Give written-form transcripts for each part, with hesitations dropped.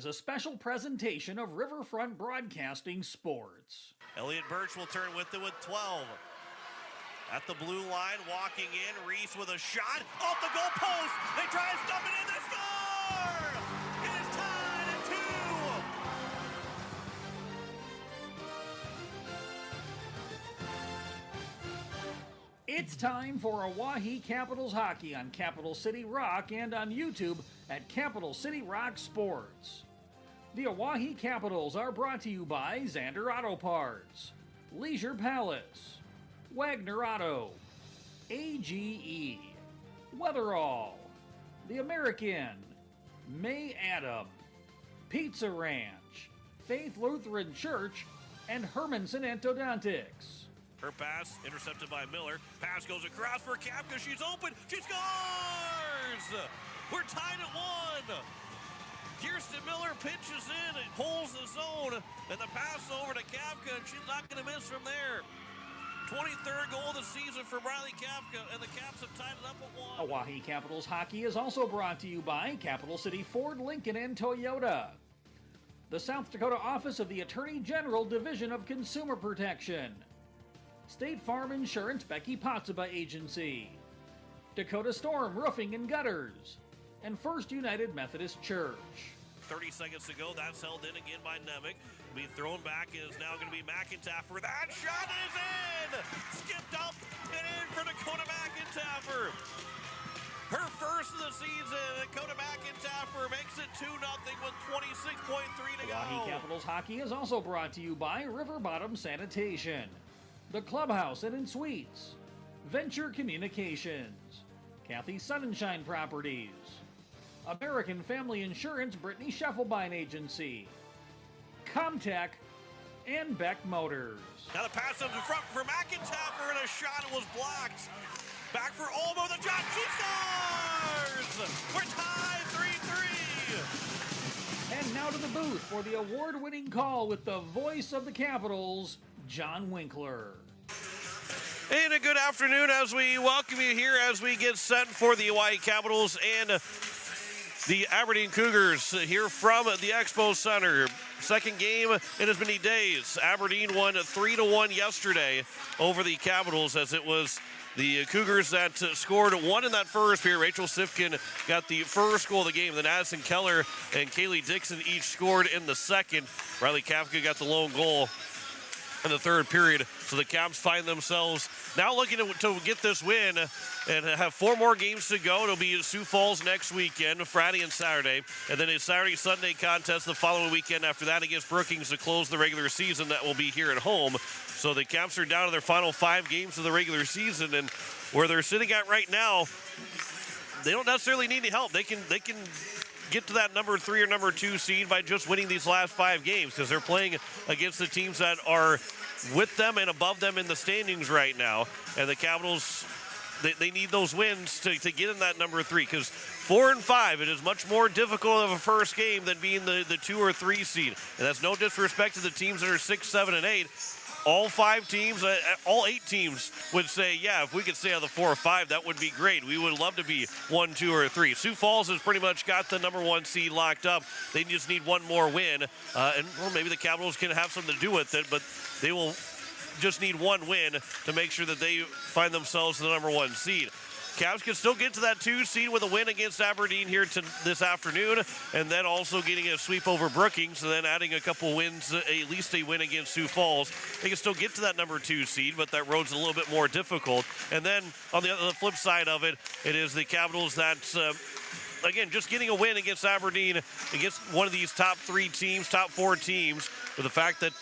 is a special presentation of Riverfront Broadcasting Sports. Elliot Birch will turn with it with 12. At the blue line, walking in, Reese with a shot, off the goal post. They try to stop it in, they score! It is tied at 2. It's time for Oahe Capitals hockey on Capital City Rock and on YouTube at Capital City Rock Sports. The Oahe Capitals are brought to you by Xander Auto Parts, Leisure Palace, Wagner Auto, AGE, Weatherall, The American, May Adam, Pizza Ranch, Faith Lutheran Church, and Hermanson Orthodontics. Her pass intercepted by Miller. Pass goes across for Kafka. She's open. She scores! We're tied at 1. Kirsten Miller pitches in. It pulls the zone. And the pass over to Kafka. And she's not going to miss from there. 23rd goal of the season for Riley Kafka. And the Caps have tied it up at 1. Oahe Capitals hockey is also brought to you by Capital City Ford, Lincoln, and Toyota. The South Dakota Office of the Attorney General Division of Consumer Protection. State Farm Insurance Becky Potsuba Agency, Dakota Storm Roofing and Gutters, and First United Methodist Church. 30 seconds to go. That's held in again by Nemec. Be thrown back is now going to be McIntaffer. That shot is in! Skipped up and in for Dakota McIntaffer. Her first of the season. Dakota McIntaffer makes it 2-0 with 26.3 to go. Oahe Capitals hockey is also brought to you by River Bottom Sanitation, The Clubhouse and in Suites, Venture Communications, Kathy Sunshine Properties, American Family Insurance Brittany Scheffelbein Agency, Comtech, and Beck Motors. Now the pass up in front for McIntaffer and a shot was blocked. Back for Olmo, the shot, she scores! We're tied 3-3. And now to the booth for the award-winning call with the voice of the Capitals, John Winkler. And a good afternoon as we welcome you here as we get set for the Oahe Capitals and the Aberdeen Cougars here from the Expo Center. Second game in as many days. Aberdeen won 3-1 yesterday over the Capitals, as it was the Cougars that scored one in that first period. Rachel Sifkin got the first goal of the game. Then Addison Keller and Kaylee Dixon each scored in the second. Riley Kafka got the lone goal in the third period. So the Caps find themselves now looking to get this win and have 4 more games to go. It'll be Sioux Falls next weekend, Friday and Saturday, and then a Saturday-Sunday contest the following weekend after that against Brookings to close the regular season. That will be here at home. So the Caps are down to their final 5 games of the regular season, and where they're sitting at right now, they don't necessarily need any help. They can get to that number 3 or number 2 seed by just winning these last 5 games, because they're playing against the teams that are with them and above them in the standings right now. And the Capitals, they need those wins to get in that number 3, because 4 and 5, it is much more difficult of a first game than being the 2 or 3 seed. And that's no disrespect to the teams that are 6, 7, and 8. All 5 teams, all 8 teams would say, yeah, if we could stay on the 4 or 5, that would be great. We would love to be 1, 2, or 3. Sioux Falls has pretty much got the number 1 seed locked up. They just need one more win. And well, maybe the Capitals can have something to do with it, but they will just need one win to make sure that they find themselves the number 1 seed. Caps can still get to that 2 seed with a win against Aberdeen here this afternoon, and then also getting a sweep over Brookings, and then adding a couple wins, at least a win against Sioux Falls. They can still get to that number 2 seed, but that road's a little bit more difficult. And then on the flip side of it, it is the Capitals that, again, just getting a win against Aberdeen, against one of these top 3 teams, top 4 teams, with the fact that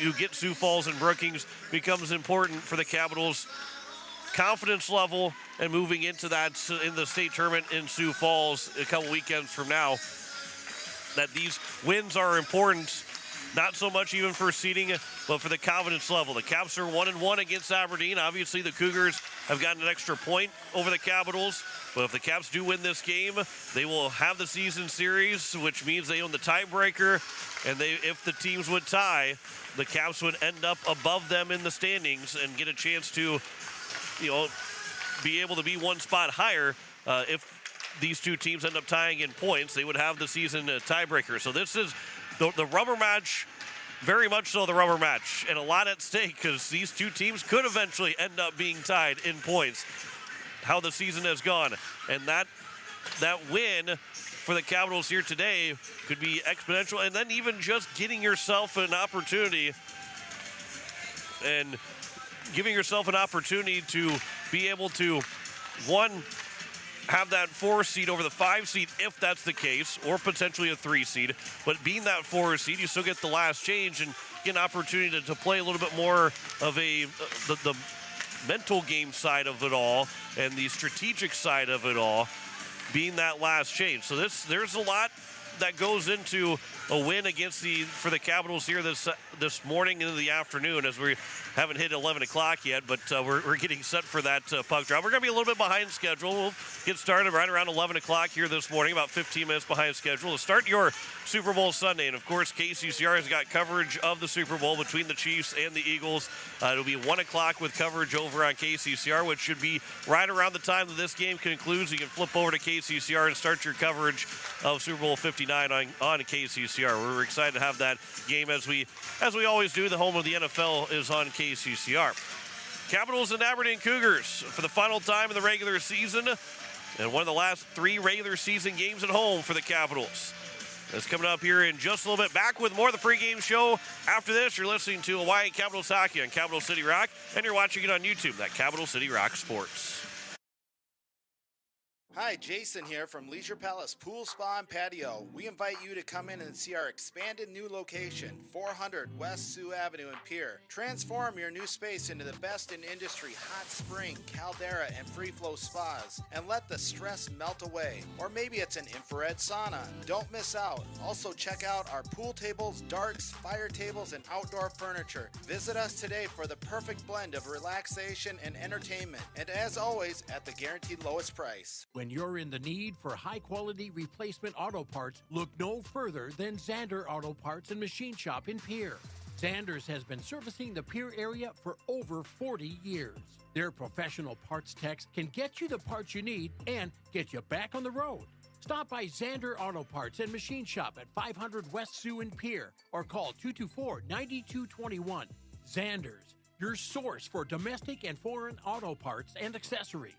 you get Sioux Falls and Brookings becomes important for the Capitals' confidence level and moving into that in the state tournament in Sioux Falls a couple weekends from now. That these wins are important, not so much even for seeding, but for the confidence level. The Caps are 1-1 against Aberdeen. Obviously, the Cougars have gotten an extra point over the Capitals, but if the Caps do win this game, they will have the season series, which means they own the tiebreaker, and if the teams would tie, the Caps would end up above them in the standings and get a chance to, be able to be one spot higher if these two teams end up tying in points, they would have the season tiebreaker. So this is the rubber match, very much so the rubber match, and a lot at stake because these two teams could eventually end up being tied in points, how the season has gone. And that win for the Capitals here today could be exponential, and then even just getting yourself an opportunity and giving yourself an opportunity to be able to, one, have that 4 seed over the 5 seed if that's the case, or potentially a 3 seed. But being that 4 seed, you still get the last change and get an opportunity to play a little bit more of the mental game side of it all and the strategic side of it all, being that last change. So there's a lot that goes into a win for the Capitals here this morning into the afternoon, as we haven't hit 11 o'clock yet, but we're getting set for that puck drop. We're going to be a little bit behind schedule. We'll get started right around 11 o'clock here this morning, about 15 minutes behind schedule to start your Super Bowl Sunday. And of course, KCCR has got coverage of the Super Bowl between the Chiefs and the Eagles. It'll be 1 o'clock with coverage over on KCCR, which should be right around the time that this game concludes. You can flip over to KCCR and start your coverage of Super Bowl 59 on KCCR. We're excited to have that game as we always do. The home of the NFL is on KCCR. Capitals and Aberdeen Cougars for the final time in the regular season, and one of the last 3 regular season games at home for the Capitals. That's coming up here in just a little bit. Back with more of the pregame show. After this, you're listening to Hawaii Capitals Hockey on Capital City Rock, and you're watching it on YouTube at Capital City Rock Sports. Hi, Jason here from Leisure Palace Pool, Spa, and Patio. We invite you to come in and see our expanded new location, 400 West Sioux Avenue in Pierre. Transform your new space into the best in industry hot spring, caldera, and free flow spas, and let the stress melt away. Or maybe it's an infrared sauna. Don't miss out. Also check out our pool tables, darts, fire tables, and outdoor furniture. Visit us today for the perfect blend of relaxation and entertainment. And as always, at the guaranteed lowest price. When you're in the need for high-quality replacement auto parts, look no further than Zander Auto Parts and Machine Shop in Pierre. Zander's has been servicing the Pierre area for over 40 years. Their professional parts techs can get you the parts you need and get you back on the road. Stop by Zander Auto Parts and Machine Shop at 500 West Sioux in Pierre or call 224-9221. Zander's, your source for domestic and foreign auto parts and accessories.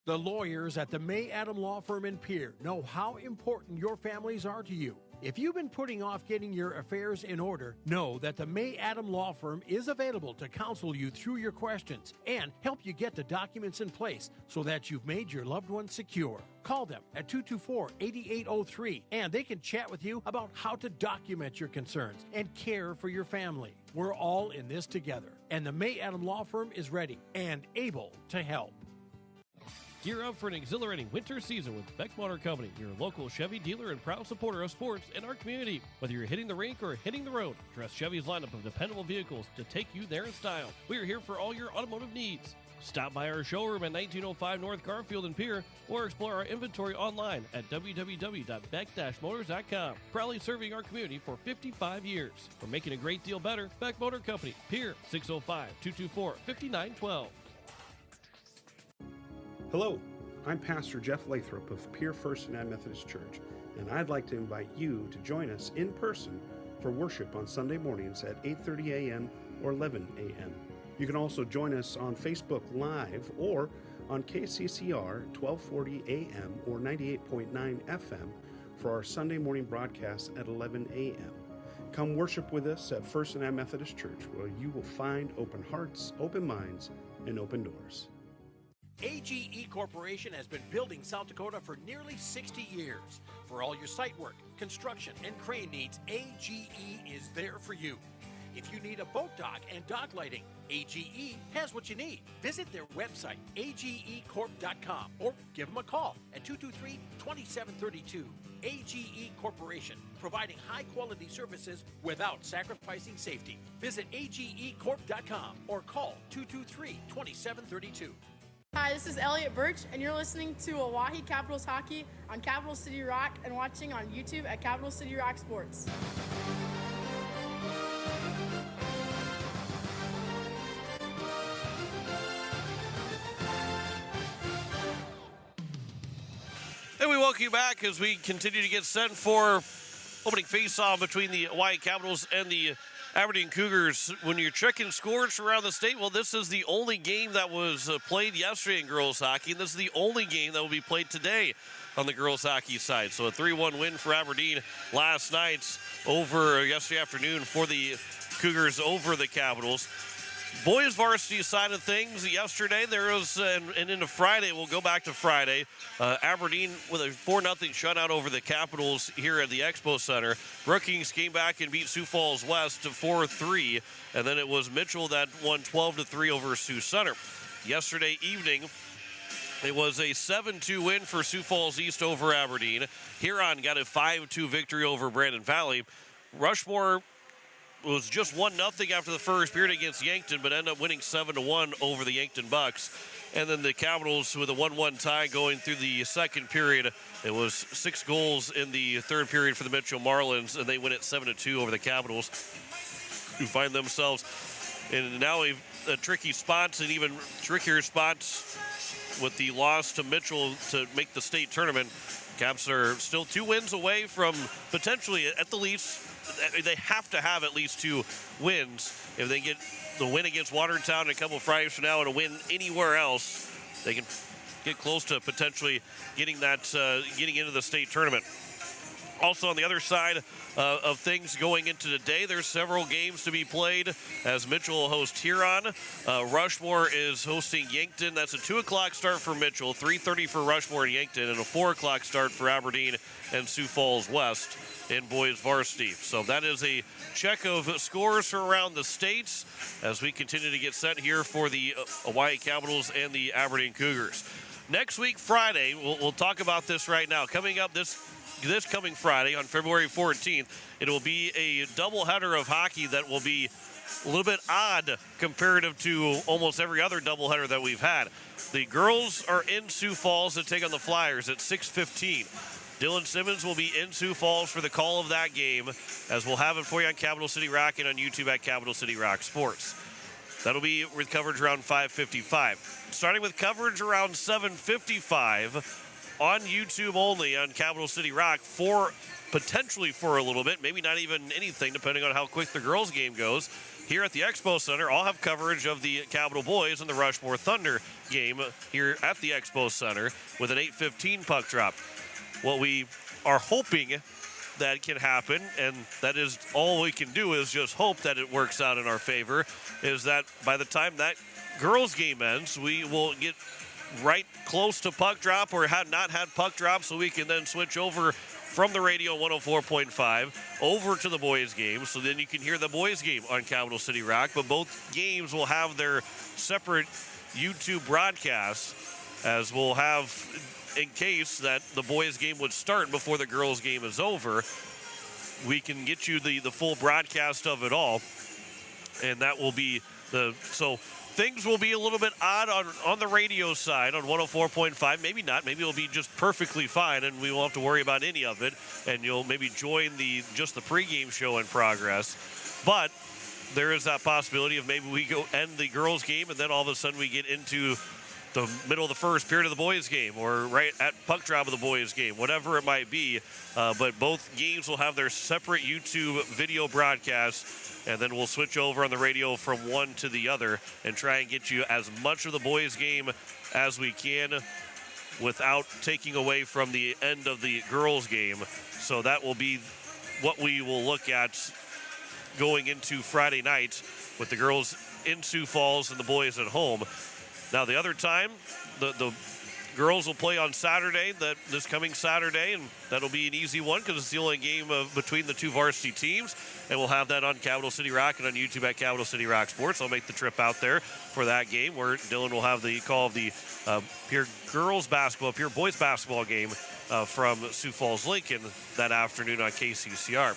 The lawyers at the May Adam Law Firm in Pierre know how important your families are to you. If you've been putting off getting your affairs in order, know that the May Adam Law Firm is available to counsel you through your questions and help you get the documents in place so that you've made your loved ones secure. Call them at 224-8803 and they can chat with you about how to document your concerns and care for your family. We're all in this together, and the May Adam Law Firm is ready and able to help. Gear up for an exhilarating winter season with Beck Motor Company, your local Chevy dealer and proud supporter of sports in our community. Whether you're hitting the rink or hitting the road, trust Chevy's lineup of dependable vehicles to take you there in style. We are here for all your automotive needs. Stop by our showroom at 1905 North Garfield in Pierre or explore our inventory online at www.beck-motors.com. Proudly serving our community for 55 years. We're making a great deal better. Beck Motor Company, Pierre, 605-224-5912. Hello, I'm Pastor Jeff Lathrop of Pierre First United Methodist Church, and I'd like to invite you to join us in person for worship on Sunday mornings at 8:30 a.m. or 11 a.m. You can also join us on Facebook Live or on KCCR 1240 a.m. or 98.9 FM for our Sunday morning broadcast at 11 a.m. Come worship with us at First United Methodist Church, where you will find open hearts, open minds, and open doors. AGE Corporation has been building South Dakota for nearly 60 years. For all your site work, construction, and crane needs, AGE is there for you. If you need a boat dock and dock lighting, AGE has what you need. Visit their website, agecorp.com, or give them a call at 223-2732. AGE Corporation, providing high-quality services without sacrificing safety. Visit agecorp.com or call 223-2732. Hi, this is Elliot Birch, and you're listening to Oahe Capitals Hockey on Capital City Rock and watching on YouTube at Capital City Rock Sports. welcome you back as we continue to get set for opening face-off between the Hawaii Capitals and the Aberdeen Cougars. When you're checking scores around the state, well, this is the only game that was played yesterday in girls hockey, and this is the only game that will be played today on the girls hockey side. So a 3-1 win for Aberdeen last night over yesterday afternoon for the Cougars over the Capitals. Boys varsity side of things, yesterday there was, and into Friday, we'll go back to Friday, Aberdeen with a 4-0 shutout over the Capitals here at the Expo Center. Brookings came back and beat Sioux Falls West to 4-3, and then it was Mitchell that won 12-3 over Sioux Center. Yesterday evening, it was a 7-2 win for Sioux Falls East over Aberdeen. Huron got a 5-2 victory over Brandon Valley. Rushmore was just 1-0 after the first period against Yankton, but ended up winning 7-1 over the Yankton Bucks. And then the Capitals with a 1-1 tie going through the second period. It was 6 goals in the third period for the Mitchell Marlins, and they win it 7-2 over the Capitals, who find themselves in now a tricky spots and even trickier spots with the loss to Mitchell to make the state tournament. Caps are still 2 wins away from potentially, at the least, they have to have at least 2 wins. If they get the win against Watertown a couple Fridays from now and a win anywhere else, they can get close to potentially getting that, getting into the state tournament. Also on the other side of things going into today, there's several games to be played as Mitchell will host Huron. Rushmore is hosting Yankton. That's a 2 o'clock start for Mitchell, 3:30 for Rushmore and Yankton, and a 4 o'clock start for Aberdeen and Sioux Falls West in boys varsity. So that is a check of scores for around the states as we continue to get set here for the Hawaii Capitals and the Aberdeen Cougars. Next week, Friday, we'll talk about this right now. Coming up this coming Friday on February 14th, it will be a doubleheader of hockey that will be a little bit odd comparative to almost every other doubleheader that we've had. The girls are in Sioux Falls to take on the Flyers at 6:15. Dylan Simmons will be in Sioux Falls for the call of that game, as we'll have it for you on Capital City Rock and on YouTube at Capital City Rock Sports. That'll be with coverage around 5:55. Starting with coverage around 7:55 on YouTube only on Capital City Rock potentially for a little bit, maybe not even anything, depending on how quick the girls' game goes. Here at the Expo Center, I'll have coverage of the Capital Boys and the Rushmore Thunder game here at the Expo Center with an 8:15 puck drop. What we are hoping that can happen, and that is all we can do is just hope that it works out in our favor, is that by the time that girls' game ends, we will get right close to puck drop or have not had puck drop, so we can then switch over from the radio 104.5 over to the boys game, so then you can hear the boys game on Capital City Rock. But both games will have their separate YouTube broadcasts, as we'll have, in case that the boys game would start before the girls game is over, we can get you the full broadcast of it all, and that will be so things will be a little bit odd on the radio side on 104.5. Maybe not. Maybe it'll be just perfectly fine, and we won't have to worry about any of it. And you'll maybe join just the pregame show in progress. But there is that possibility of maybe we go end the girls' game, and then all of a sudden we get into the middle of the first period of the boys' game, or right at puck drop of the boys' game, whatever it might be. But both games will have their separate YouTube video broadcasts, and then we'll switch over on the radio from one to the other and try and get you as much of the boys' game as we can without taking away from the end of the girls' game. So that will be what we will look at going into Friday night with the girls in Sioux Falls and the boys at home. Now, the other time, the girls will play on Saturday, this coming Saturday, and that'll be an easy one because it's the only game between the two varsity teams, and we'll have that on Capital City Rock and on YouTube at Capital City Rock Sports. I'll make the trip out there for that game, where Dylan will have the call of the Pure Boys basketball game from Sioux Falls Lincoln that afternoon on KCCR.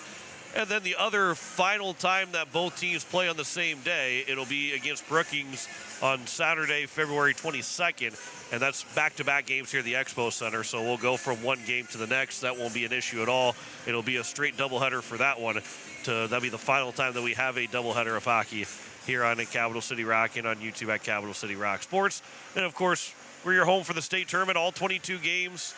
And then the other final time that both teams play on the same day, it'll be against Brookings on Saturday, February 22nd. And that's back-to-back games here at the Expo Center. So we'll go from one game to the next. That won't be an issue at all. It'll be a straight doubleheader for that one. That'll be the final time that we have a doubleheader of hockey here on Capital City Rock and on YouTube at Capital City Rock Sports. And, of course, We're your home for the state tournament, all 22 games.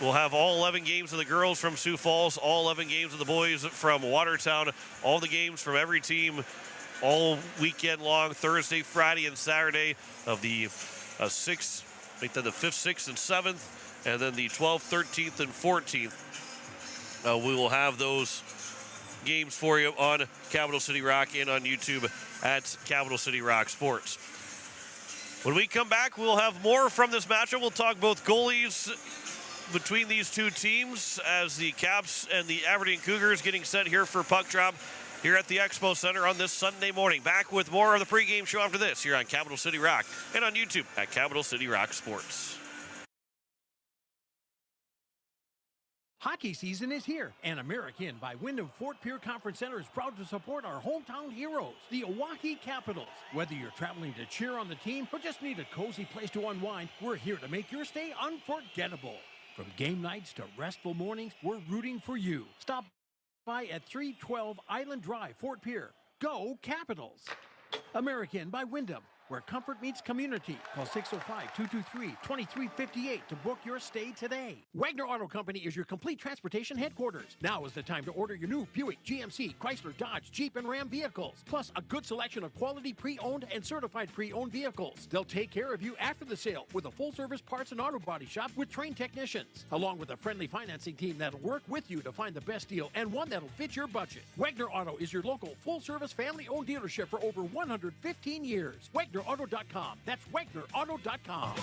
We'll have all 11 games of the girls from Sioux Falls, all 11 games of the boys from Watertown, all the games from every team all weekend long, Thursday, Friday, and Saturday of the 6th, I think then the 5th, 6th, and 7th, and then the 12th, 13th, and 14th. We will have those games for you on Capital City Rock and on YouTube at Capital City Rock Sports. When we come back, we'll have more from this matchup. We'll talk both goalies between these two teams as the Caps and the Aberdeen Cougars getting set here for puck drop here at the Expo Center on this Sunday morning. Back with more of the pregame show after this here on Capital City Rock and on YouTube at Capital City Rock Sports. Hockey season is here, and American by Wyndham Fort Pierre Conference Center is proud to support our hometown heroes, the Oahe Capitals. Whether you're traveling to cheer on the team or just need a cozy place to unwind, we're here to make your stay unforgettable. From game nights to restful mornings, we're rooting for you. Stop by at 312 Island Drive, Fort Pierre. Go Capitals! American by Wyndham, where comfort meets community. Call 605-223-2358 to book your stay today. Wagner Auto Company is your complete transportation headquarters. Now is the time to order your new Buick, GMC, Chrysler, Dodge, Jeep, and Ram vehicles. Plus a good selection of quality pre-owned and certified pre-owned vehicles. They'll take care of you after the sale with a full-service parts and auto body shop with trained technicians, along with a friendly financing team that'll work with you to find the best deal and one that'll fit your budget. Wagner Auto is your local full-service family-owned dealership for over 115 years. WagnerAuto.com. That's WagnerAuto.com.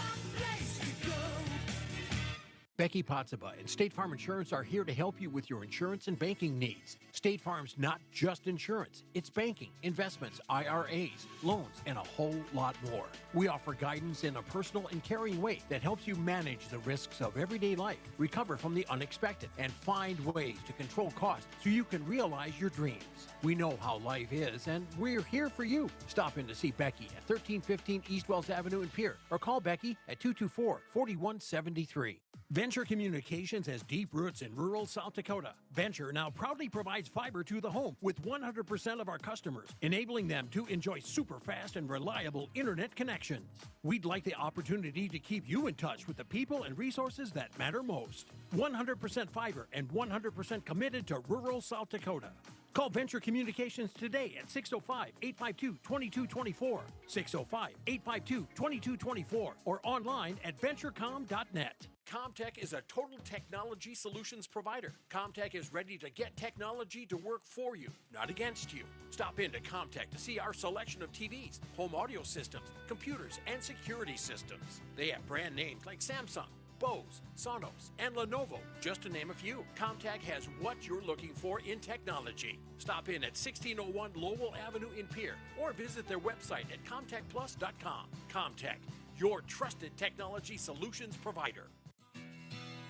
Becky Potsaba and State Farm Insurance are here to help you with your insurance and banking needs. State Farm's not just insurance. It's banking, investments, IRAs, loans, and a whole lot more. We offer guidance in a personal and caring way that helps you manage the risks of everyday life, recover from the unexpected, and find ways to control costs so you can realize your dreams. We know how life is, and we're here for you. Stop in to see Becky at 1315 East Wells Avenue in Pierre, or call Becky at 224-4173. Venture Communications has deep roots in rural South Dakota. Venture now proudly provides fiber to the home with 100% of our customers, enabling them to enjoy super fast and reliable internet connections. We'd like the opportunity to keep you in touch with the people and resources that matter most. 100% fiber and 100% committed to rural South Dakota. Call Venture Communications today at 605-852-2224, 605-852-2224, or online at venturecom.net. Comtech is a total technology solutions provider. Comtech is ready to get technology to work for you, not against you. Stop into Comtech to see our selection of TVs, home audio systems, computers, and security systems. They have brand names like Samsung, Bose, Sonos, and Lenovo, just to name a few. Comtech has what you're looking for in technology. Stop in at 1601 Lowell Avenue in Pierre, or visit their website at comtechplus.com. Comtech, your trusted technology solutions provider.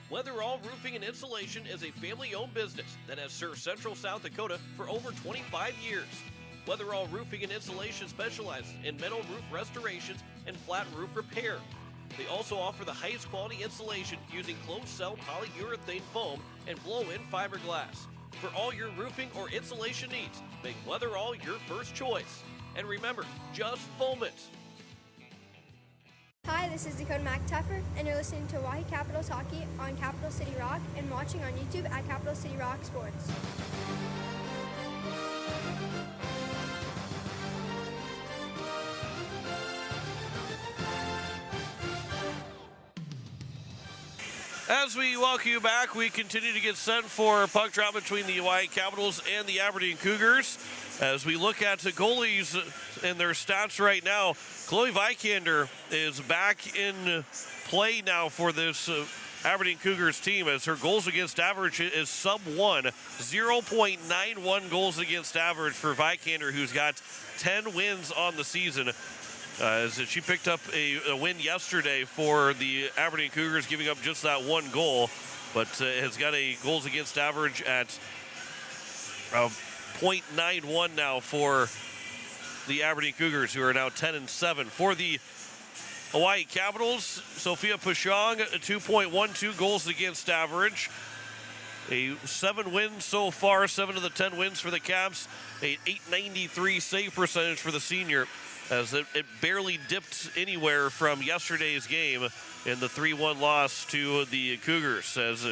Weatherall Roofing and Insulation is a family-owned business that has served Central South Dakota for over 25 years. Weatherall Roofing and Insulation specializes in metal roof restorations and flat roof repair. They also offer the highest quality insulation using closed-cell polyurethane foam and blow-in fiberglass. For all your roofing or insulation needs, make Weatherall your first choice. And remember, just foam it. Hi, this is Dakota McTuffer, and you're listening to Oahe Capitals Hockey on Capital City Rock and watching on YouTube at Capital City Rock Sports. As we welcome you back, we continue to get set for a puck drop between the Oahe Capitals and the Aberdeen Cougars. As we look at the goalies and their stats right now, Chloe Vikander is back in play now for this Aberdeen Cougars team, as her goals against average is sub-1, 0.91 goals against average for Vikander, who's got 10 wins on the season. As she picked up a win yesterday for the Aberdeen Cougars, giving up just that one goal, but has got a goals against average at 0.91 now for the Aberdeen Cougars, who are now 10-7. For the Hawaii Capitals, Sophia Pashong, 2.12 goals against average. A 7 wins so far, 7 of the 10 wins for the Caps. A .893 save percentage for the senior. as it barely dipped anywhere from yesterday's game in the 3-1 loss to the Cougars, as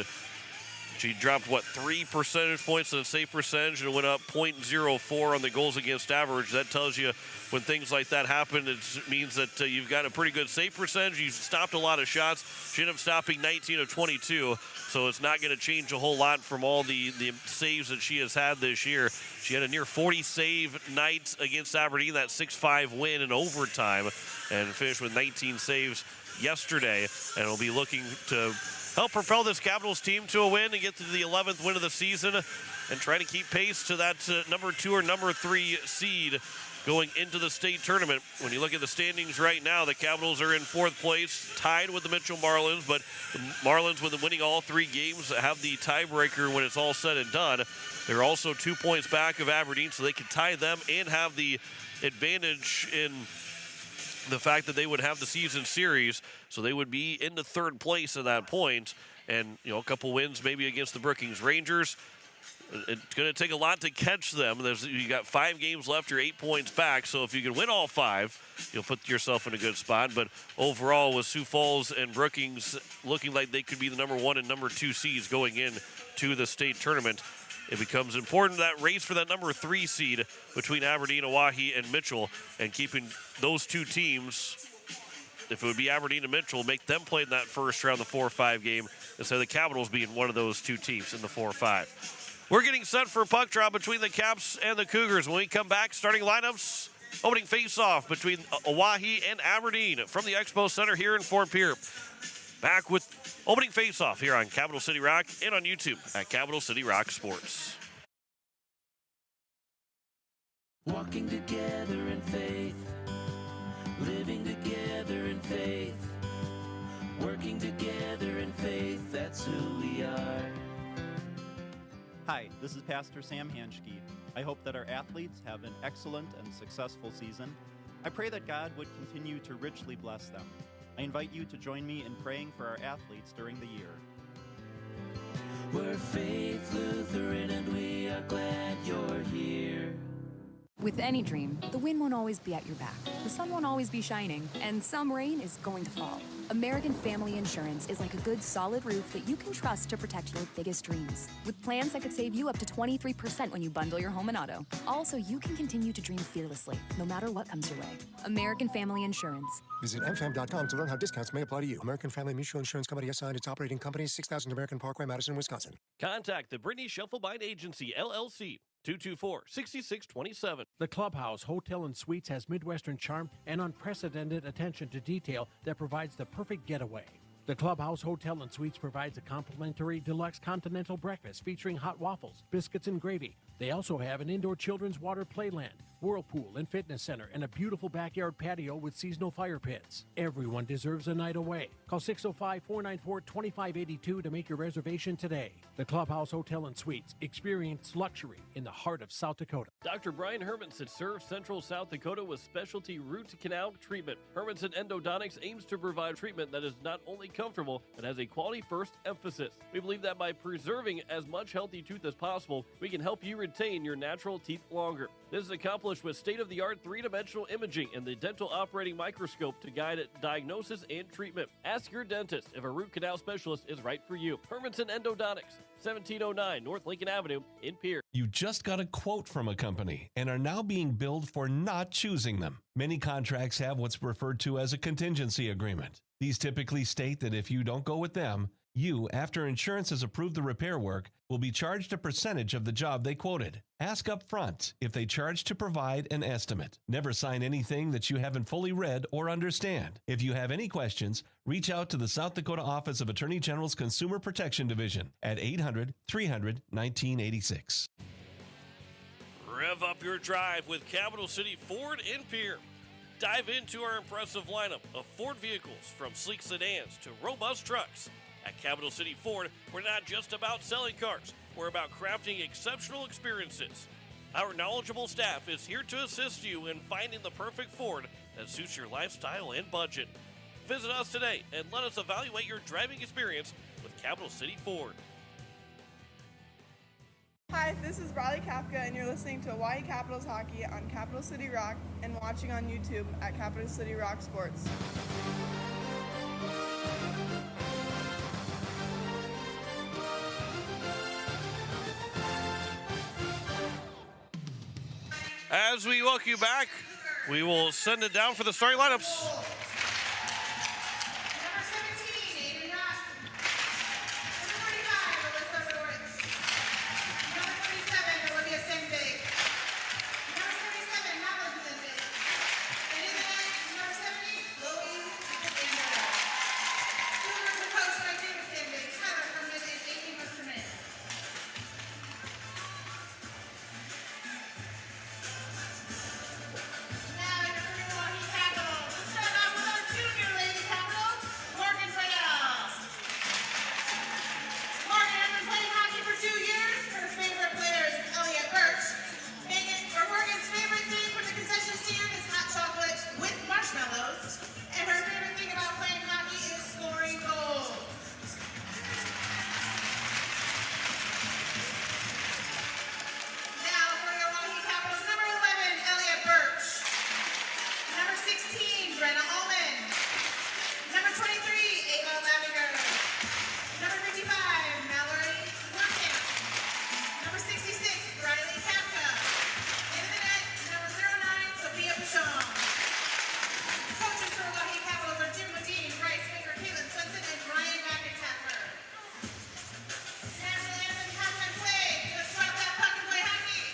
she dropped, 3 percentage points in the save percentage and went up .04 on the goals against average. That tells you when things like that happen, it means that you've got a pretty good save percentage. You've stopped a lot of shots. She ended up stopping 19 of 22, so it's not going to change a whole lot from all the saves that she has had this year. She had a near 40 save night against Aberdeen, that 6-5 win in overtime, and finished with 19 saves yesterday, and will be looking to help propel this Capitals team to a win and get to the 11th win of the season and try to keep pace to that number 2 or number 3 seed going into the state tournament. When you look at the standings right now, the Capitals are in 4th place, tied with the Mitchell Marlins, but the Marlins, with winning all 3 games, have the tiebreaker when it's all said and done. They're also 2 points back of Aberdeen, so they can tie them and have the advantage in the fact that they would have the season series, so they would be in the 3rd place at that point. And, a couple wins maybe against the Brookings Rangers. It's going to take a lot to catch them. You got 5 games left. You're 8 points back. So if you can win all 5, you'll put yourself in a good spot. But overall, with Sioux Falls and Brookings looking like they could be the number 1 and number 2 seeds going in to the state tournament, it becomes important, that race for that number 3 seed between Aberdeen, Oahe, and Mitchell, and keeping those 2 teams, if it would be Aberdeen and Mitchell, make them play in that first round, the 4-5 game, instead of the Capitals being one of those 2 teams in the 4-5. We're getting set for a puck drop between the Caps and the Cougars. When we come back, starting lineups, opening face-off between Oahe and Aberdeen from the Expo Center here in Fort Pierre. Back with opening face-off here on Capital City Rock and on YouTube at Capital City Rock Sports. Walking together in faith, living together in faith, working together in faith, that's who we are. Hi, this is Pastor Sam Hanschke. I hope that our athletes have an excellent and successful season. I pray that God would continue to richly bless them. I invite you to join me in praying for our athletes during the year. We're Faith Lutheran and we are glad you're here. With any dream, the wind won't always be at your back, the sun won't always be shining, and some rain is going to fall. American Family Insurance is like a good solid roof that you can trust to protect your biggest dreams. With plans that could save you up to 23% when you bundle your home and auto. Also, you can continue to dream fearlessly, no matter what comes your way. American Family Insurance. Visit mfam.com to learn how discounts may apply to you. American Family Mutual Insurance Company assigned its operating company, 6000 American Parkway, Madison, Wisconsin. Contact the Brittany Shufflebind Agency, LLC, 224-6627. The Clubhouse Hotel and Suites has Midwestern charm and unprecedented attention to detail that provides the perfect getaway. The Clubhouse Hotel and Suites provides a complimentary deluxe continental breakfast featuring hot waffles, biscuits, and gravy. They also have an indoor children's water playland, whirlpool and fitness center, and a beautiful backyard patio with seasonal fire pits. Everyone deserves a night away. Call 605-494-2582 to make your reservation today. The Clubhouse Hotel and Suites. Experience luxury in the heart of South Dakota. Dr. Brian Hermanson serves Central South Dakota with specialty root canal treatment. Hermanson Endodontics aims to provide treatment that is not only comfortable, but has a quality-first emphasis. We believe that by preserving as much healthy tooth as possible, we can help you retain your natural teeth longer. This is accomplished with state-of-the-art 3-dimensional imaging and the dental operating microscope to guide diagnosis and treatment. Ask your dentist if a root canal specialist is right for you. Hermanson Endodontics, 1709 North Lincoln Avenue in Pierre. You just got a quote from a company and are now being billed for not choosing them. Many contracts have what's referred to as a contingency agreement. These typically state that if you don't go with them, you, after insurance has approved the repair work, will be charged a percentage of the job they quoted. Ask up front if they charge to provide an estimate. Never sign anything that you haven't fully read or understand. If you have any questions, reach out to the South Dakota Office of Attorney General's Consumer Protection Division at 800-300-1986. Rev up your drive with Capital City Ford in Pierre. Dive into our impressive lineup of Ford vehicles, from sleek sedans to robust trucks. At Capital City Ford, we're not just about selling cars, we're about crafting exceptional experiences. Our knowledgeable staff is here to assist you in finding the perfect Ford that suits your lifestyle and budget. Visit us today and let us evaluate your driving experience with Capital City Ford. Hi, this is Bradley Kafka, and you're listening to Oahe Capitals Hockey on Capital City Rock and watching on YouTube at Capital City Rock Sports. As we welcome you back, we will send it down for the starting lineups.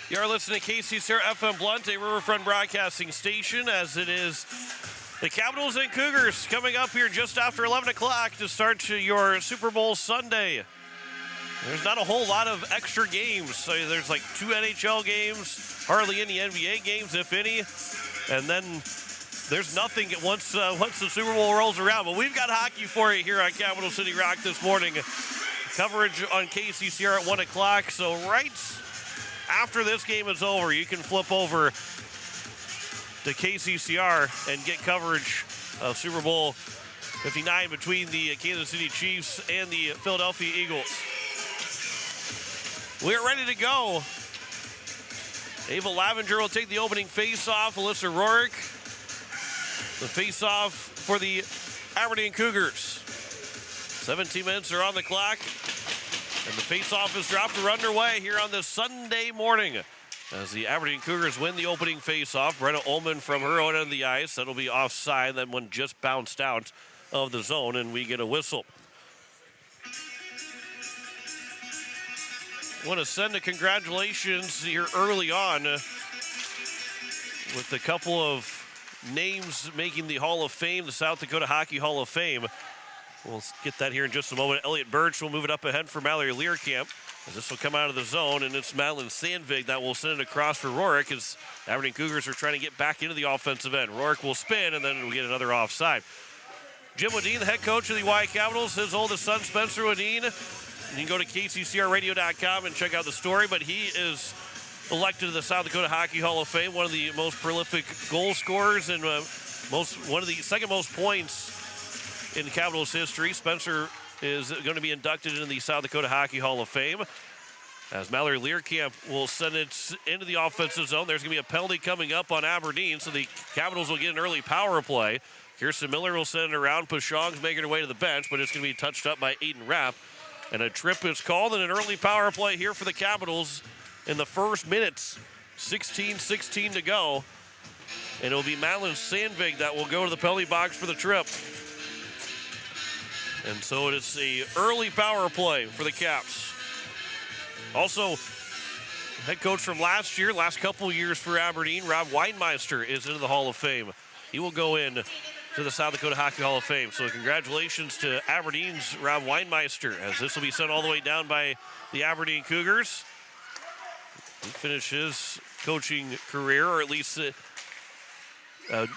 You are listening to KCCR FM Blunt, a Riverfront broadcasting station, as it is the Capitals and Cougars coming up here just after 11 o'clock to start your Super Bowl Sunday. There's not a whole lot of extra games. So there's like 2 NHL games, hardly any NBA games, if any. And then there's nothing once the Super Bowl rolls around. But we've got hockey for you here on Capital City Rock this morning. Coverage on KCCR at 1 o'clock. So right after this game is over, you can flip over to KCCR and get coverage of Super Bowl 59 between the Kansas City Chiefs and the Philadelphia Eagles. We're ready to go. Ava Lavenger will take the opening face-off. Alyssa Rourke, the face-off for the Aberdeen Cougars. 17 minutes are on the clock. And the face-off is dropped. We're underway here on this Sunday morning as the Aberdeen Cougars win the opening face-off. Brenna Ullman from her own end of the ice. That'll be offside. That one just bounced out of the zone, and we get a whistle. I want to send a congratulations here early on with a couple of names making the Hall of Fame, the South Dakota Hockey Hall of Fame. We'll get that here in just a moment. Elliot Birch will move it up ahead for Mallory Learcamp. As this will come out of the zone, and it's Madeline Sandvig that will send it across for Rourke as Aberdeen Cougars are trying to get back into the offensive end. Rourke will spin, and then we get another offside. Jim Wadeen, the head coach of the Oahe Capitals, his oldest son, Spencer Wadeen. You can go to kccrradio.com and check out the story, but he is elected to the South Dakota Hockey Hall of Fame, one of the most prolific goal scorers and one of the second most points in Capitals history. Spencer is going to be inducted into the South Dakota Hockey Hall of Fame. As Mallory Learcamp will send it into the offensive zone. There's going to be a penalty coming up on Aberdeen, so the Capitals will get an early power play. Kirsten Miller will send it around. Pashong's making her way to the bench, but it's going to be touched up by Aiden Rapp. And a trip is called and an early power play here for the Capitals in the first minutes. 16-16 to go. And it'll be Madeline Sandvig that will go to the penalty box for the trip. And so it is a early power play for the Caps. Also, head coach from last couple years for Aberdeen, Rob Weinmeister, is into the Hall of Fame. He will go in to the South Dakota Hockey Hall of Fame. So congratulations to Aberdeen's Rob Weinmeister, as this will be sent all the way down by the Aberdeen Cougars. He finished his coaching career, or at least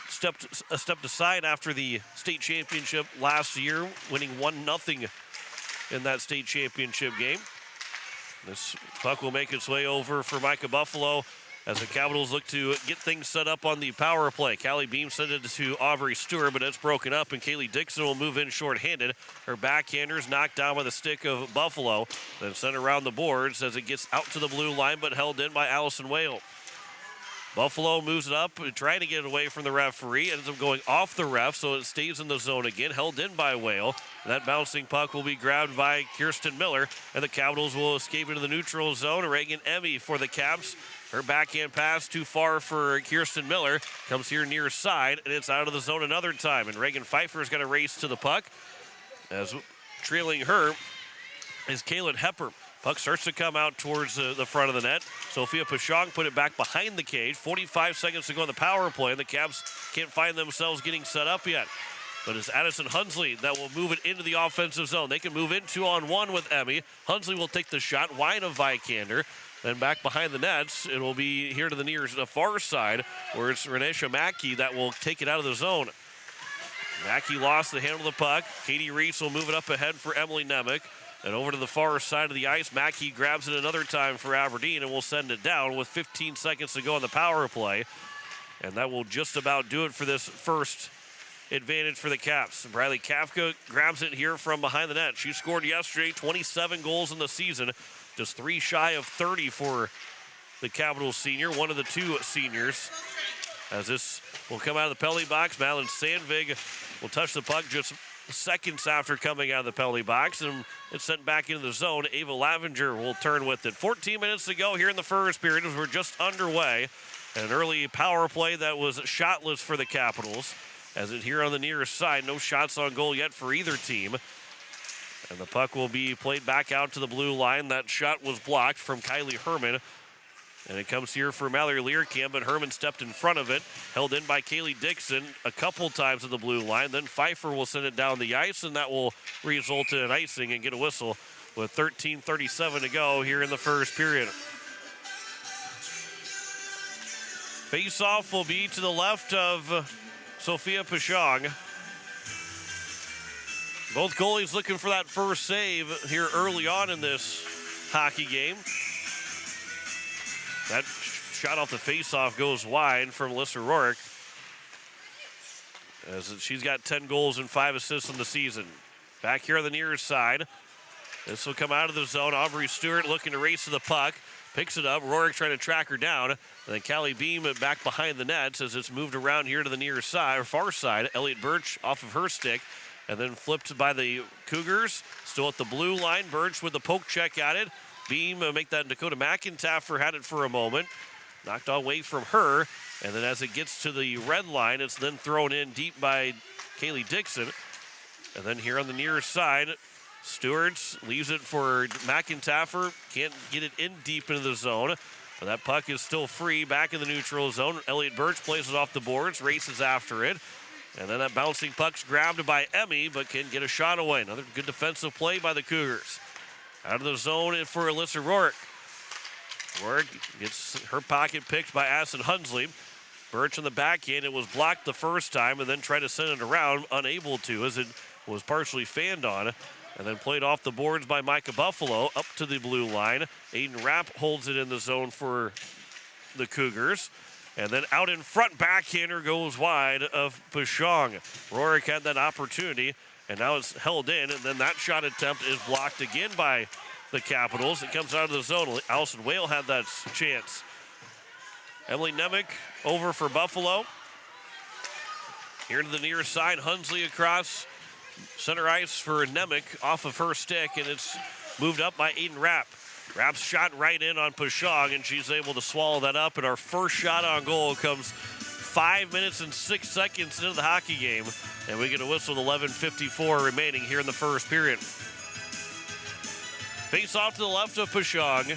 stepped aside after the state championship last year, winning 1-0 in that state championship game. This puck will make its way over for Micah Buffalo. as the Capitals look to get things set up on the power play. Callie Beam sent it to Aubrey Stewart, but it's broken up, and Kaylee Dixon will move in shorthanded. Her backhander's knocked down by the stick of Buffalo, then sent around the boards as it gets out to the blue line, but held in by Allison Whale. Buffalo moves it up, trying to get it away from the referee, ends up going off the ref, so it stays in the zone again, held in by Whale. That bouncing puck will be grabbed by Kirsten Miller, and the Capitals will escape into the neutral zone. Reagan Emmy for the Caps. Her backhand pass too far for Kirsten Miller. Comes here near side, and it's out of the zone another time. And Reagan Pfeiffer's got to race to the puck. As trailing her is Kaylin Hepper. Puck starts to come out towards the front of the net. Sophia Pashong put it back behind the cage. 45 seconds to go on the power play, and the Caps can't find themselves getting set up yet. But it's Addison Hunsley that will move it into the offensive zone. They can move in 2-on-1 with Emmy. Hunsley will take the shot wide of Vikander. Then back behind the nets, it will be here to the far side, where it's Renesha Mackey that will take it out of the zone. Mackey lost the handle of the puck. Katie Reese will move it up ahead for Emily Nemec. And over to the far side of the ice, Mackey grabs it another time for Aberdeen and will send it down with 15 seconds to go on the power play. And that will just about do it for this first advantage for the Caps. Briley Kafka grabs it here from behind the net. She scored yesterday, 27 goals in the season, just 3 shy of 30 for the Capitals senior, one of the 2 seniors. As this will come out of the penalty box, Malin Sandvig will touch the puck just seconds after coming out of the penalty box, and it's sent back into the zone. Ava Lavenger will turn with it. 14 minutes to go here in the first period as we're just underway. An early power play that was shotless for the Capitals. As it here on the near side, no shots on goal yet for either team. And the puck will be played back out to the blue line. That shot was blocked from Kylie Herman. And it comes here for Mallory Learcamp, but Herman stepped in front of it. Held in by Kaylee Dixon a couple times at the blue line. Then Pfeiffer will send it down the ice, and that will result in an icing and get a whistle with 13:37 to go here in the first period. Face-off will be to the left of Sophia Pashong. Both goalies looking for that first save here early on in this hockey game. That shot off the face-off goes wide from Alyssa Rourke, as she's got 10 goals and 5 assists in the season. Back here on the near side, this will come out of the zone. Aubrey Stewart looking to race to the puck. Picks it up. Rourke trying to track her down. And then Callie Beam back behind the nets as it's moved around here to the near side, or far side. Elliot Birch off of her stick. And then flipped by the Cougars. Still at the blue line. Birch with the poke check at it. Beam make that Dakota McIntyre had it for a moment. Knocked away from her. And then as it gets to the red line, it's then thrown in deep by Kaylee Dixon. And then here on the near side, Stewart's leaves it for McIntyre. Can't get it in deep into the zone. But that puck is still free back in the neutral zone. Elliot Birch plays it off the boards, races after it. And then that bouncing puck's grabbed by Emmy, but can get a shot away. Another good defensive play by the Cougars. Out of the zone for Alyssa Rourke. Rourke gets her pocket picked by Addison Hunsley. Birch on the backhand. It was blocked the first time and then tried to send it around, unable to, as it was partially fanned on. And then played off the boards by Micah Buffalo up to the blue line. Aiden Rapp holds it in the zone for the Cougars. And then out in front, backhander goes wide of Pashong. Rourke had that opportunity, and now it's held in, and then that shot attempt is blocked again by the Capitals. It comes out of the zone. Allison Whale had that chance. Emily Nemec over for Buffalo. Here to the near side, Hunsley across center ice for Nemec off of her stick, and it's moved up by Aiden Rapp. Rapp's shot right in on Pashong, and she's able to swallow that up, and our first shot on goal comes 5 minutes and 6 seconds into the hockey game, and we get a whistle with 11:54 remaining here in the first period. Face off to the left of Pashong.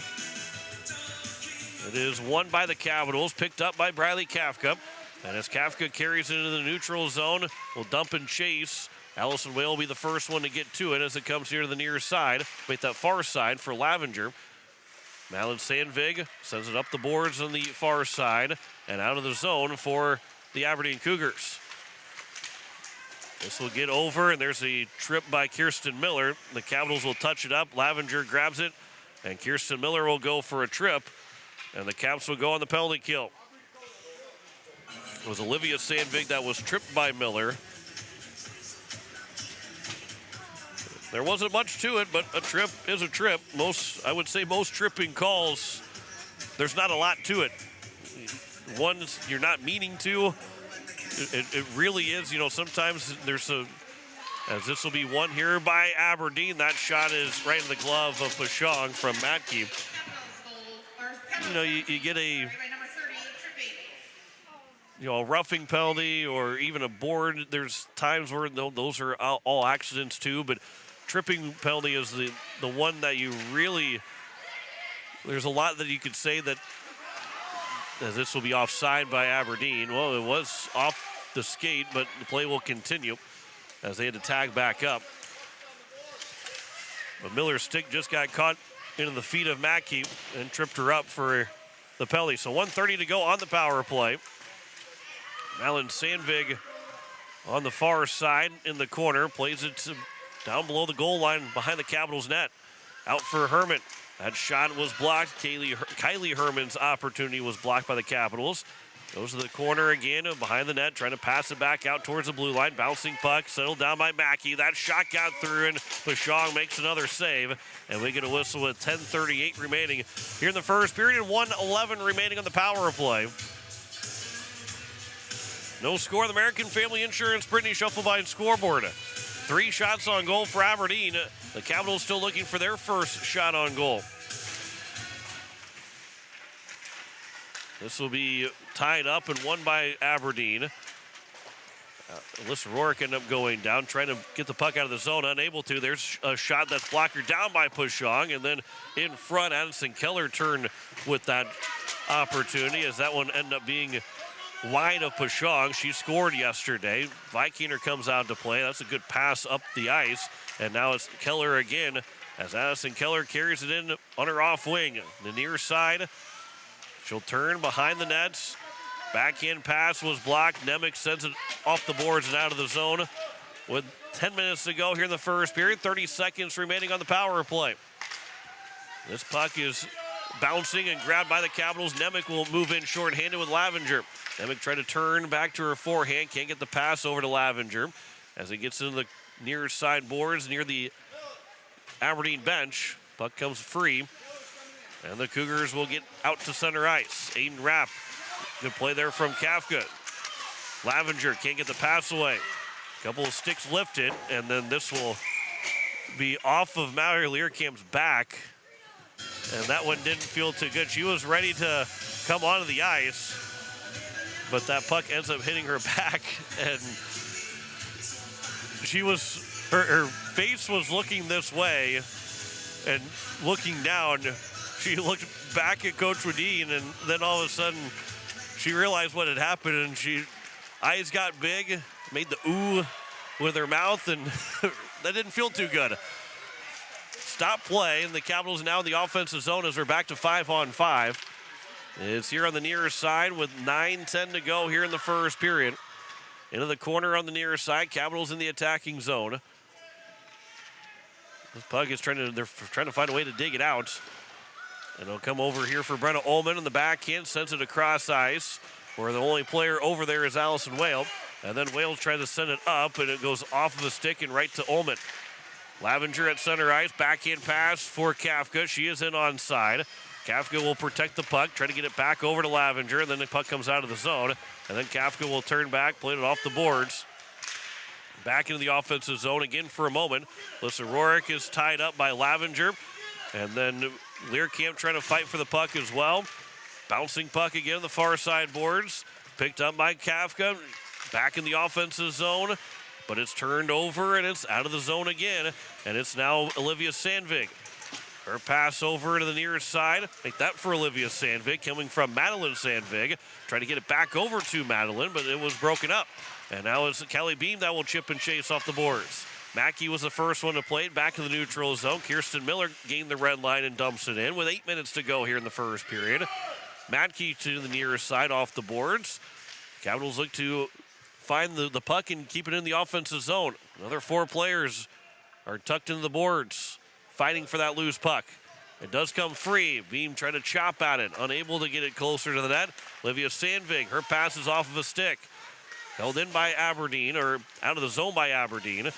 It is won by the Capitals, picked up by Briley Kafka, and as Kafka carries it into the neutral zone, will dump and chase. Allison Whale will be the first one to get to it as it comes here to the near side, wait, that far side for Lavenger. Malin Sandvig sends it up the boards on the far side and out of the zone for the Aberdeen Cougars. This will get over, and there's a trip by Kirsten Miller. The Capitals will touch it up. Lavenger grabs it, and Kirsten Miller will go for a trip. And the Caps will go on the penalty kill. It was Olivia Sandvig that was tripped by Miller. There wasn't much to it, but a trip is a trip. I would say most tripping calls, there's not a lot to it. Ones you're not meaning to. It really is, sometimes there's as this will be one here by Aberdeen. That shot is right in the glove of Pashong from Matke. You get a roughing penalty or even a board. There's times where those are all accidents too, but tripping penalty is the one that you really, there's a lot that you could say that as this will be offside by Aberdeen. Well, it was off the skate, but the play will continue as they had to tag back up. But Miller's stick just got caught into the feet of Mackey and tripped her up for the penalty. So 1:30 to go on the power play. Madeline Sandvig on the far side in the corner, plays it down below the goal line behind the Capitals net. Out for Herman. That shot was blocked. Kylie Herman's opportunity was blocked by the Capitals. Goes to the corner again, behind the net, trying to pass it back out towards the blue line. Bouncing puck, settled down by Mackey. That shot got through, and Pashong makes another save. And we get a whistle with 10:38 remaining here in the first period, and 1:11 remaining on the power play. No score. The American Family Insurance Brittany Shufflebine scoreboard. 3 shots on goal for Aberdeen. The Capitals still looking for their first shot on goal. This will be tied up and won by Aberdeen. Alyssa Rourke ended up going down, trying to get the puck out of the zone, unable to. There's a shot that's blocked down by Pashong, and then in front, Addison Keller turned with that opportunity as that one ended up being wide of Pashong. She scored yesterday. Vikinger comes out to play. That's a good pass up the ice, and now it's Keller again as Addison Keller carries it in on her off wing. The near side. She'll turn behind the nets. Backhand pass was blocked. Nemec sends it off the boards and out of the zone. With 10 minutes to go here in the first period, 30 seconds remaining on the power play. This puck is bouncing and grabbed by the Capitals. Nemec will move in shorthanded with Lavenger. Nemec tried to turn back to her forehand. Can't get the pass over to Lavenger. As it gets into the near side boards near the Aberdeen bench. Puck comes free. And the Cougars will get out to center ice. Aiden Rapp, good play there from Kafka. Lavenger can't get the pass away. Couple of sticks lifted, and then this will be off of Mallory Learcamp's back. And that one didn't feel too good. She was ready to come onto the ice, but that puck ends up hitting her back, and her face was looking this way and looking down. She looked back at Coach Wadine, and then all of a sudden she realized what had happened, and eyes got big, made the ooh with her mouth, and that didn't feel too good. Stop play, and the Capitals now in the offensive zone as we're back to 5-on-5. It's here on the near side with 9:10 to go here in the first period. Into the corner on the near side, Capitals in the attacking zone. This puck is trying to find a way to dig it out. And it'll come over here for Brenna Ullman in the backhand, sends it across ice, where the only player over there is Allison Whale. And then Whale tries to send it up, and it goes off of the stick and right to Ullman. Lavenger at center ice, backhand pass for Kafka. She is in onside. Kafka will protect the puck, try to get it back over to Lavenger, and then the puck comes out of the zone. And then Kafka will turn back, play it off the boards. Back into the offensive zone again for a moment. Alyssa Rourke is tied up by Lavenger. And then Learcamp trying to fight for the puck as well. Bouncing puck again on the far side boards. Picked up by Kafka. Back in the offensive zone. But it's turned over and it's out of the zone again. And it's now Olivia Sandvig. Her pass over to the near side. Make that for Olivia Sandvig coming from Madeline Sandvig. Trying to get it back over to Madeline, but it was broken up. And now it's Kelly Beam that will chip and chase off the boards. Mackey was the first one to play it back in the neutral zone. Kirsten Miller gained the red line and dumps it in with 8 minutes to go here in the first period. Mackey to the near side off the boards. Capitals look to find the puck and keep it in the offensive zone. Another 4 players are tucked into the boards, fighting for that loose puck. It does come free. Beam trying to chop at it, unable to get it closer to the net. Olivia Sandvig, her pass is off of a stick. Held in by Aberdeen, or out of the zone by Aberdeen.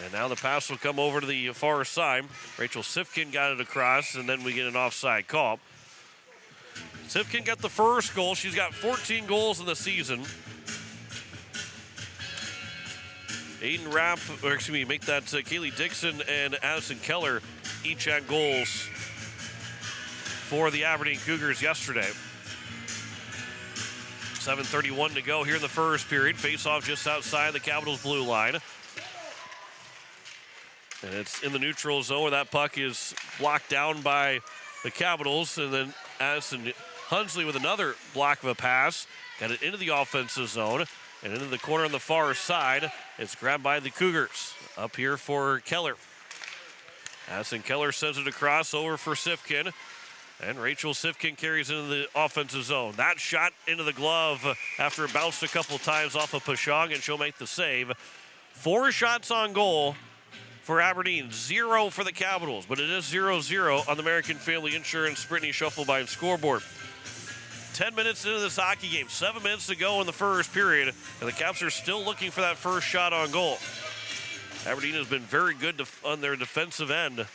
And now the pass will come over to the far side. Rachel Sifkin got it across, and then we get an offside call. Sifkin got the first goal. She's got 14 goals in the season. Aiden Rapp, or excuse me, make that Kaylee Dixon and Addison Keller each had goals for the Aberdeen Cougars yesterday. 7:31 to go here in the first period. Face-off just outside the Capitals' blue line. And it's in the neutral zone where that puck is blocked down by the Capitals. And then Addison Hunsley with another block of a pass. Got it into the offensive zone. And into the corner on the far side. It's grabbed by the Cougars. Up here for Keller. Addison Keller sends it across over for Sifkin. And Rachel Sifkin carries into the offensive zone. That shot into the glove after it bounced a couple times off of Pashong, and she'll make the save. 4 shots on goal for Aberdeen, 0 for the Capitals, but it is 0-0 on the American Family Insurance Brittany Shufflebine scoreboard. 10 minutes into this hockey game, 7 minutes to go in the first period, and the Caps are still looking for that first shot on goal. Aberdeen has been very good on their defensive end,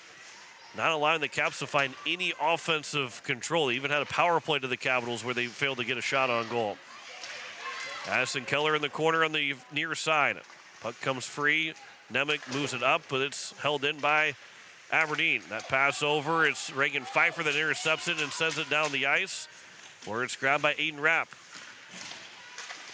not allowing the Caps to find any offensive control. They even had a power play to the Capitals where they failed to get a shot on goal. Addison Keller in the corner on the near side. Puck comes free. Nemec moves it up, but it's held in by Aberdeen. That pass over, it's Reagan Pfeiffer that intercepts it and sends it down the ice, where it's grabbed by Aiden Rapp.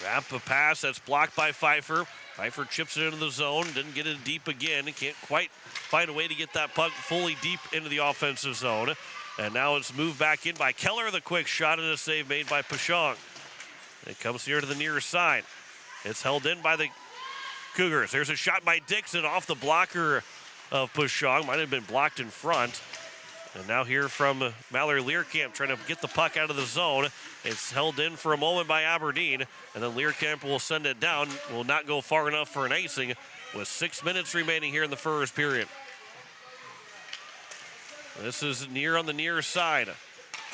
Rapp, a pass that's blocked by Pfeiffer. Pfeiffer chips it into the zone, didn't get it deep again. Can't quite find a way to get that puck fully deep into the offensive zone. And now it's moved back in by Keller, the quick shot, and a save made by Pashong. It comes here to the near side. It's held in by the Cougars. There's a shot by Dixon off the blocker of Pashong. Might have been blocked in front. And now here from Mallory Learcamp trying to get the puck out of the zone. It's held in for a moment by Aberdeen, and then Learcamp will send it down. Will not go far enough for an icing with 6 minutes remaining here in the first period. This is on the near side.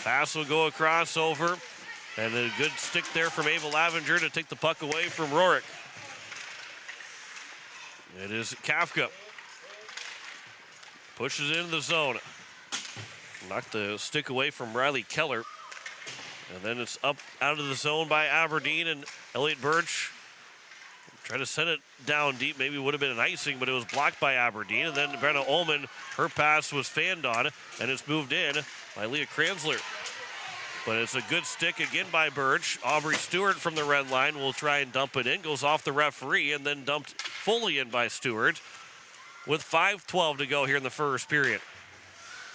Pass will go across over, and a good stick there from Ava Lavenger to take the puck away from Rorick. It is Kafka. Pushes it into the zone. Knocked the stick away from Riley Keller. And then it's up out of the zone by Aberdeen, and Elliott Birch tried to send it down deep. Maybe would have been an icing, but it was blocked by Aberdeen. And then Brenna Ullman, her pass was fanned on, and it's moved in by Leah Kranzler. But it's a good stick again by Birch. Aubrey Stewart from the red line will try and dump it in. Goes off the referee and then dumped fully in by Stewart with 5:12 to go here in the first period.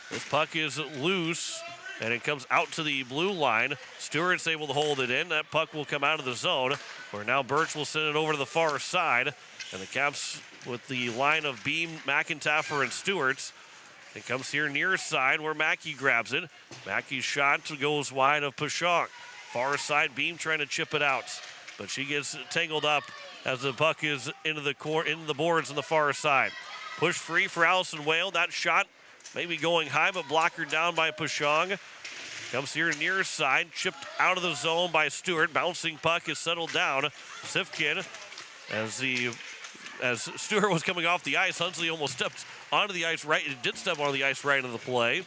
This puck is loose, and it comes out to the blue line. Stewart's able to hold it in. That puck will come out of the zone, where now Birch will send it over to the far side. And the Caps with the line of Beam, McIntyre, and Stewart's. It comes here near side where Mackey grabs it. Mackey's shot goes wide of Pashong. Far side, Beam trying to chip it out, but she gets tangled up as the puck is into the boards on the far side. Push free for Allison Whale. That shot maybe going high, but blocker down by Pashong. Comes here near side, chipped out of the zone by Stewart. Bouncing puck is settled down. Sifkin, as Stewart was coming off the ice, Hunsley almost stepped onto the ice right. It did step onto the ice right into the play.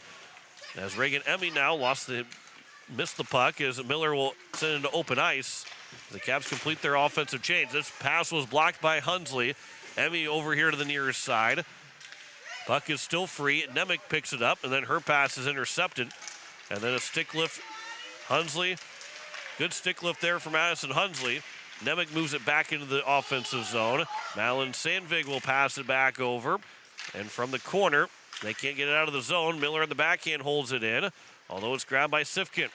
As Reagan Emmy now missed the puck, as Miller will send it into open ice. The Caps complete their offensive change. This pass was blocked by Hunsley. Emmy over here to the nearest side. Puck is still free. Nemec picks it up, and then her pass is intercepted. And then a stick lift. Hunsley, good stick lift there from Addison Hunsley. Nemec moves it back into the offensive zone. Malin Sandvig will pass it back over. And from the corner, they can't get it out of the zone. Miller in the backhand holds it in, although it's grabbed by Sifkin.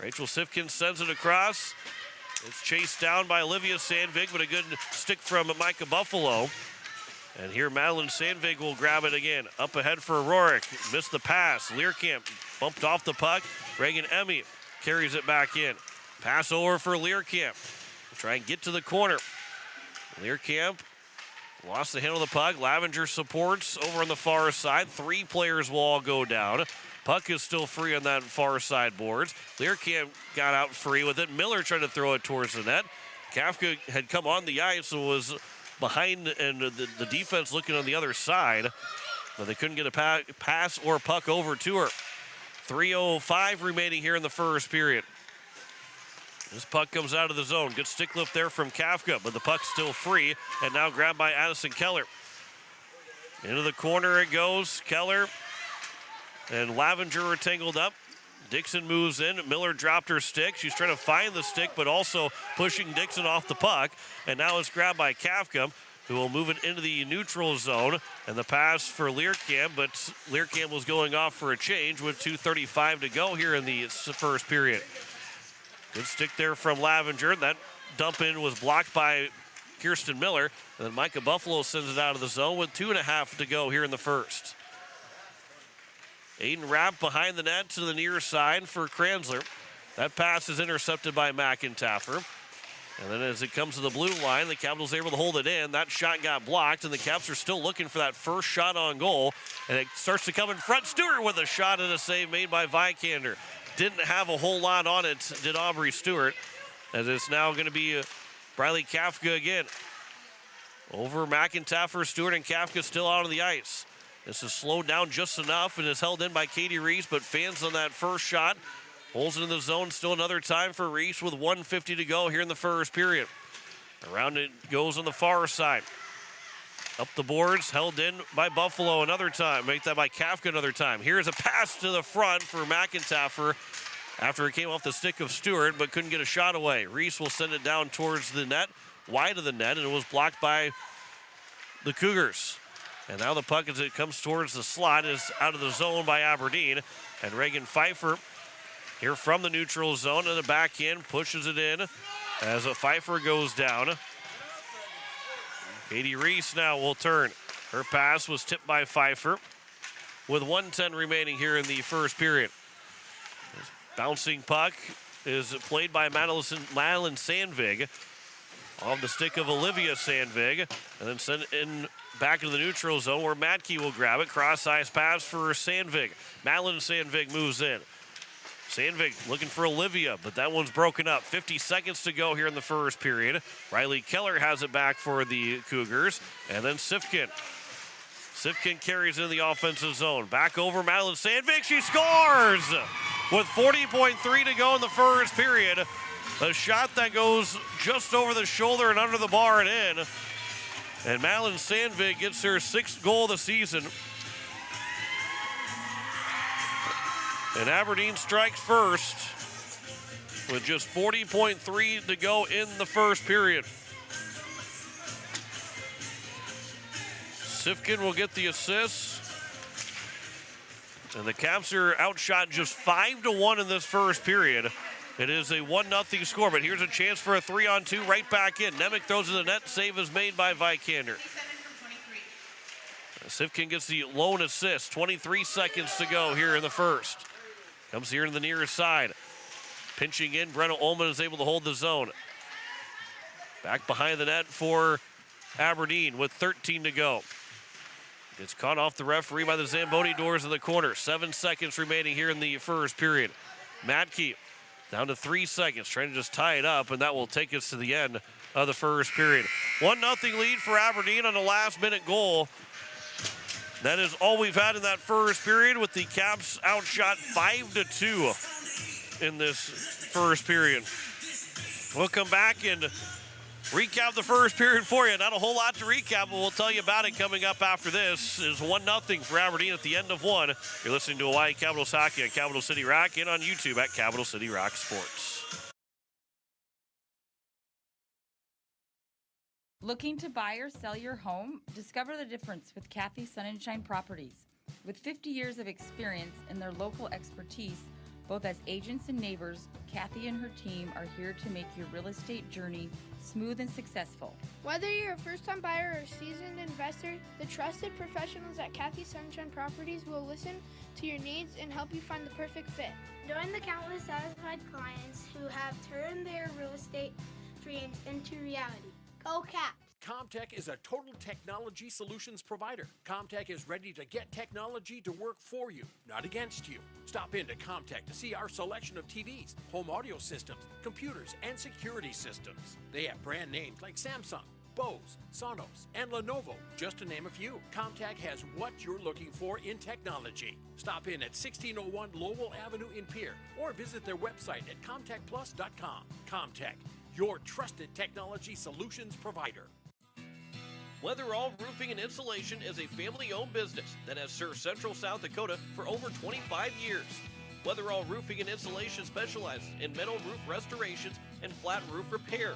Rachel Sifkin sends it across. It's chased down by Olivia Sandvig, but a good stick from Micah Buffalo. And here Madeline Sandvig will grab it again. Up ahead for Rorick. Missed the pass. Learcamp bumped off the puck. Reagan Emmy carries it back in. Pass over for Learcamp. Try and get to the corner. Learcamp Lost the handle of the puck. Lavenger supports over on the far side. 3 players will all go down. Puck is still free on that far side boards. Learcamp got out free with it. Miller tried to throw it towards the net. Kafka had come on the ice and was behind, and the defense looking on the other side, but they couldn't get a pass or puck over to her. 3:05 remaining here in the first period. This puck comes out of the zone. Good stick lift there from Kafka, but the puck's still free, and now grabbed by Addison Keller. Into the corner it goes. Keller and Lavenger are tangled up. Dixon moves in. Miller dropped her stick. She's trying to find the stick, but also pushing Dixon off the puck. And now it's grabbed by Kafka, who will move it into the neutral zone. And the pass for Learcamp, but Learcamp was going off for a change with 2:35 to go here in the first period. Good stick there from Lavenger. That dump in was blocked by Kirsten Miller. And then Micah Buffalo sends it out of the zone with 2.5 to go here in the first. Aiden Rapp behind the net to the near side for Kranzler. That pass is intercepted by McIntaffer. And then as it comes to the blue line, the Capitals able to hold it in. That shot got blocked, and the Caps are still looking for that first shot on goal. And it starts to come in front. Stewart with a shot and a save made by Vikander. Didn't have a whole lot on it, did Aubrey Stewart. As it's now going to be Briley Kafka again. Over McIntaffer, Stewart, and Kafka still out on the ice. This is slowed down just enough and is held in by Katie Reese, but fans on that first shot. Holds it in the zone. Still another time for Reese with 1:50 to go here in the first period. Around it goes on the far side. Up the boards, held in by Buffalo another time. Make that by Kafka another time. Here's a pass to the front for McIntaffer after it came off the stick of Stewart, but couldn't get a shot away. Reese will send it down towards the net, wide of the net, and it was blocked by the Cougars. And now the puck, as it comes towards the slot, is out of the zone by Aberdeen. And Reagan Pfeiffer here from the neutral zone, and the back end pushes it in as a Pfeiffer goes down. Katie Reese now will turn. Her pass was tipped by Pfeiffer with 1:10 remaining here in the first period. This bouncing puck is played by Madeline Sandvig on the stick of Olivia Sandvig, and then sent in back into the neutral zone where Matke will grab it. Cross-ice pass for Sandvig. Madeline Sandvig moves in. Sandvig looking for Olivia, but that one's broken up. 50 seconds to go here in the first period. Riley Keller has it back for the Cougars, and then Sifkin. Sifkin carries in the offensive zone. Back over Madeline Sandvig. She scores with 40.3 to go in the first period. A shot that goes just over the shoulder and under the bar and in. And Madeline Sandvig gets her 6th goal of the season. And Aberdeen strikes first with just 40.3 to go in the first period. Sifkin will get the assist. And the Caps are outshot just 5-1 in this first period. It is a 1-0 score, but here's a chance for a 3-on-2 right back in. Nemec throws in the net. Save is made by Vikander. Sifkin gets the lone assist. 23 seconds to go here in the first. Comes here to the near side. Pinching in, Brenna Ullman is able to hold the zone. Back behind the net for Aberdeen with 13 to go. Gets caught off the referee by the Zamboni doors in the corner. 7 seconds remaining here in the first period. Matke down to 3 seconds, trying to just tie it up, and that will take us to the end of the first period. 1-0 lead for Aberdeen on a last-minute goal. That is all we've had in that first period, with the Caps outshot 5-2 in this first period. We'll come back and recap the first period for you. Not a whole lot to recap, but we'll tell you about it coming up after this. It's 1-0 for Aberdeen at the end of one. You're listening to Hawaii Capitals Hockey on Capital City Rock and on YouTube at Capital City Rock Sports. Looking to buy or sell your home? Discover the difference with Kathy Sunshine Properties. With 50 years of experience and their local expertise, both as agents and neighbors, Kathy and her team are here to make your real estate journey smooth and successful. Whether you're a first-time buyer or a seasoned investor, the trusted professionals at Kathy Sunshine Properties will listen to your needs and help you find the perfect fit. Join the countless satisfied clients who have turned their real estate dreams into reality. Go Caps! Comtech is a total technology solutions provider. Comtech is ready to get technology to work for you, not against you. Stop into Comtech to see our selection of TVs, home audio systems, computers, and security systems. They have brand names like Samsung, Bose, Sonos, and Lenovo, just to name a few. Comtech has what you're looking for in technology. Stop in at 1601 Lowell Avenue in Pierre or visit their website at comtechplus.com. Comtech, your trusted technology solutions provider. Weatherall Roofing and Insulation is a family-owned business that has served Central South Dakota for over 25 years. Weatherall Roofing and Insulation specializes in metal roof restorations and flat roof repair.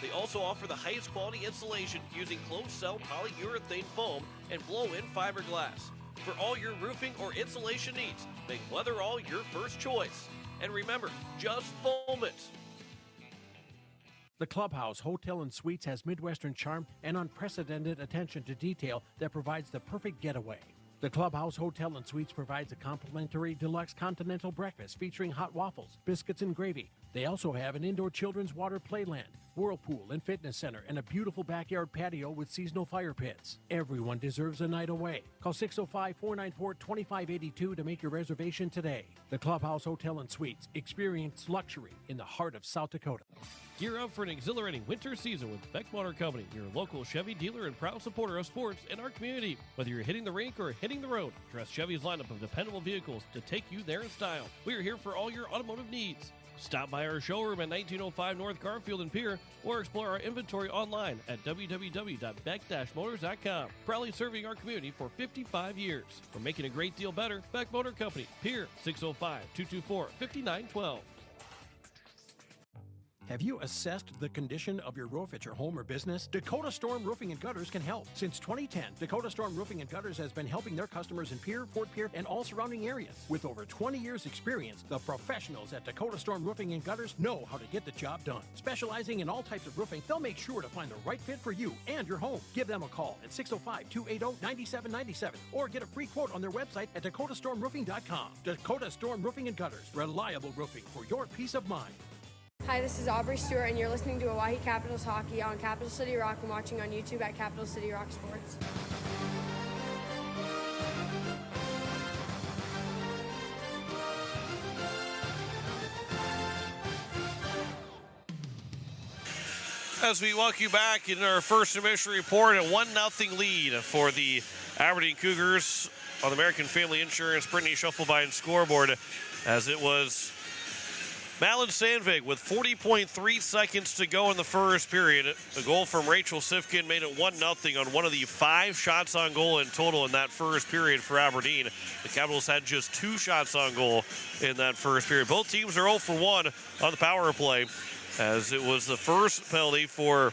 They also offer the highest quality insulation using closed-cell polyurethane foam and blow-in fiberglass. For all your roofing or insulation needs, make Weatherall your first choice. And remember, just foam it. The Clubhouse Hotel and Suites has Midwestern charm and unprecedented attention to detail that provides the perfect getaway. The Clubhouse Hotel and Suites provides a complimentary deluxe continental breakfast featuring hot waffles, biscuits, and gravy. They also have an indoor children's water playland, whirlpool and fitness center, and a beautiful backyard patio with seasonal fire pits. Everyone deserves a night away. Call 605-494-2582 to make your reservation today. The Clubhouse Hotel and Suites. Experience luxury in the heart of South Dakota. Gear up for an exhilarating winter season with Beck Motor Company, your local Chevy dealer and proud supporter of sports and our community. Whether you're hitting the rink or hitting the road, trust Chevy's lineup of dependable vehicles to take you there in style. We are here for all your automotive needs. Stop by our showroom at 1905 North Garfield in Pierre or explore our inventory online at www.beck-motors.com. Proudly serving our community for 55 years. We're making a great deal better. Beck Motor Company, Pierre, 605-224-5912. Have you assessed the condition of your roof at your home or business? Dakota Storm Roofing and Gutters can help. Since 2010, Dakota Storm Roofing and Gutters has been helping their customers in Pierre, Fort Pierre, and all surrounding areas. With over 20 years experience, the professionals at Dakota Storm Roofing and Gutters know how to get the job done. Specializing in all types of roofing, they'll make sure to find the right fit for you and your home. Give them a call at 605-280-9797 or get a free quote on their website at dakotastormroofing.com. Dakota Storm Roofing and Gutters. Reliable roofing for your peace of mind. Hi, this is Aubrey Stewart, and you're listening to Oahe Capitals Hockey on Capital City Rock and watching on YouTube at Capital City Rock Sports. As we welcome you back in our first intermission report, a 1-0 lead for the Aberdeen Cougars on the American Family Insurance Brittany Schuffelbein scoreboard, as it was Madeline Sandvig with 40.3 seconds to go in the first period. A goal from Rachel Sifkin made it 1-0 on one of the 5 shots on goal in total in that first period for Aberdeen. The Capitals had just 2 shots on goal in that first period. Both teams are 0 for 1 on the power play, as it was the first penalty for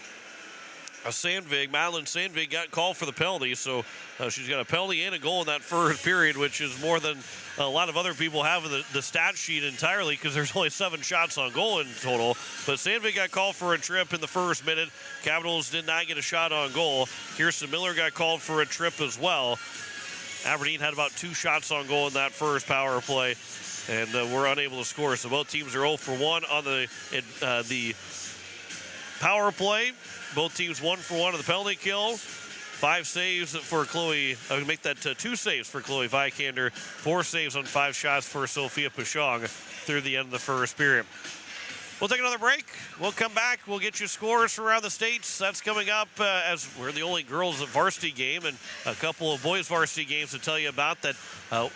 Sandvig. Madeline Sandvig got called for the penalty, so she's got a penalty and a goal in that first period, which is more than a lot of other people have in the stat sheet entirely, because there's only 7 shots on goal in total. But Sandvig got called for a trip in the first minute. Capitals did not get a shot on goal. Kirsten Miller got called for a trip as well. Aberdeen had about 2 shots on goal in that first power play, and were unable to score. So both teams are 0 for 1 on the power play. Both teams 1 for 1 on the penalty kill. 5 saves for Chloe. I would make that 2 saves for Chloe Vikander. 4 saves on 5 shots for Sophia Pashong through the end of the first period. We'll take another break. We'll come back. We'll get you scores from around the states. That's coming up as we're the only girls varsity game and a couple of boys varsity games to tell you about that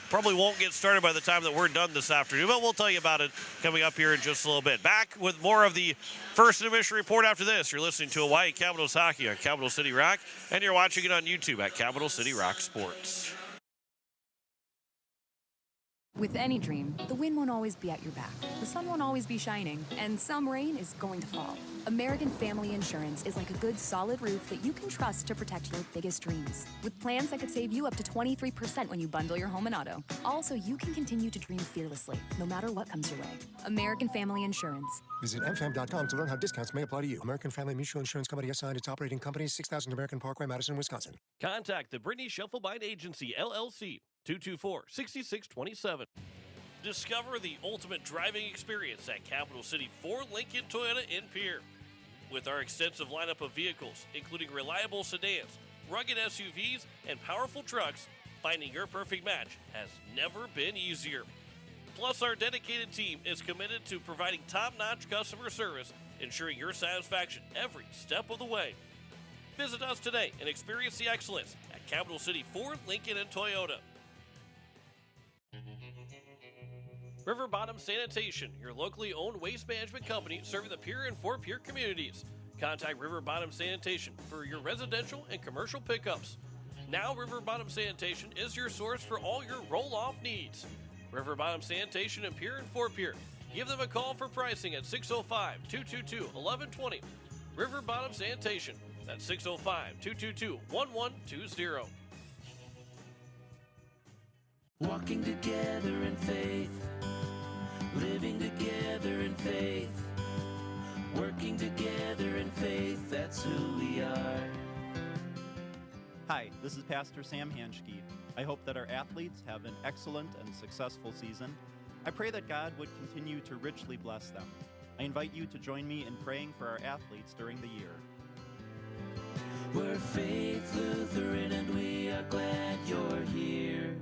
probably won't get started by the time that we're done this afternoon, but we'll tell you about it coming up here in just a little bit. Back with more of the first intermission report after this. You're listening to Hawaii Capitals Hockey on Capital City Rock, and you're watching it on YouTube at Capital City Rock Sports. With any dream, the wind won't always be at your back, the sun won't always be shining, and some rain is going to fall. American Family Insurance is like a good solid roof that you can trust to protect your biggest dreams. With plans that could save you up to 23% when you bundle your home and auto. Also, you can continue to dream fearlessly, no matter what comes your way. American Family Insurance. Visit mfam.com to learn how discounts may apply to you. American Family Mutual Insurance Company assigned its operating company, 6000 American Parkway, Madison, Wisconsin. Contact the Brittany Schuffelbein Agency, LLC, 224-6627. Discover the ultimate driving experience at Capital City Ford Lincoln Toyota in Pierre. With our extensive lineup of vehicles, including reliable sedans, rugged SUVs, and powerful trucks, finding your perfect match has never been easier. Plus, our dedicated team is committed to providing top-notch customer service, ensuring your satisfaction every step of the way. Visit us today and experience the excellence at Capital City Ford, Lincoln, and Toyota. River Bottom Sanitation, your locally owned waste management company serving the Pierre and Fort Pierre communities. Contact River Bottom Sanitation for your residential and commercial pickups. Now River Bottom Sanitation is your source for all your roll-off needs. River Bottom Sanitation in Pierre and Fort Pierre. Give them a call for pricing at 605-222-1120. River Bottom Sanitation. That's 605-222-1120. Walking together in faith, living together in faith, working together in faith, that's who we are. Hi, this is Pastor Sam Hanschke. I hope that our athletes have an excellent and successful season. I pray that God would continue to richly bless them. I invite you to join me in praying for our athletes during the year. We're Faith Lutheran and we are glad you're here.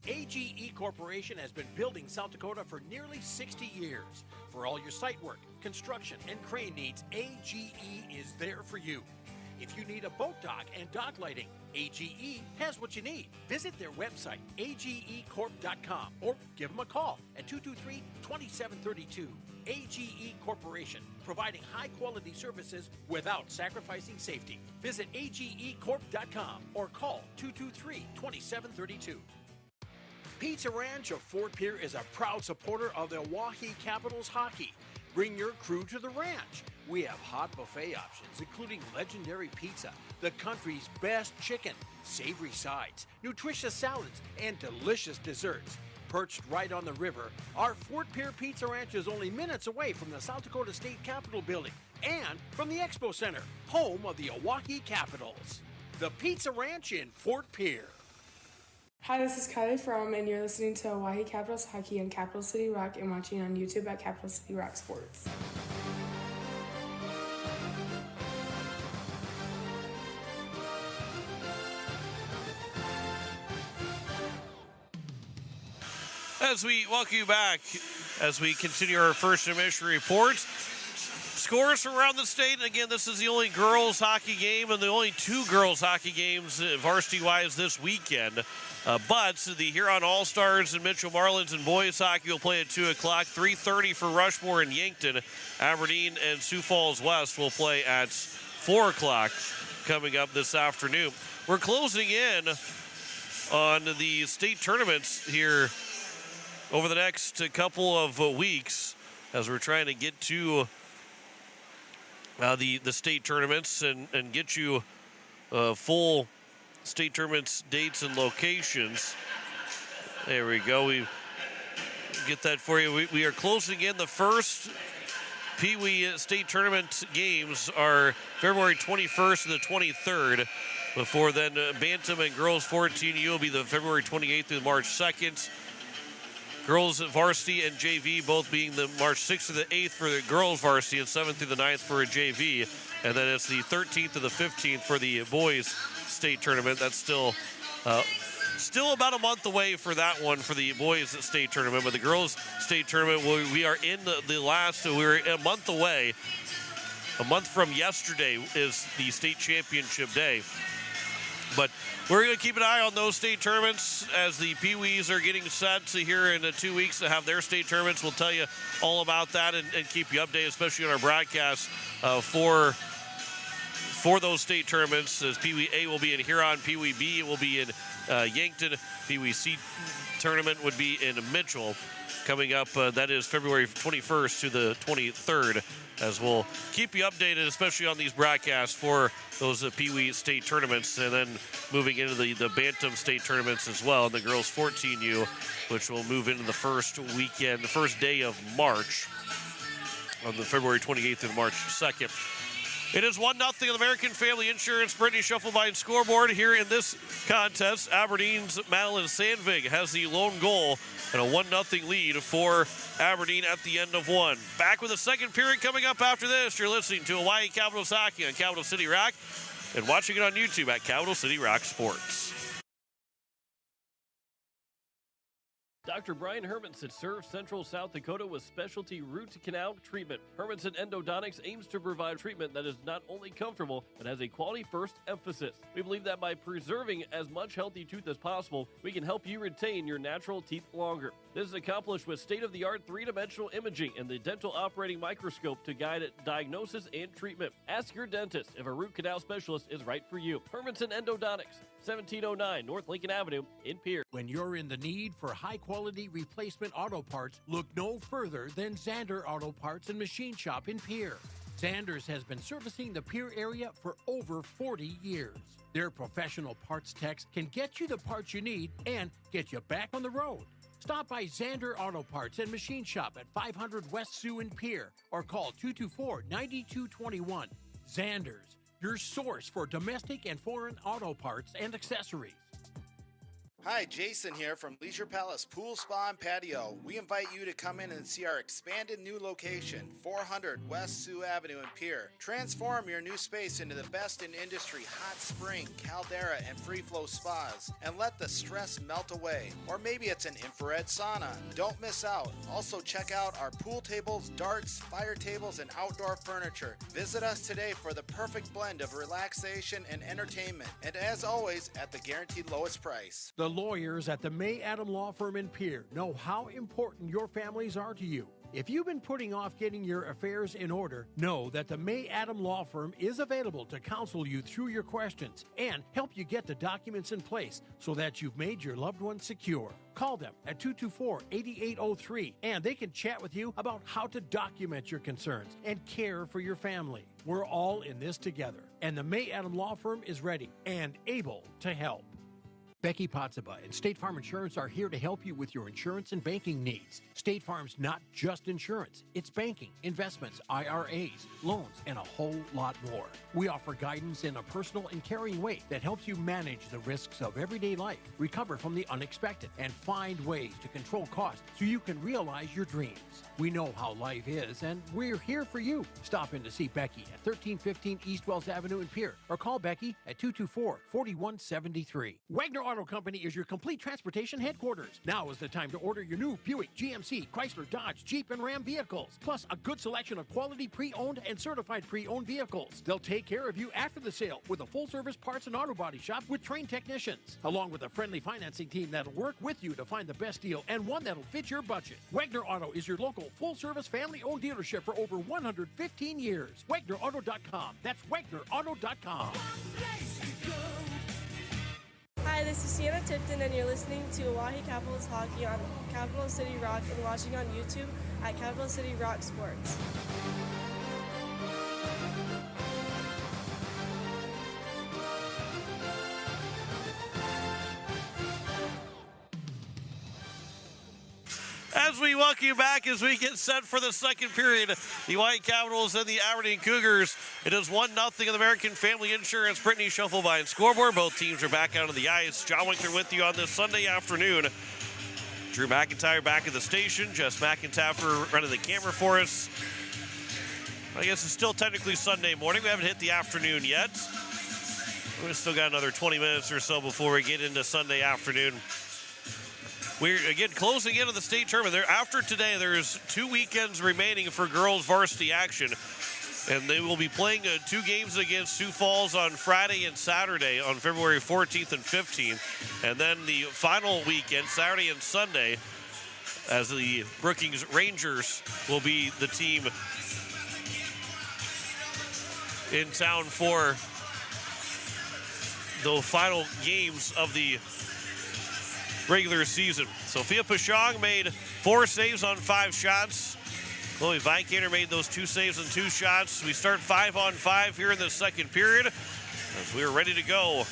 AGE Corporation has been building South Dakota for nearly 60 years. For all your site work, construction, and crane needs, AGE is there for you. If you need a boat dock and dock lighting, AGE has what you need. Visit their website, agecorp.com, or give them a call at 223-2732. AGE Corporation, providing high-quality services without sacrificing safety. Visit agecorp.com or call 223-2732. Pizza Ranch of Fort Pierre is a proud supporter of the Oahe Capitals hockey. Bring your crew to the ranch. We have hot buffet options, including legendary pizza, the country's best chicken, savory sides, nutritious salads, and delicious desserts. Perched right on the river, our Fort Pierre Pizza Ranch is only minutes away from the South Dakota State Capitol building and from the Expo Center, home of the Oahe Capitals. The Pizza Ranch in Fort Pierre. Hi, this is Kylie and you're listening to Oahe Capitals Hockey on Capital City Rock and watching on YouTube at Capital City Rock Sports. As we welcome you back, as we continue our first intermission reports, scores from around the state. Again, this is the only girls hockey game and the only two girls hockey games varsity-wise this weekend. But the Huron All-Stars and Mitchell Marlins and boys hockey will play at 2 o'clock. 3:30 for Rushmore and Yankton. Aberdeen and Sioux Falls West will play at 4 o'clock coming up this afternoon. We're closing in on the state tournaments here over the next couple of weeks as we're trying to get to the state tournaments and get you full state tournaments dates and locations. There we go. We get that for you. We are closing in. The first Pee Wee state tournament games are February 21st and the 23rd. Before then, Bantam and Girls 14U will be the February 28th through March 2nd. Girls varsity and JV both being the March 6th to the 8th for the girls varsity and 7th through the 9th for a JV. And then it's the 13th to the 15th for the boys state tournament. That's still about a month away for that one for the boys state tournament. But the girls state tournament, we are in the last, we're a month away. A month from yesterday is the state championship day. But we're going to keep an eye on those state tournaments as the Pee-wees are getting set here in 2 weeks to have their state tournaments. We'll tell you all about that and keep you updated, especially on our broadcast for those state tournaments. As Pee-wee A will be in Huron, Pee-wee B will be in Yankton, Pee-wee C tournament would be in Mitchell. Coming up, that is February 21st to the 23rd, as we'll keep you updated, especially on these broadcasts for those Pee-wee state tournaments, and then moving into the Bantam state tournaments as well, and the girls 14U, which will move into the first weekend, the first day of March, on the February 28th and March 2nd. It is 1-0 on American Family Insurance Brittany Shufflebine scoreboard here in this contest. Aberdeen's Madeline Sandvig has the lone goal and a 1-0 lead for Aberdeen at the end of one. Back with the second period coming up after this. You're listening to Hawaii Capitals Hockey on Capital City Rock and watching it on YouTube at Capital City Rock Sports. Dr. Brian Hermanson serves Central South Dakota with specialty root canal treatment. Hermanson Endodontics aims to provide treatment that is not only comfortable, but has a quality-first emphasis. We believe that by preserving as much healthy tooth as possible, we can help you retain your natural teeth longer. This is accomplished with state-of-the-art three-dimensional imaging and the dental operating microscope to guide diagnosis and treatment. Ask your dentist if a root canal specialist is right for you. Hermanson Endodontics, 1709 North Lincoln Avenue in Pierre. When you're in the need for high-quality replacement auto parts, look no further than Zander Auto Parts and Machine Shop in Pierre. Zanders has been servicing the Pierre area for over 40 years. Their professional parts techs can get you the parts you need and get you back on the road. Stop by Zander Auto Parts and Machine Shop at 500 West Sioux in Pierre or call 224-9221. Zanders, your source for domestic and foreign auto parts and accessories. Hi, Jason here from Leisure Palace Pool, Spa, and Patio. We invite you to come in and see our expanded new location, 400 West Sioux Avenue in Pierre. Transform your new space into the best in industry hot spring, caldera, and free flow spas, and let the stress melt away. Or maybe it's an infrared sauna. Don't miss out. Also check out our pool tables, darts, fire tables, and outdoor furniture. Visit us today for the perfect blend of relaxation and entertainment. And as always, at the guaranteed lowest price. The lawyers at the May Adam Law Firm in Pierre know how important your families are to you. If you've been putting off getting your affairs in order, know that the May Adam Law Firm is available to counsel you through your questions and help you get the documents in place so that you've made your loved ones secure. Call them at 224-8803 and they can chat with you about how to document your concerns and care for your family. We're all in this together, and the May Adam Law Firm is ready and able to help. Becky Potsaba and State Farm Insurance are here to help you with your insurance and banking needs. State Farm's not just insurance. It's banking, investments, IRAs, loans, and a whole lot more. We offer guidance in a personal and caring way that helps you manage the risks of everyday life, recover from the unexpected, and find ways to control costs so you can realize your dreams. We know how life is, and we're here for you. Stop in to see Becky at 1315 East Wells Avenue in Pierre, or call Becky at 224-4173. Wagner Auto Company is your complete transportation headquarters. Now is the time to order your new Buick, GMC, Chrysler, Dodge, Jeep, and Ram vehicles, plus a good selection of quality pre-owned and certified pre-owned vehicles. They'll take care of you after the sale with a full-service parts and auto body shop with trained technicians, along with a friendly financing team that'll work with you to find the best deal and one that'll fit your budget. Wagner Auto is your local full-service family-owned dealership for over 115 years. WagnerAuto.com. That's WagnerAuto.com. Hi, this is Sienna Tipton, and you're listening to Oahe Capitals Hockey on Capital City Rock and watching on YouTube at Capital City Rock Sports. As we welcome you back as we get set for the second period, the White Capitals and the Aberdeen Cougars. It is 1-0 on the American Family Insurance Brittany Shufflebine scoreboard. Both teams are back out on the ice. John Winkler with you on this Sunday afternoon. Drew McIntyre back at the station. Jess McIntyre running the camera for us. I guess it's still technically Sunday morning. We haven't hit the afternoon yet. We've still got another 20 minutes or so before we get into Sunday afternoon. We're, again, closing in on the state tournament. After today, there's 2 weekends remaining for girls varsity action. And they will be playing 2 games against Sioux Falls on Friday and Saturday on February 14th and 15th. And then the final weekend, Saturday and Sunday, as the Brookings Rangers will be the team in town for the final games of the regular season. Sophia Pashong made 4 saves on 5 shots. Chloe Vicator made those 2 saves and 2 shots. We start 5-on-5 here in the second period as we're ready to go.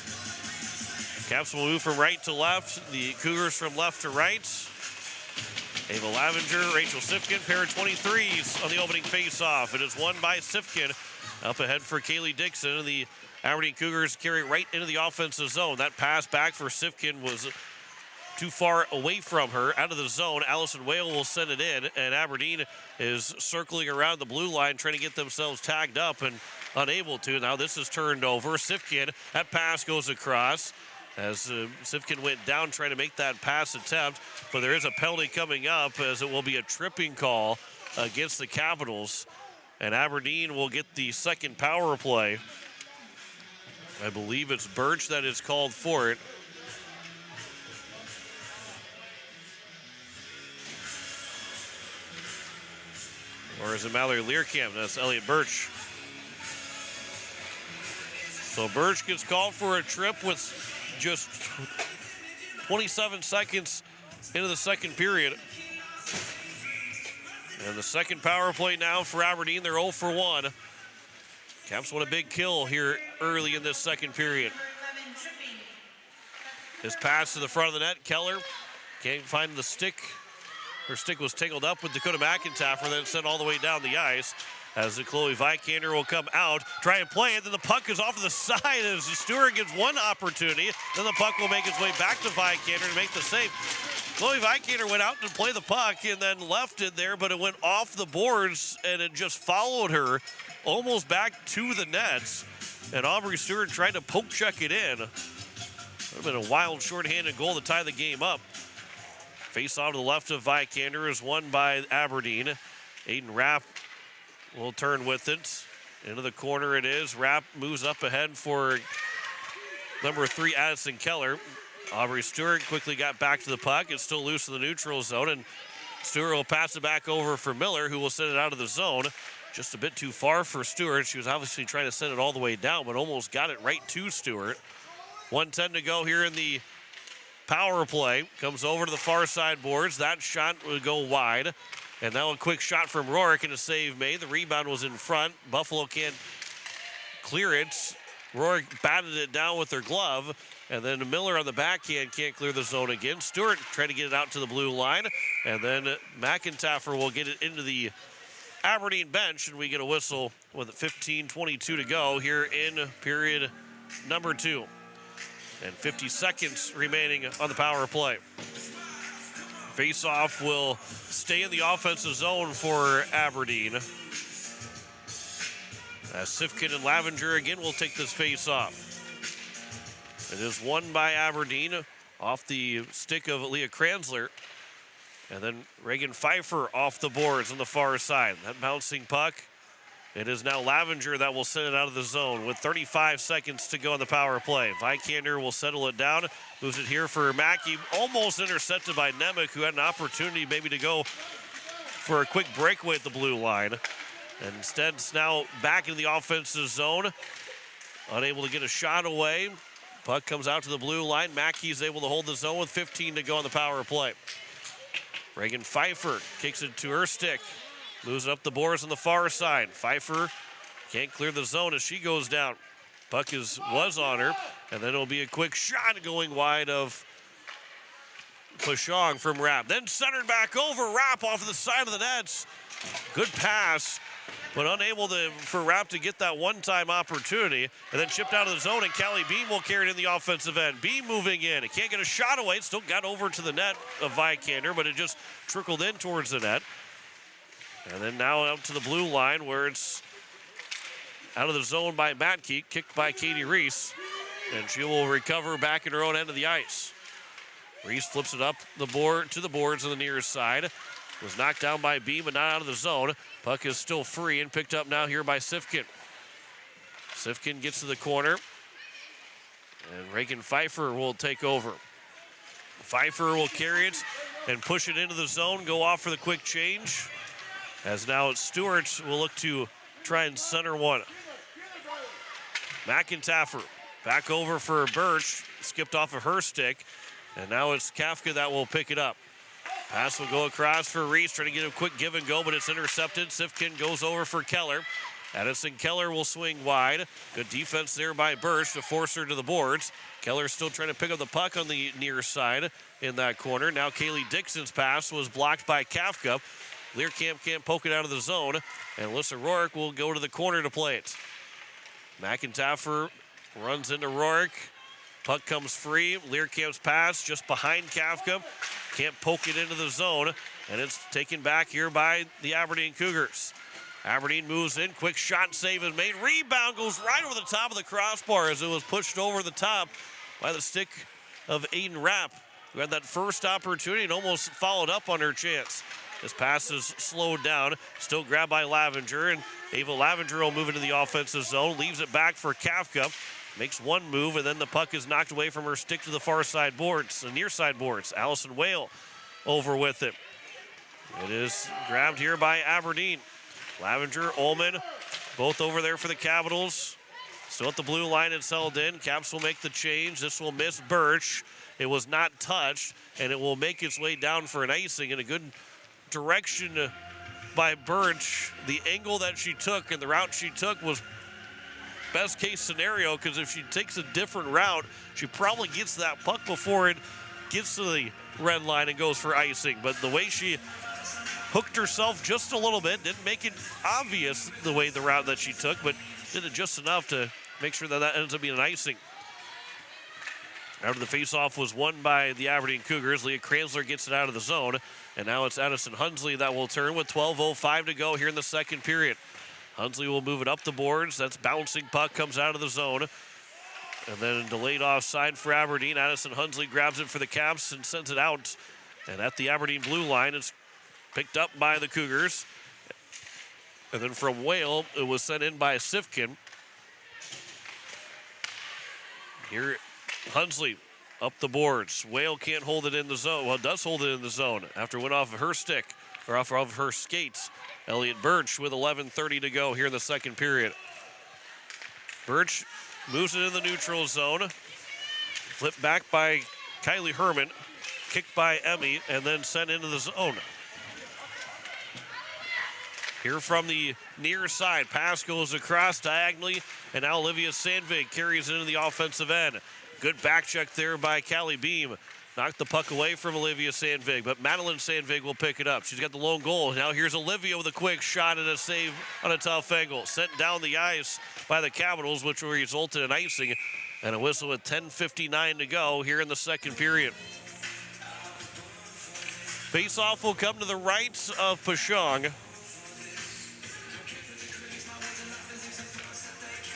Caps will move from right to left. The Cougars from left to right. Ava Lavenger, Rachel Sifkin, pair of 23s on the opening face-off. It is won by Sifkin Up ahead for Kaylee Dixon, and the Aberdeen Cougars carry right into the offensive zone. That pass back for Sifkin was too far away from her, out of the zone. Allison Whale will send it in, and Aberdeen is circling around the blue line, trying to get themselves tagged up and unable to. Now this is turned over. Sifkin, that pass goes across as Sifkin went down trying to make that pass attempt, but there is a penalty coming up as it will be a tripping call against the Capitals, and Aberdeen will get the second power play. I believe it's Birch that is called for it. Or is it Mallory Learcamp? That's Elliot Birch. So Birch gets called for a trip with just 27 seconds into the second period. And the second power play now for Aberdeen. They're 0 for 1. Caps want a big kill here early in this second period. This pass to the front of the net. Keller can't find the stick. Her stick was tangled up with Dakota McIntyre, then sent all the way down the ice. As the Chloe Vikander will come out, try and play it, then the puck is off to the side as Stewart gets one opportunity. Then the puck will make its way back to Vikander to make the save. Chloe Vikander went out to play the puck and then left it there, but it went off the boards and it just followed her almost back to the nets. And Aubrey Stewart tried to poke check it in. Would have been a wild shorthanded goal to tie the game up. Face off to the left of Vikander is won by Aberdeen. Aiden Rapp will turn with it. Into the corner it is. Rapp moves up ahead for number 3, Addison Keller. Aubrey Stewart quickly got back to the puck. It's still loose in the neutral zone, and Stewart will pass it back over for Miller, who will send it out of the zone. Just a bit too far for Stewart. She was obviously trying to send it all the way down, but almost got it right to Stewart. 1:10 to go here in the power play. Comes over to the far side boards. That shot will go wide. And now a quick shot from Rourke and a save made. The rebound was in front. Buffalo can't clear it. Rourke batted it down with her glove. And then Miller on the backhand can't clear the zone again. Stewart trying to get it out to the blue line. And then McIntyre will get it into the Aberdeen bench. And we get a whistle with 15:22 to go here in period number 2. And 50 seconds remaining on the power play. Face-off will stay in the offensive zone for Aberdeen. As Sifkin and Lavenger again will take this face-off. It is won by Aberdeen off the stick of Leah Kranzler. And then Reagan Pfeiffer off the boards on the far side. That bouncing puck. It is now Lavenger that will send it out of the zone with 35 seconds to go on the power play. Vikander will settle it down. Moves it here for Mackey. Almost intercepted by Nemec, who had an opportunity maybe to go for a quick breakaway at the blue line. And instead, it's now back in the offensive zone. Unable to get a shot away. Puck comes out to the blue line. Mackey is able to hold the zone with 15 to go on the power play. Reagan Pfeiffer kicks it to her stick. Moves it up the boards on the far side. Pfeiffer can't clear the zone as she goes down. Puck was on her, and then it'll be a quick shot going wide of Pashong from Rapp. Then centered back over. Rapp off the side of the nets. Good pass, but unable for Rapp to get that one-time opportunity. And then chipped out of the zone, and Callie Beam will carry it in the offensive end. Beam moving in. It can't get a shot away. It still got over to the net of Vikander, but it just trickled in towards the net. And then now out to the blue line where it's out of the zone by Matke, kicked by Katie Reese. And she will recover back in her own end of the ice. Reese flips it up the board to the boards on the near side. Was knocked down by Beam, but not out of the zone. Puck is still free and picked up now here by Sifkin. Sifkin gets to the corner. And Reagan Pfeiffer will take over. Pfeiffer will carry it and push it into the zone, go off for the quick change. As now it's Stewart will look to try and center one. McIntyre back over for Birch. Skipped off of her stick. And now it's Kafka that will pick it up. Pass will go across for Reese, trying to get a quick give and go, but it's intercepted. Sifkin goes over for Keller. Addison Keller will swing wide. Good defense there by Birch to force her to the boards. Keller still trying to pick up the puck on the near side in that corner. Now Kaylee Dixon's pass was blocked by Kafka. Learcamp can't poke it out of the zone, and Alyssa Rourke will go to the corner to play it. McIntoffer runs into Rourke. Puck comes free. Learcamp's pass just behind Kafka. Can't poke it into the zone, and it's taken back here by the Aberdeen Cougars. Aberdeen moves in. Quick shot save is made. Rebound goes right over the top of the crossbar as it was pushed over the top by the stick of Aiden Rapp, who had that first opportunity and almost followed up on her chance. This pass is slowed down. Still grabbed by Lavenger, and Ava Lavenger will move into the offensive zone. Leaves it back for Kafka. Makes one move, and then the puck is knocked away from her stick to the far side boards, the near side boards. Allison Whale over with it. It is grabbed here by Aberdeen. Lavenger, Ullman, both over there for the Capitals. Still at the blue line, it's held in. Caps will make the change. This will miss Birch. It was not touched, and it will make its way down for an icing in a good direction by Birch. The angle that she took and the route she took was best case scenario, because if she takes a different route, she probably gets that puck before it gets to the red line and goes for icing. But the way she hooked herself just a little bit, didn't make it obvious the route that she took, but did it just enough to make sure that that ends up being an icing. After the faceoff was won by the Aberdeen Cougars, Leah Kranzler gets it out of the zone, and now it's Addison Hunsley that will turn with 12:05 to go here in the second period. Hunsley will move it up the boards. That's bouncing puck, comes out of the zone. And then delayed offside for Aberdeen. Addison Hunsley grabs it for the Caps and sends it out. And at the Aberdeen blue line, it's picked up by the Cougars. And then from Whale, it was sent in by Sifkin. Here, Hunsley up the boards. Whale can't hold it in the zone. Well, does hold it in the zone after it went off of her stick, or off of her skates. Elliot Birch with 11:30 to go here in the second period. Birch moves it in the neutral zone. Flipped back by Kylie Herman. Kicked by Emmy and then sent into the zone. Here from the near side. Pass goes across diagonally, and now Olivia Sandvig carries it into the offensive end. Good back check there by Callie Beam. Knocked the puck away from Olivia Sandvig, but Madeline Sandvig will pick it up. She's got the lone goal. Now here's Olivia with a quick shot and a save on a tough angle. Sent down the ice by the Capitals, which will result in an icing and a whistle with 10:59 to go here in the second period. Face-off will come to the right of Pashong.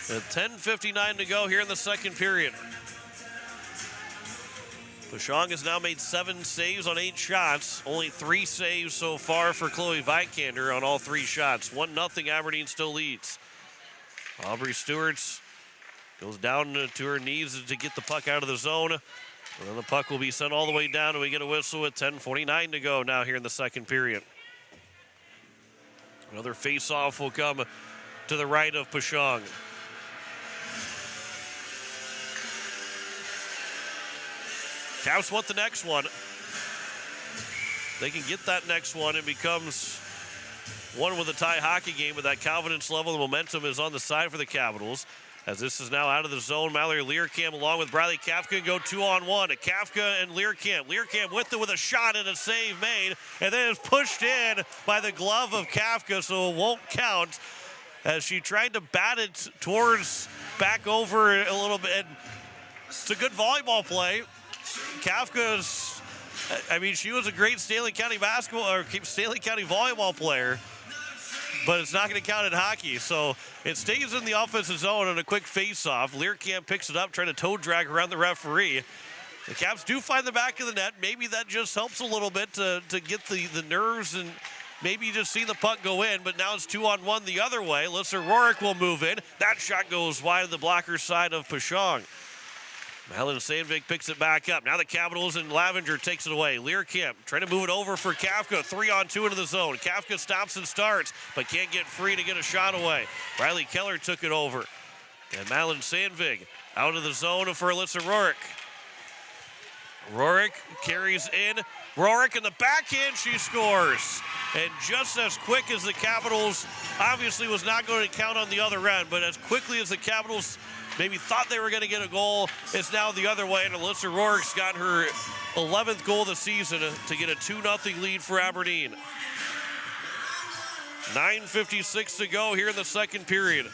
With 10:59 to go here in the second period. Pashong has now made 7 saves on 8 shots. Only 3 saves so far for Chloe Vikander on all 3 shots. 1-0 Aberdeen still leads. Aubrey Stewart goes down to her knees to get the puck out of the zone. And then the puck will be sent all the way down, and we get a whistle with 10:49 to go now here in the second period. Another face-off will come to the right of Pashong. Caps want the next one. They can get that next one. It becomes one with a tie hockey game, but that confidence level, the momentum is on the side for the Capitals. As this is now out of the zone, Mallory Learcamp along with Bradley Kafka go 2-on-1. Kafka and Learcamp. Learcamp with it with a shot and a save made, and then it's pushed in by the glove of Kafka, so it won't count as she tried to bat it towards back over a little bit. It's a good volleyball play. Kafka's, I mean, she was a great Stanley County basketball or Stanley County volleyball player, but it's not going to count in hockey. So it stays in the offensive zone on a quick face-off. Learcamp picks it up, trying to toe drag around the referee. The Caps do find the back of the net. Maybe that just helps a little bit to get the nerves and maybe you just see the puck go in, but now it's 2-on-1 the other way. Alyssa Rourke will move in. That shot goes wide of the blocker side of Pashong. Madeline Sandvik picks it back up. Now the Capitals and Lavenger takes it away. Learcamp trying to move it over for Kafka. 3-on-2 into the zone. Kafka stops and starts, but can't get free to get a shot away. Riley Keller took it over. And Madeline Sandvig out of the zone for Alyssa Rourke. Rourke carries in. Rourke in the backhand, she scores. And just as quick as the Capitals obviously was not going to count on the other end, but as quickly as the Capitals maybe thought they were going to get a goal, it's now the other way, and Alyssa Rourke's got her 11th goal of the season to get a 2-0 lead for Aberdeen. 9:56 to go here in the second period.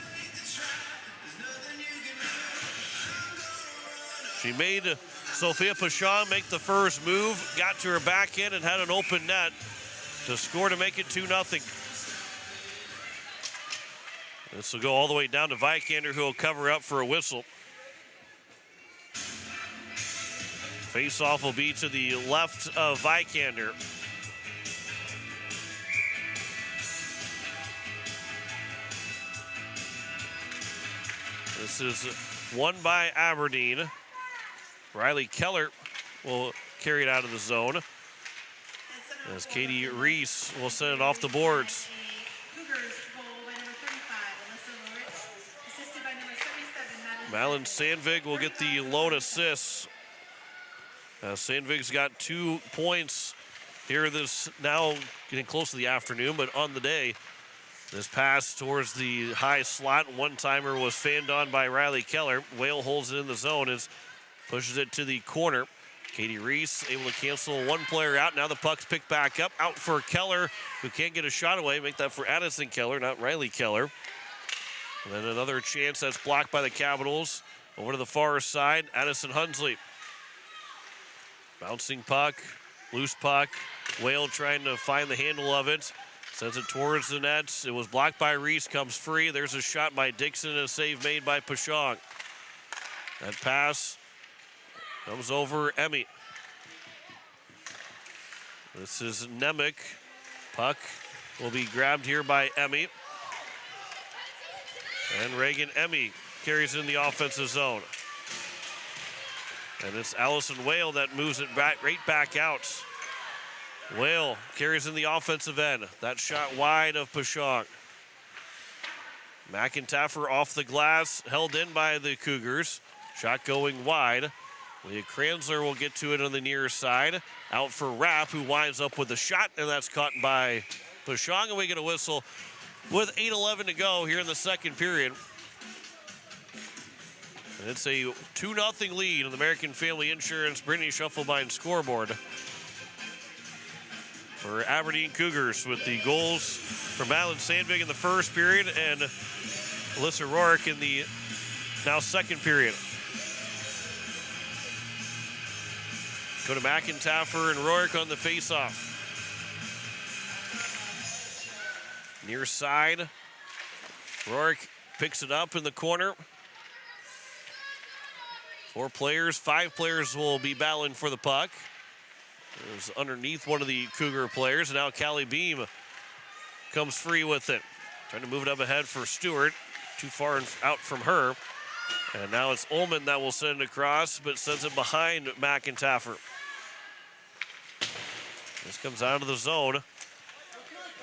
She made Sophia Pashon make the first move, got to her backhand and had an open net to score to make it 2-0. This will go all the way down to Vikander, who will cover up for a whistle. Face-off will be to the left of Vikander. This is won by Aberdeen. Riley Keller will carry it out of the zone, as Katie Reese will send it off the boards. Malin Sandvig will get the lone assist. Sandvig's got 2 points here this now getting close to the afternoon, but on the day. This pass towards the high slot. One-timer was fanned on by Riley Keller. Whale holds it in the zone as pushes it to the corner. Katie Reese able to cancel one player out. Now the puck's picked back up. Out for Keller, who can't get a shot away. Make that for Addison Keller, not Riley Keller. And then another chance that's blocked by the Capitals. Over to the far side, Addison Hunsley. Bouncing puck, loose puck. Whale trying to find the handle of it. Sends it towards the nets. It was blocked by Reese, comes free. There's a shot by Dixon and a save made by Pashong. That pass comes over Emmy. This is Nemec. Puck will be grabbed here by Emmy. And Reagan Emmy carries in the offensive zone. And it's Allison Whale that moves it back, right back out. Whale carries in the offensive end. That shot wide of Pashong. McIntyre off the glass, held in by the Cougars. Shot going wide. Leah Kranzler will get to it on the near side. Out for Rapp, who winds up with a shot, and that's caught by Pashong, and we get a whistle with 8:11 to go here in the second period. And it's a 2-0 lead on the American Family Insurance Brittany Schuffelbein scoreboard for Aberdeen Cougars, with the goals from Alan Sandvig in the first period and Alyssa Rourke in the now second period. Go to McIntyre and Rourke on the faceoff. Near side, Rourke picks it up in the corner. 4 players, 5 players will be battling for the puck. It was underneath one of the Cougar players, and now Callie Beam comes free with it. Trying to move it up ahead for Stewart. Too far out from her. And now it's Ullman that will send it across, but sends it behind McIntyre. This comes out of the zone.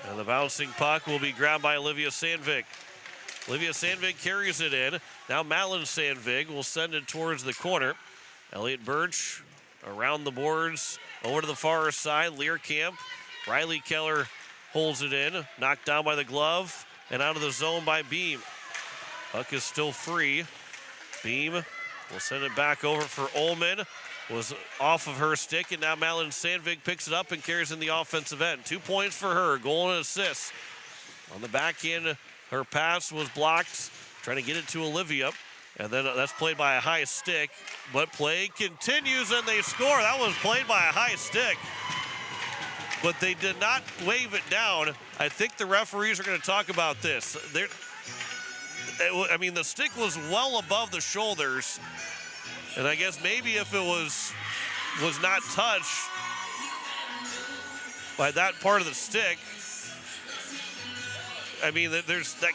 And the bouncing puck will be grabbed by Olivia Sandvig. Olivia Sandvig carries it in. Now Malin Sandvig will send it towards the corner. Elliott Birch around the boards. Over to the far side, Learcamp. Riley Keller holds it in. Knocked down by the glove and out of the zone by Beam. Puck is still free. Beam will send it back over for Ullman. Was off of her stick, and now Malin Sandvig picks it up and carries in the offensive end. 2 points for her, goal and assist. On the back end, her pass was blocked. Trying to get it to Olivia. And then that's played by a high stick, but play continues and they score. That was played by a high stick, but they did not wave it down. I think the referees are going to talk about this. I mean, the stick was well above the shoulders, and I guess maybe if it was not touched by that part of the stick, I mean, there's that.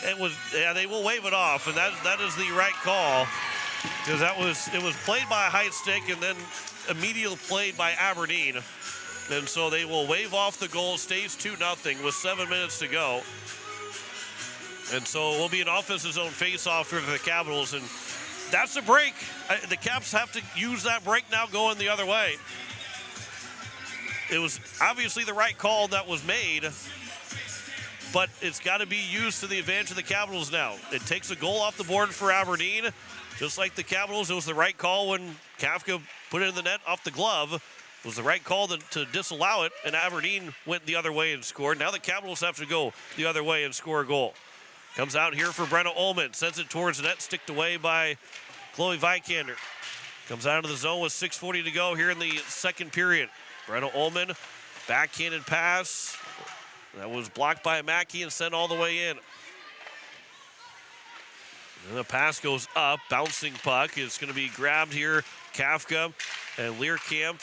It was, yeah, they will wave it off, and that is the right call, because it was played by a high stick and then immediately played by Aberdeen, and so they will wave off the goal. Stays 2-0 with 7 minutes to go, and so it will be an offensive zone face-off for the Capitals, and that's a break. The Caps have to use that break now, going the other way. It was obviously the right call that was made, but it's got to be used to the advantage of the Capitals now. It takes a goal off the board for Aberdeen. Just like the Capitals, it was the right call when Kafka put it in the net off the glove. was the right call to disallow it, and Aberdeen went the other way and scored. Now the Capitals have to go the other way and score a goal. Comes out here for Brenna Ullman, sends it towards the net, sticked away by Chloe Vikander. Comes out of the zone with 6:40 to go here in the second period. Brenna Ullman, backhanded pass. That was blocked by Mackey and sent all the way in. And the pass goes up, bouncing puck. It's going to be grabbed here. Kafka and Learkamp.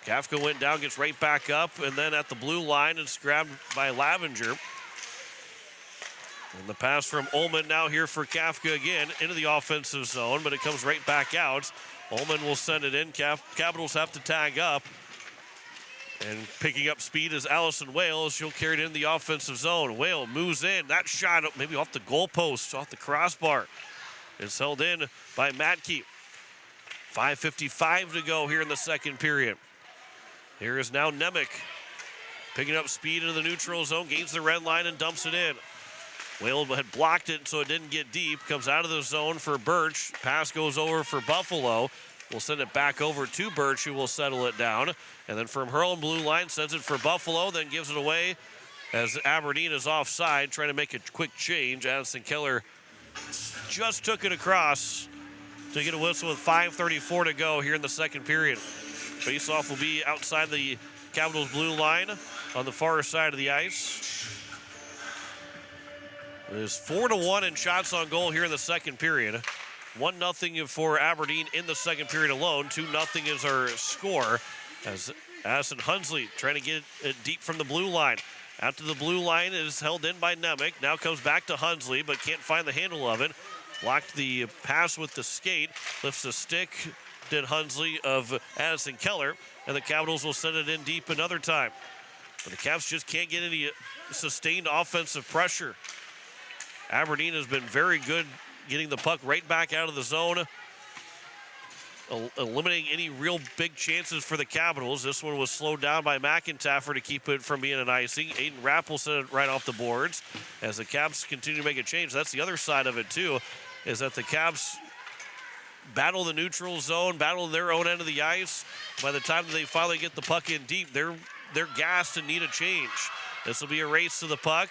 Kafka went down, gets right back up, and then at the blue line, it's grabbed by Lavenger. And the pass from Ullman now here for Kafka again into the offensive zone, but it comes right back out. Ullman will send it in. Capitals have to tag up. And picking up speed is Allison Whale. She'll carry it in the offensive zone. Whale moves in. That shot maybe off the goalpost, off the crossbar. It's held in by Matke. 5:55 to go here in the second period. Here is now Nemec. Picking up speed into the neutral zone, gains the red line and dumps it in. Whale had blocked it so it didn't get deep. Comes out of the zone for Birch. Pass goes over for Buffalo. We'll send it back over to Birch, who will settle it down. And then from her own blue line, sends it for Buffalo, then gives it away as Aberdeen is offside, trying to make a quick change. Addison Keller just took it across to get a whistle with 5:34 to go here in the second period. Faceoff will be outside the Capitals blue line on the far side of the ice. It is 4-1 in shots on goal here in the second period. 1-0 for Aberdeen in the second period alone. 2-0 is our score as Addison Hunsley trying to get it deep from the blue line. Out to the blue line is held in by Nemec. Now comes back to Hunsley, but can't find the handle of it. Blocked the pass with the skate. Lifts the stick, did Hunsley of Addison Keller. And the Capitals will send it in deep another time. But the Caps just can't get any sustained offensive pressure. Aberdeen has been very good getting the puck right back out of the zone, eliminating any real big chances for the Capitals. This one was slowed down by McIntyre to keep it from being an icing. Aiden Rapp will set it right off the boards as the Caps continue to make a change. That's the other side of it, too, is that the Caps battle the neutral zone, battle their own end of the ice. By the time they finally get the puck in deep, they're gassed and need a change. This will be a race to the puck.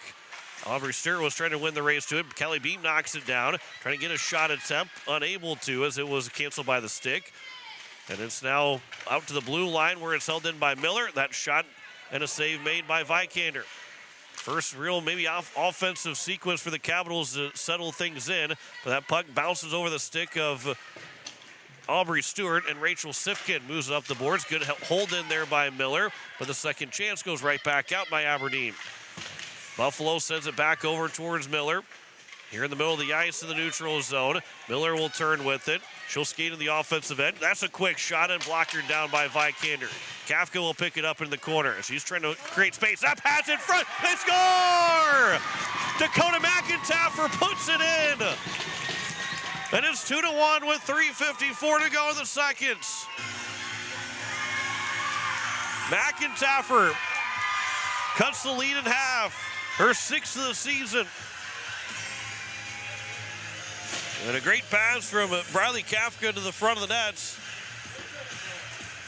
Aubrey Stewart was trying to win the race to it. Kelly Beam knocks it down, trying to get a shot attempt, unable to as it was canceled by the stick. And it's now out to the blue line where it's held in by Miller. That shot and a save made by Vikander. First real maybe offensive sequence for the Capitals to settle things in, but that puck bounces over the stick of Aubrey Stewart, and Rachel Sifkin moves it up the boards. Good hold in there by Miller, but the second chance goes right back out by Aberdeen. Buffalo sends it back over towards Miller. Here in the middle of the ice in the neutral zone. Miller will turn with it. She'll skate in the offensive end. That's a quick shot and blocked her down by Vikander. Kafka will pick it up in the corner. She's trying to create space. That pass in front. They score! Dakota McIntyre puts it in. And it's 2-1 with 3:54 to go in the second. McIntyre cuts the lead in half. Her 6th of the season. And a great pass from Bradley Kafka to the front of the nets.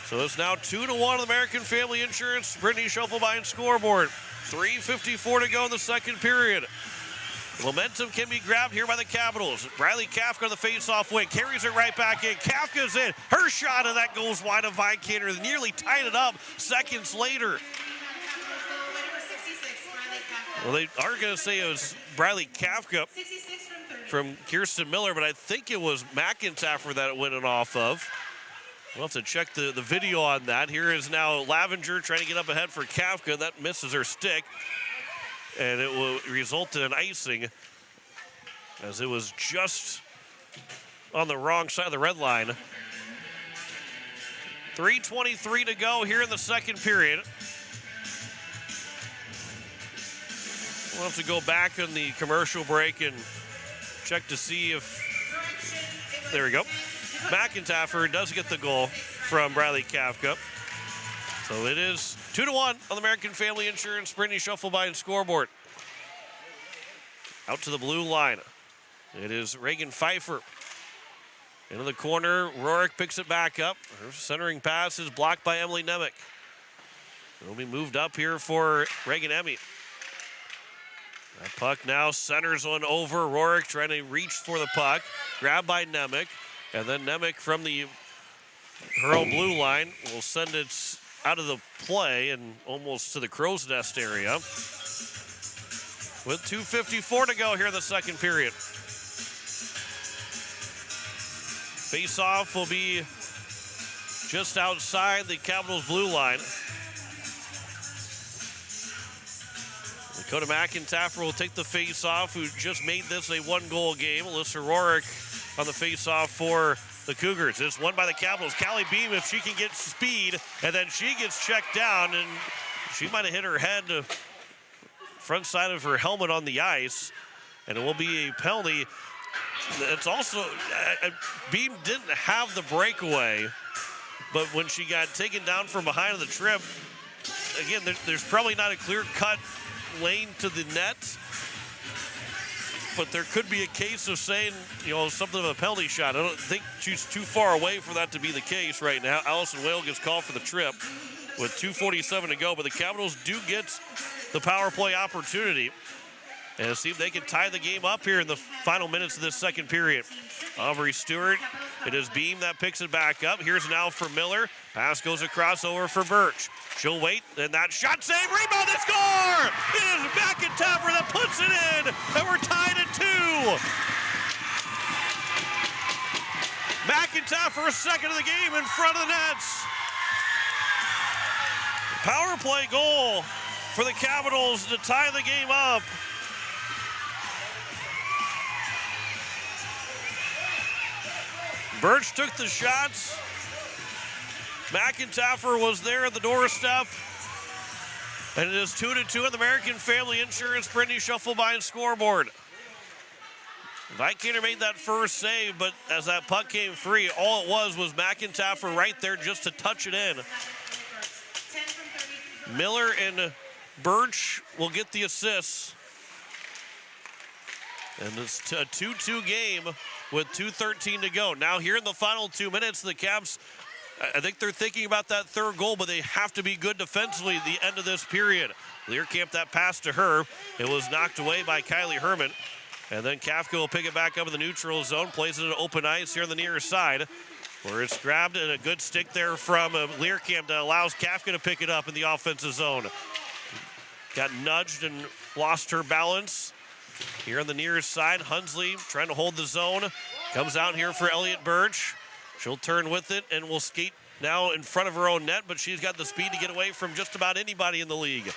So it's now 2-1 American Family Insurance. Brittany Schuffelbein scoreboard. 3:54 to go in the second period. Momentum can be grabbed here by the Capitals. Bradley Kafka on the face-off wing. Carries it right back in. Kafka's in. Her shot, and that goes wide of Vikander. They nearly tied it up seconds later. Well, they are going to say it was Bradley Kafka from Kirsten Miller, but I think it was McIntyre that it went off of. We'll have to check the video on that. Here is now Lavenger trying to get up ahead for Kafka. That misses her stick, and it will result in an icing as it was just on the wrong side of the red line. 3:23 to go here in the second period. We'll have to go back on the commercial break and check to see if, there we go. McIntyre does get the goal from Bradley Kafka. So it is 2-1 on the American Family Insurance Brittany Schuffelbein scoreboard. Out to the blue line. It is Reagan Pfeiffer. Into the corner, Rourke picks it back up. Her centering pass is blocked by Emily Nemec. It'll be moved up here for Reagan Emmy. That puck now centers on over. Rourke trying to reach for the puck. Grabbed by Nemec. And then Nemec from her own blue line will send it out of the play and almost to the crow's nest area. With 2:54 to go here in the second period. Face-off will be just outside the Capitals blue line. Dakota McIntyre will take the face-off, who just made this a one-goal game. Alyssa Rourke on the face-off for the Cougars. It's won by the Capitals. Callie Beam, if she can get speed, and then she gets checked down, and she might have hit her head, front side of her helmet on the ice, and it will be a penalty. It's also, Beam didn't have the breakaway, but when she got taken down from behind the trip, again, there's probably not a clear-cut lane to the net, but there could be a case of saying, something of a penalty shot. I don't think she's too far away for that to be the case right now. Allison Whale gets called for the trip with 2:47 to go, but the Capitals do get the power play opportunity. And see if they can tie the game up here in the final minutes of this second period. Aubrey Stewart, it is Beam that picks it back up. Here's now for Miller. Pass goes across over for Birch. She'll wait, and that shot save, rebound, they score! It is McIntyre that puts it in, and we're tied at 2. McIntyre for a second of the game in front of the nets. Power play goal for the Capitals to tie the game up. Birch took the shots. McIntyre was there at the doorstep. And it is 2-2 on the American Family Insurance Brittany Shufflebine scoreboard. Vikander made that first save, but as that puck came free, all it was McIntyre right there just to touch it in. Miller and Birch will get the assists. And it's a 2-2 game with 2:13 to go. Now here in the final 2 minutes, the Caps, I think they're thinking about that third goal, but they have to be good defensively at the end of this period. Learcamp, that pass to her. It was knocked away by Kylie Herman. And then Kafka will pick it back up in the neutral zone, plays it in open ice here on the near side, where it's grabbed and a good stick there from Learcamp that allows Kafka to pick it up in the offensive zone. Got nudged and lost her balance. Here on the near side, Hunsley trying to hold the zone. Comes out here for Elliott Birch. She'll turn with it and will skate now in front of her own net, but she's got the speed to get away from just about anybody in the league.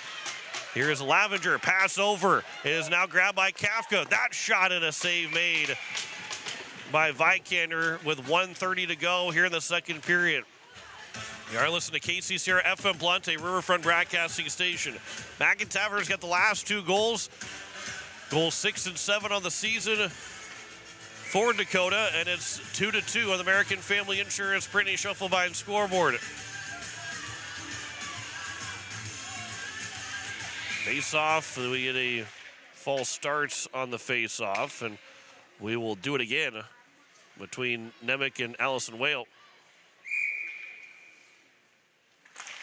Here's Lavenger, pass over. It is now grabbed by Kafka. That shot and a save made by Vikander with 1:30 to go here in the second period. You are listening to KC Sierra FM Blunt, a Riverfront broadcasting station. McIntyre's got the last 2 goals. Goals 6 and 7 on the season for Dakota, and it's 2-2 on the American Family Insurance Brittany Shufflebine scoreboard. Face-off, we get a false start on the face-off, and we will do it again between Nemec and Allison Whale.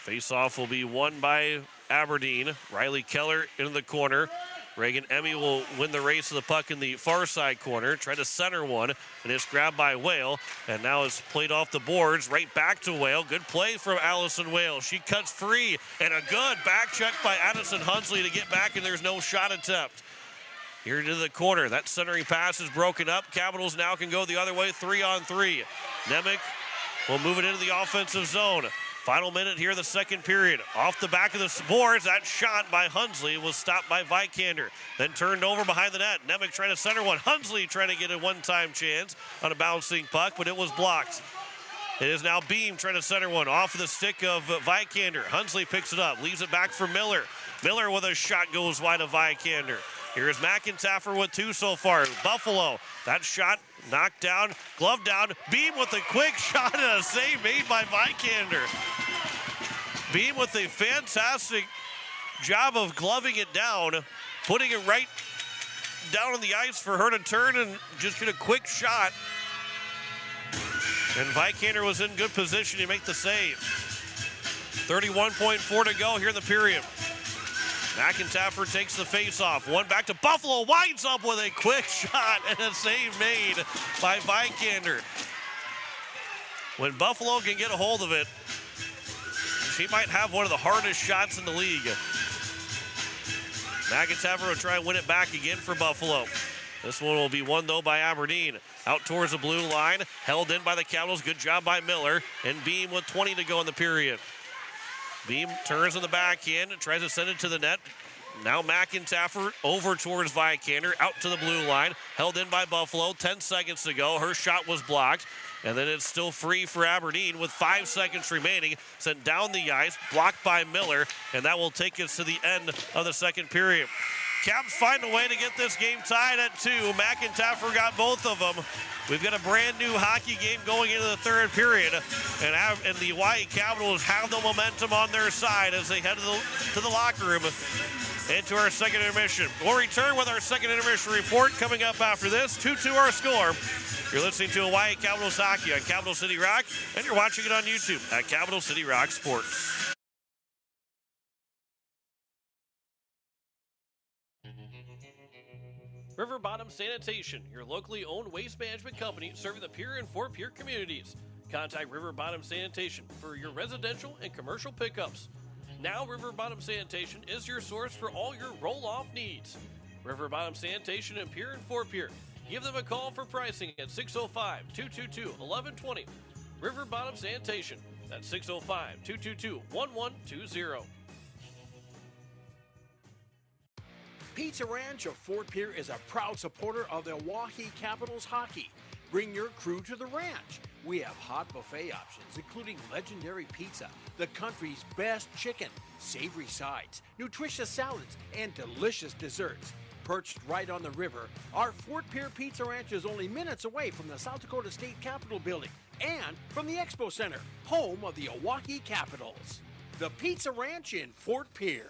Face-off will be won by Aberdeen. Riley Keller into the corner. Reagan Emmy will win the race of the puck in the far side corner. Try to center one, and it's grabbed by Whale. And now it's played off the boards, right back to Whale. Good play from Allison Whale. She cuts free, and a good back check by Addison Hunsley to get back, and there's no shot attempt. Here to the corner. That centering pass is broken up. Capitals now can go the other way, 3-on-3. Nemec will move it into the offensive zone. Final minute here in the second period. Off the back of the boards, that shot by Hunsley was stopped by Vikander. Then turned over behind the net. Nemec trying to center one. Hunsley trying to get a one-time chance on a bouncing puck, but it was blocked. It is now Beam trying to center one off of the stick of Vikander. Hunsley picks it up, leaves it back for Miller. Miller with a shot goes wide of Vikander. Here's McIntyre with 2 so far. Buffalo, that shot knocked down, glove down. Beam with a quick shot and a save made by Vikander. Beam with a fantastic job of gloving it down, putting it right down on the ice for her to turn and just get a quick shot. And Vikander was in good position to make the save. 31.4 to go here in the period. McIntyre takes the face-off. One back to Buffalo, winds up with a quick shot and a save made by Vikander. When Buffalo can get a hold of it, she might have one of the hardest shots in the league. McIntyre will try and win it back again for Buffalo. This one will be won, though, by Aberdeen. Out towards the blue line, held in by the Capitals. Good job by Miller. And Beam with 20 to go in the period. Beam turns on the back end and tries to send it to the net. Now McIntyre over towards Vikander, out to the blue line. Held in by Buffalo, 10 seconds to go. Her shot was blocked. And then it's still free for Aberdeen with 5 seconds remaining. Sent down the ice, blocked by Miller. And that will take us to the end of the second period. Caps find a way to get this game tied at 2. McIntyre got both of them. We've got a brand new hockey game going into the third period. And the Hawaii Capitals have the momentum on their side as they head to the locker room into our second intermission. We'll return with our second intermission report coming up after this. 2-2 our score. You're listening to Hawaii Capitals Hockey on Capital City Rock, and you're watching it on YouTube at Capital City Rock Sports. River Bottom Sanitation, your locally owned waste management company serving the Pier and Fort Pierre communities. Contact River Bottom Sanitation for your residential and commercial pickups. Now River Bottom Sanitation is your source for all your roll-off needs. River Bottom Sanitation in Pier and Fort Pierre. Give them a call for pricing at 605-222-1120. River Bottom Sanitation. That's 605-222-1120. Pizza Ranch of Fort Pierre is a proud supporter of the Oahe Capitals hockey. Bring your crew to the ranch. We have hot buffet options, including legendary pizza, the country's best chicken, savory sides, nutritious salads, and delicious desserts. Perched right on the river, our Fort Pierre Pizza Ranch is only minutes away from the South Dakota State Capitol building and from the Expo Center, home of the Oahe Capitals. The Pizza Ranch in Fort Pierre.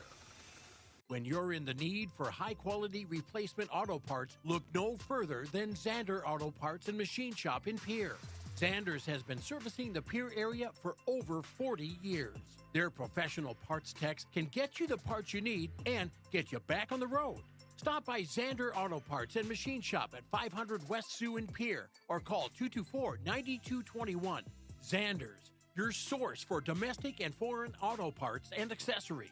When you're in the need for high-quality replacement auto parts, look no further than Zander Auto Parts and Machine Shop in Pierre. Zanders has been servicing the Pierre area for over 40 years. Their professional parts techs can get you the parts you need and get you back on the road. Stop by Zander Auto Parts and Machine Shop at 500 West Sioux in Pierre or call 224-9221. Zanders, your source for domestic and foreign auto parts and accessories.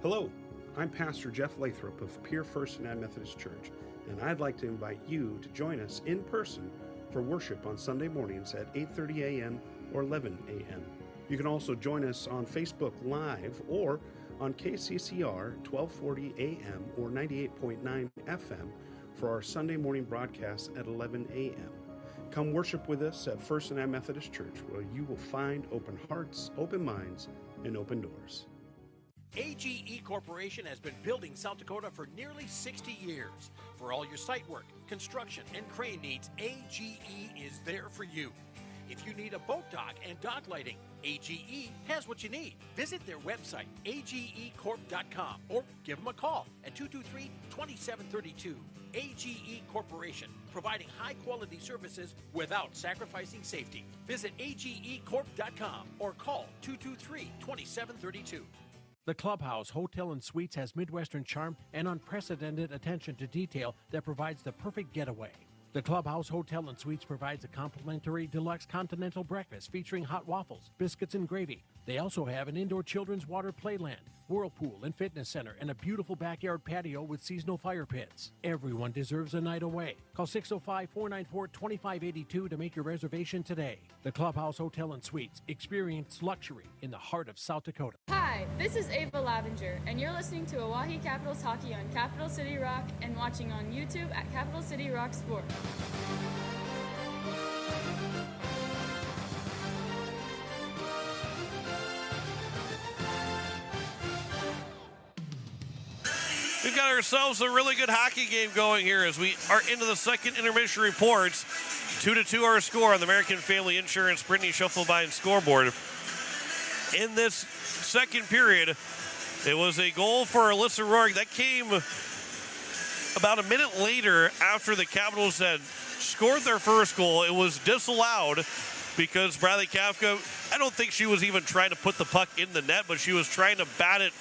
Hello, I'm Pastor Jeff Lathrop of Pierre First United Methodist Church, and I'd like to invite you to join us in person for worship on Sunday mornings at 8:30 a.m. or 11 a.m. You can also join us on Facebook Live or on KCCR 1240 a.m. or 98.9 FM for our Sunday morning broadcast at 11 a.m. Come worship with us at First United Methodist Church, where you will find open hearts, open minds, and open doors. AGE Corporation has been building South Dakota for nearly 60 years. For all your site work, construction, and crane needs, AGE is there for you. If you need a boat dock and dock lighting, AGE has what you need. Visit their website, agecorp.com, or give them a call at 223-2732. AGE Corporation, providing high-quality services without sacrificing safety. Visit agecorp.com or call 223-2732. The Clubhouse Hotel and Suites has Midwestern charm and unprecedented attention to detail that provides the perfect getaway. The Clubhouse Hotel and Suites provides a complimentary deluxe continental breakfast featuring hot waffles, biscuits, and gravy. They also have an indoor children's water playland, whirlpool and fitness center, and a beautiful backyard patio with seasonal fire pits. Everyone deserves a night away. Call 605-494-2582 to make your reservation today. The Clubhouse Hotel and Suites. Experience luxury in the heart of South Dakota. Hi, this is Ava Lavenger, and you're listening to Oahe Capitals Hockey on Capital City Rock and watching on YouTube at Capital City Rock Sports. We've got ourselves a really good hockey game going here as we are into the second intermission reports. 2-2 our score on the American Family Insurance Brittany Schuffelbein scoreboard. In this second period, it was a goal for Alyssa Rourke. That came about a minute later after the Capitals had scored their first goal. It was disallowed because Bradley Kafka, I don't think she was even trying to put the puck in the net, but she was trying to bat it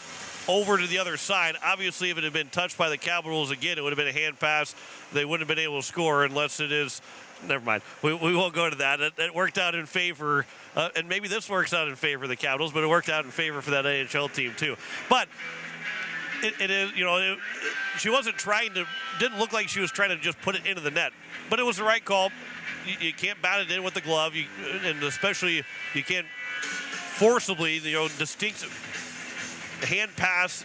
over to the other side. Obviously, if it had been touched by the Capitals again, it would have been a hand pass. They wouldn't have been able to score unless it is. Never mind. We won't go to that. It worked out in favor, and maybe this works out in favor of the Capitals, but it worked out in favor for that NHL team too. But it is, she wasn't trying to, didn't look like she was trying to just put it into the net. But it was the right call. You can't bat it in with the glove, and especially you can't forcibly, distinct hand pass,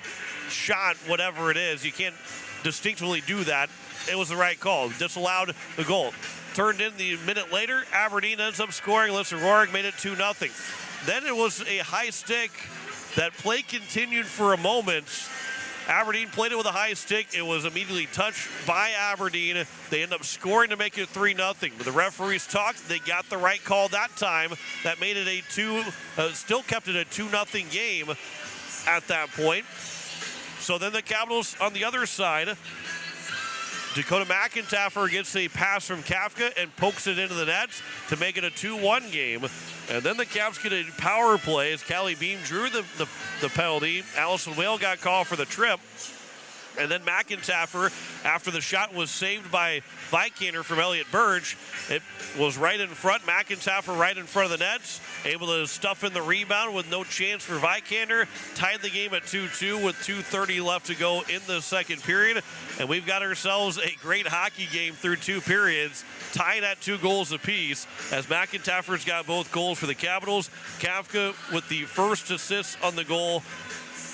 shot, whatever it is. You can't distinctly do that. It was the right call. Disallowed the goal. Turned in the minute later. Aberdeen ends up scoring. Alyssa Rohrig made it 2-0. Then it was a high stick. That play continued for a moment. Aberdeen played it with a high stick. It was immediately touched by Aberdeen. They end up scoring to make it 3-0. The referees talked. They got the right call that time. That made it still kept it a 2-0 game at that point. So then the Capitals on the other side, Dakota McIntyre gets a pass from Kafka and pokes it into the net to make it a 2-1 game. And then the Caps get a power play as Callie Beam drew the penalty. Allison Whale got called for the trip. And then McIntyre, after the shot was saved by Vikander from Elliot Burge, it was right in front. McIntyre right in front of the nets, able to stuff in the rebound with no chance for Vikander. Tied the game at 2-2 with 2:30 left to go in the second period. And we've got ourselves a great hockey game through 2 periods, tied at 2 goals apiece, as McIntyre's got both goals for the Capitals. Kafka with the first assist on the goal,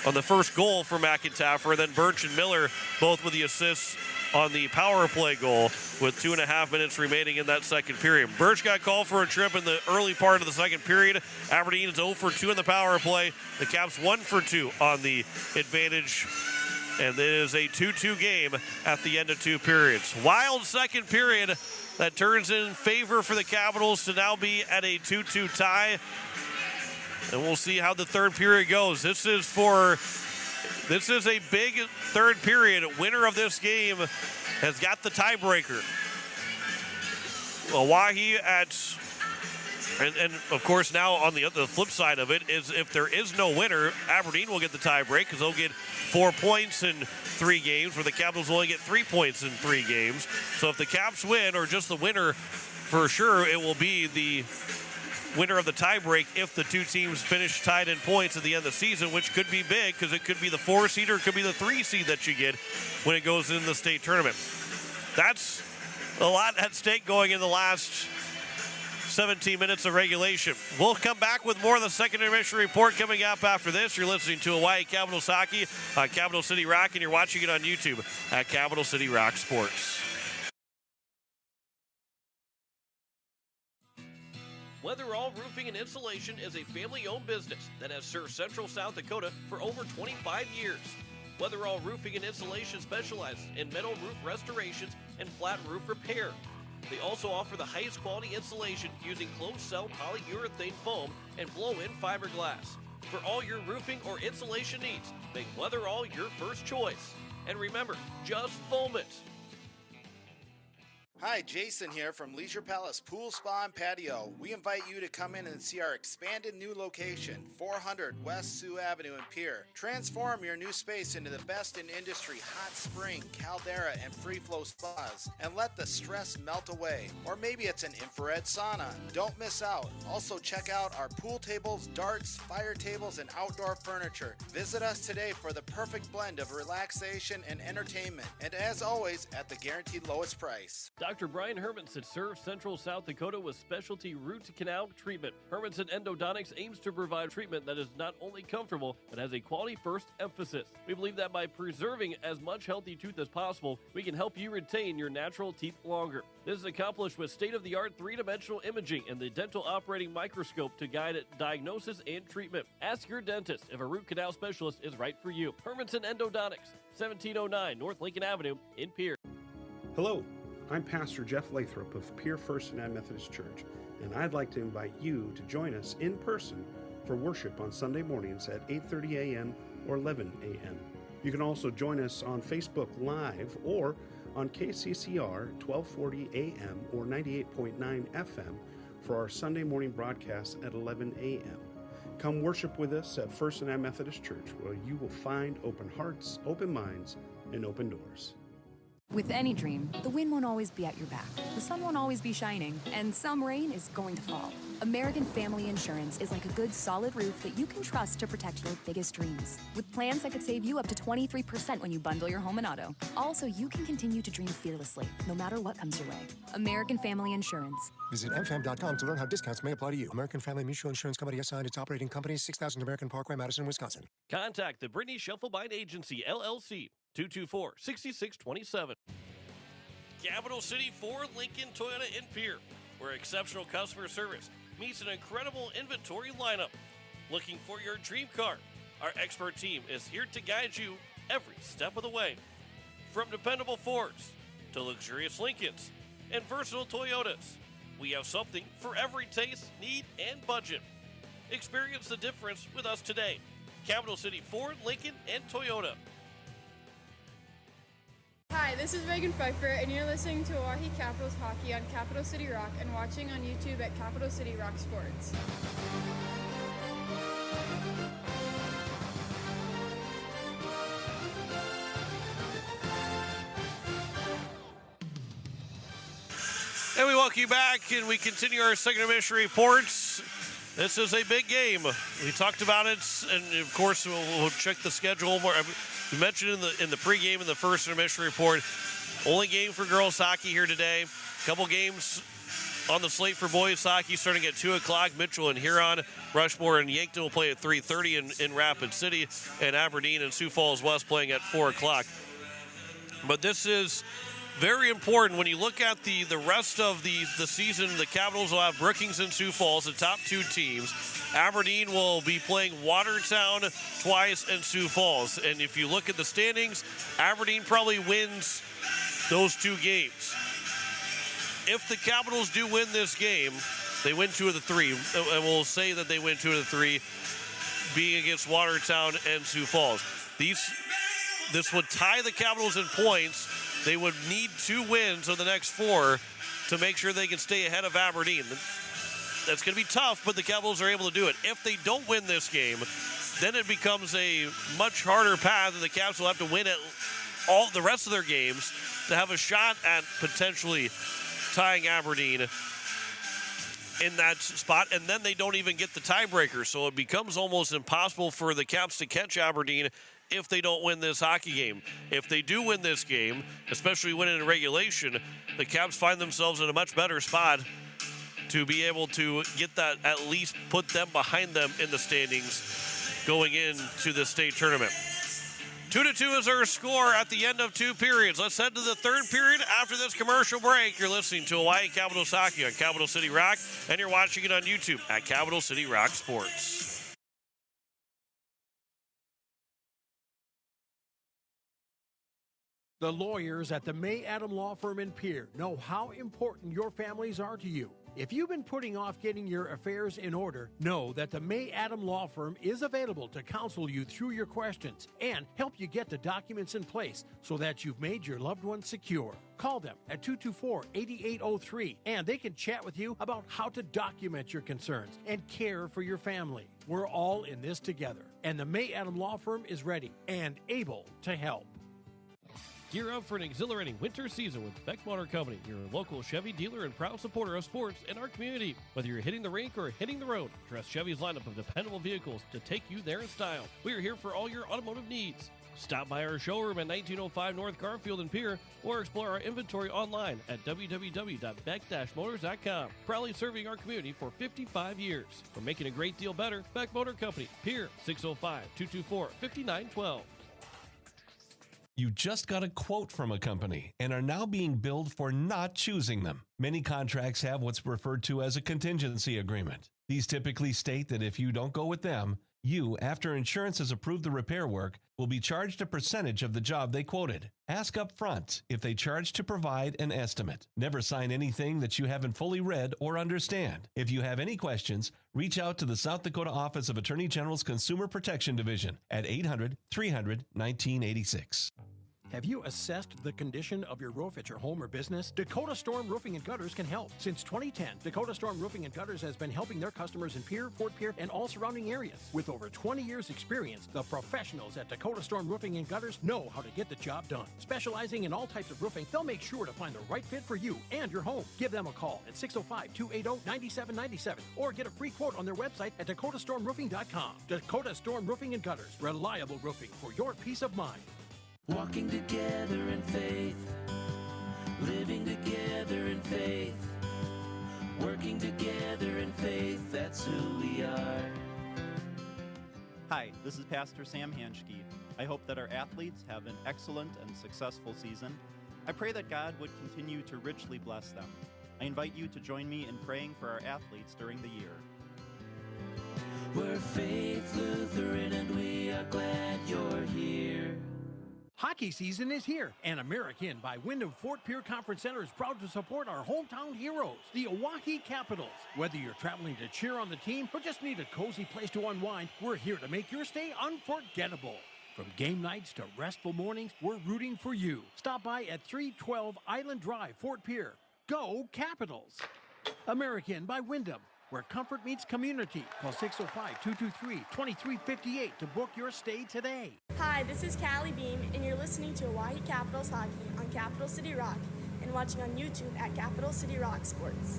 on the first goal for McIntyre, and then Birch and Miller both with the assists on the power play goal with 2.5 minutes remaining in that second period. Birch got called for a trip in the early part of the second period. Aberdeen is 0 for 2 in the power play. The Caps 1 for 2 on the advantage. And it is a 2-2 game at the end of 2 periods. Wild second period that turns in favor for the Capitals to now be at a 2-2 tie. And we'll see how the third period goes. This is a big third period. Winner of this game has got the tiebreaker. Oahe and of course now on the flip side of it is if there is no winner, Aberdeen will get the tiebreak because they'll get 4 points in 3 games, where the Capitals only get 3 points in 3 games. So if the Caps win, or just the winner, for sure it will be the winner of the tiebreak if the 2 teams finish tied in points at the end of the season, which could be big because it could be the 4 seed or it could be the 3 seed that you get when it goes in the state tournament. That's a lot at stake going in the last 17 minutes of regulation. We'll come back with more of the second intermission report coming up after this. You're listening to Hawaii Capitals Hockey on Capital City Rock, and you're watching it on YouTube at Capital City Rock Sports. Weatherall Roofing and Insulation is a family-owned business that has served Central South Dakota for over 25 years. Weatherall Roofing and Insulation specializes in metal roof restorations and flat roof repair. They also offer the highest quality insulation using closed-cell polyurethane foam and blow-in fiberglass. For all your roofing or insulation needs, make Weatherall your first choice. And remember, just foam it. Hi, Jason here from Leisure Palace Pool, Spa, and Patio. We invite you to come in and see our expanded new location, 400 West Sioux Avenue in Pierre. Transform your new space into the best in industry hot spring, caldera, and free flow spas, and let the stress melt away. Or maybe it's an infrared sauna. Don't miss out. Also check out our pool tables, darts, fire tables, and outdoor furniture. Visit us today for the perfect blend of relaxation and entertainment. And as always, at the guaranteed lowest price. Dr. Brian Hermanson serves Central South Dakota with specialty root canal treatment. Hermanson Endodontics aims to provide treatment that is not only comfortable, but has a quality-first emphasis. We believe that by preserving as much healthy tooth as possible, we can help you retain your natural teeth longer. This is accomplished with state-of-the-art 3-dimensional imaging and the dental operating microscope to guide diagnosis and treatment. Ask your dentist if a root canal specialist is right for you. Hermanson Endodontics, 1709 North Lincoln Avenue in Pierre. Hello. I'm Pastor Jeff Lathrop of Pierre First United Methodist Church, and I'd like to invite you to join us in person for worship on Sunday mornings at 8:30 a.m. or 11 a.m. You can also join us on Facebook Live or on KCCR 1240 AM or 98.9 FM for our Sunday morning broadcast at 11 a.m. Come worship with us at First and Methodist Church, where you will find open hearts, open minds, and open doors. With any dream, the wind won't always be at your back, the sun won't always be shining, and some rain is going to fall. American Family Insurance is like a good solid roof that you can trust to protect your biggest dreams. With plans that could save you up to 23% when you bundle your home and auto. Also, you can continue to dream fearlessly, no matter what comes your way. American Family Insurance. Visit mfam.com to learn how discounts may apply to you. American Family Mutual Insurance Company assigned its operating company, 6000 American Parkway, Madison, Wisconsin. Contact the Brittany Shufflebind Agency, LLC, 224-6627. Capital City Ford Lincoln Toyota in Pierre, where exceptional customer service meets an incredible inventory lineup. Looking for your dream car? Our expert team is here to guide you every step of the way. From dependable Fords to luxurious Lincolns and versatile Toyotas, we have something for every taste, need, and budget. Experience the difference with us today. Capital City Ford, Lincoln, and Toyota. Hi, this is Megan Pfeiffer, and you're listening to Oahe Capitals Hockey on Capital City Rock and watching on YouTube at Capital City Rock Sports. And we welcome you back, and we continue our second intermission reports. This is a big game. We talked about it, and of course we'll check the schedule more. We mentioned in the pregame and the first intermission report, only game for girls hockey here today. A couple games on the slate for boys hockey starting at 2 o'clock. Mitchell and Huron, Rushmore and Yankton will play at 3:30 in Rapid City, and Aberdeen and Sioux Falls West playing at 4 o'clock. But this is very important when you look at the rest of the season. The Capitals will have Brookings and Sioux Falls, the top two teams. Aberdeen will be playing Watertown twice and Sioux Falls. And if you look at the standings, Aberdeen probably wins those two games. If the Capitals do win this game, they win 2 of the 3. And we'll say that they win 2 of the 3, being against Watertown and Sioux Falls. This would tie the Capitals in points. They would need 2 wins of the next 4 to make sure they can stay ahead of Aberdeen. That's going to be tough, but the Capitals are able to do it. If they don't win this game, then it becomes a much harder path, and the Caps will have to win at all the rest of their games to have a shot at potentially tying Aberdeen in that spot, and then they don't even get the tiebreaker. So it becomes almost impossible for the Caps to catch Aberdeen if they don't win this hockey game. If they do win this game, especially win it in regulation, the Caps find themselves in a much better spot to be able to get that, at least put them behind them in the standings going into the state tournament. 2-2 is our score at the end of 2 periods. Let's head to the third period after this commercial break. You're listening to Hawaii Capitals Hockey on Capital City Rock, and you're watching it on YouTube at Capital City Rock Sports. The lawyers at the May Adam Law Firm in Pierre know how important your families are to you. If you've been putting off getting your affairs in order, know that the May Adam Law Firm is available to counsel you through your questions and help you get the documents in place so that you've made your loved ones secure. Call them at 224-8803 and they can chat with you about how to document your concerns and care for your family. We're all in this together, and the May Adam Law Firm is ready and able to help. Gear up for an exhilarating winter season with Beck Motor Company, your local Chevy dealer and proud supporter of sports in our community. Whether you're hitting the rink or hitting the road, trust Chevy's lineup of dependable vehicles to take you there in style. We are here for all your automotive needs. Stop by our showroom at 1905 North Garfield in Pierre or explore our inventory online at www.beck-motors.com. Proudly serving our community for 55 years. We're making a great deal better. Beck Motor Company, Pierre, 605-224-5912. You just got a quote from a company and are now being billed for not choosing them. Many contracts have what's referred to as a contingency agreement. These typically state that if you don't go with them, you, after insurance has approved the repair work, will be charged a percentage of the job they quoted. Ask up front if they charge to provide an estimate. Never sign anything that you haven't fully read or understand. If you have any questions, reach out to the South Dakota Office of Attorney General's Consumer Protection Division at 800-300-1986. Have you assessed the condition of your roof at your home or business? Dakota Storm Roofing and Gutters can help. Since 2010, Dakota Storm Roofing and Gutters has been helping their customers in Pierre, Fort Pierre, and all surrounding areas. With over 20 years experience, the professionals at Dakota Storm Roofing and Gutters know how to get the job done. Specializing in all types of roofing, they'll make sure to find the right fit for you and your home. Give them a call at 605-280-9797 or get a free quote on their website at dakotastormroofing.com. Dakota Storm Roofing and Gutters. Reliable roofing for your peace of mind. Walking together in faith, living together in faith, working together in faith, that's who we are. Hi, this is Pastor Sam Hanschke. I hope that our athletes have an excellent and successful season. I pray that God would continue to richly bless them. I invite you to join me in praying for our athletes during the year. We're Faith Lutheran and we are glad you're here. Hockey season is here, and American by Wyndham Fort Pierre Conference Center is proud to support our hometown heroes, the Oahe Capitals. Whether you're traveling to cheer on the team or just need a cozy place to unwind, we're here to make your stay unforgettable. From game nights to restful mornings, we're rooting for you. Stop by at 312 Island Drive, Fort Pierre. Go Capitals! American by Wyndham, where comfort meets community. Call 605-223-2358 to book your stay today. Hi, this is Callie Beam, and you're listening to Oahe Capitals Hockey on Capital City Rock and watching on YouTube at Capital City Rock Sports.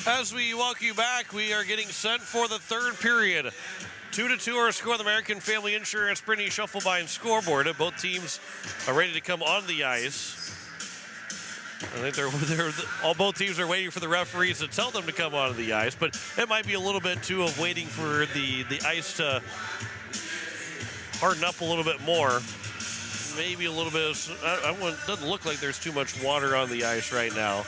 As we welcome you back, we are getting set for the third period. 2-2 our score. The American Family Insurance Brittany Shufflebind scoreboard. Both teams are ready to come on the ice. I think both teams are waiting for the referees to tell them to come onto the ice, but it might be a little bit too of waiting for the ice to harden up a little bit more. Maybe a little bit of, doesn't look like there's too much water on the ice right now,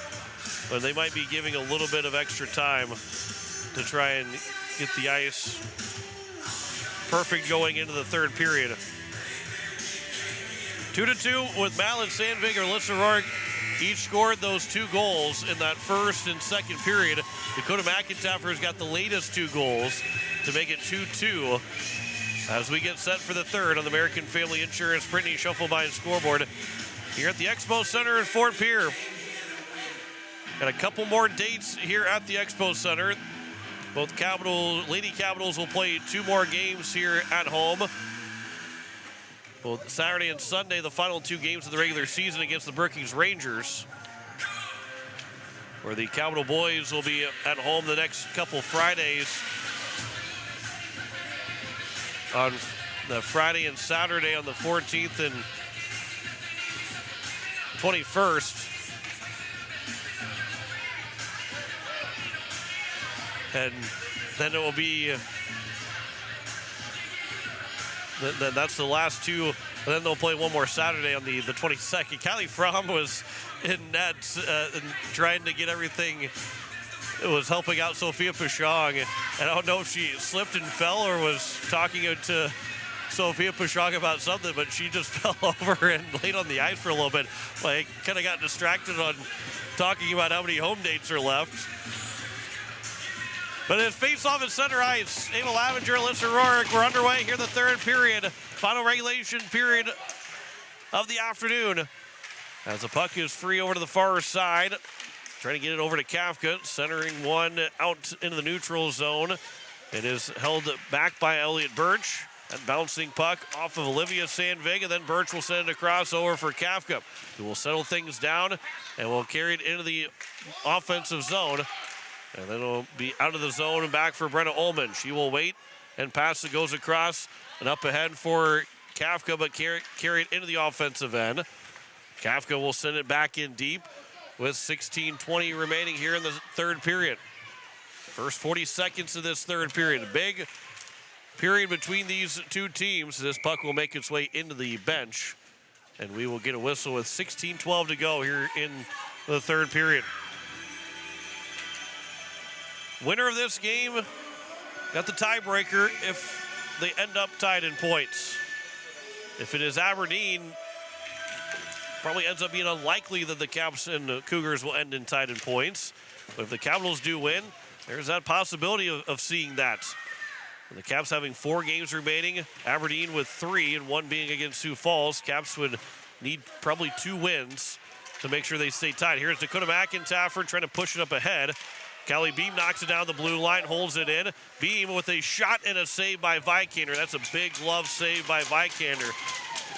but they might be giving a little bit of extra time to try and get the ice perfect going into the third period. 2-2 with Malin Sandvig or Alyssa Rourke each scored those 2 goals in that first and second period. Dakota McIntyre's got the latest 2 goals to make it 2-2 as we get set for the third on the American Family Insurance Brittany Shufflebind scoreboard here at the Expo Center in Fort Pierre. Got a couple more dates here at the Expo Center. Both Lady Capitals will play 2 more games here at home. Both Saturday and Sunday, the final 2 games of the regular season against the Brookings Rangers, where the Capital boys will be at home the next couple Fridays. On the Friday and Saturday on the 14th and 21st. And then it will be, that's the last 2, and then they'll play one more Saturday on the 22nd. Kylie Fromm was in net and trying to get everything. It was helping out Sophia Pichong, and I don't know if she slipped and fell or was talking to Sophia Pichong about something, but she just fell over and laid on the ice for a little bit. Like, kind of got distracted on talking about how many home dates are left. But it's face-off at center ice. Ava Lavenger, Alyssa Rourke. We're underway here in the third period. Final regulation period of the afternoon. As the puck is free over to the far side. Trying to get it over to Kafka. Centering one out into the neutral zone. It is held back by Elliott Birch. That bouncing puck off of Olivia Sandvig. And then Birch will send it across over for Kafka, who will settle things down and will carry it into the offensive zone. And then it'll be out of the zone and back for Brenna Ullman. She will wait, and pass that goes across and up ahead for Kafka, but carried into the offensive end. Kafka will send it back in deep with 16:20 remaining here in the third period. First 40 seconds of this third period. A big period between these 2 teams. This puck will make its way into the bench, and we will get a whistle with 16:12 to go here in the third period. Winner of this game got the tiebreaker if they end up tied in points. If it is Aberdeen, Probably ends up being unlikely that the Caps and the Cougars will end in tied in points. But if the Capitals do win, there's that possibility of seeing that. And the Caps having 4 games remaining, Aberdeen with 3 and 1 being against Sioux Falls. Caps would need probably 2 wins to make sure they stay tied. Here's Dakota McIntyre trying to push it up ahead. Kelly Beam knocks it down the blue line, holds it in. Beam with a shot and a save by Vikander. That's a big glove save by Vikander.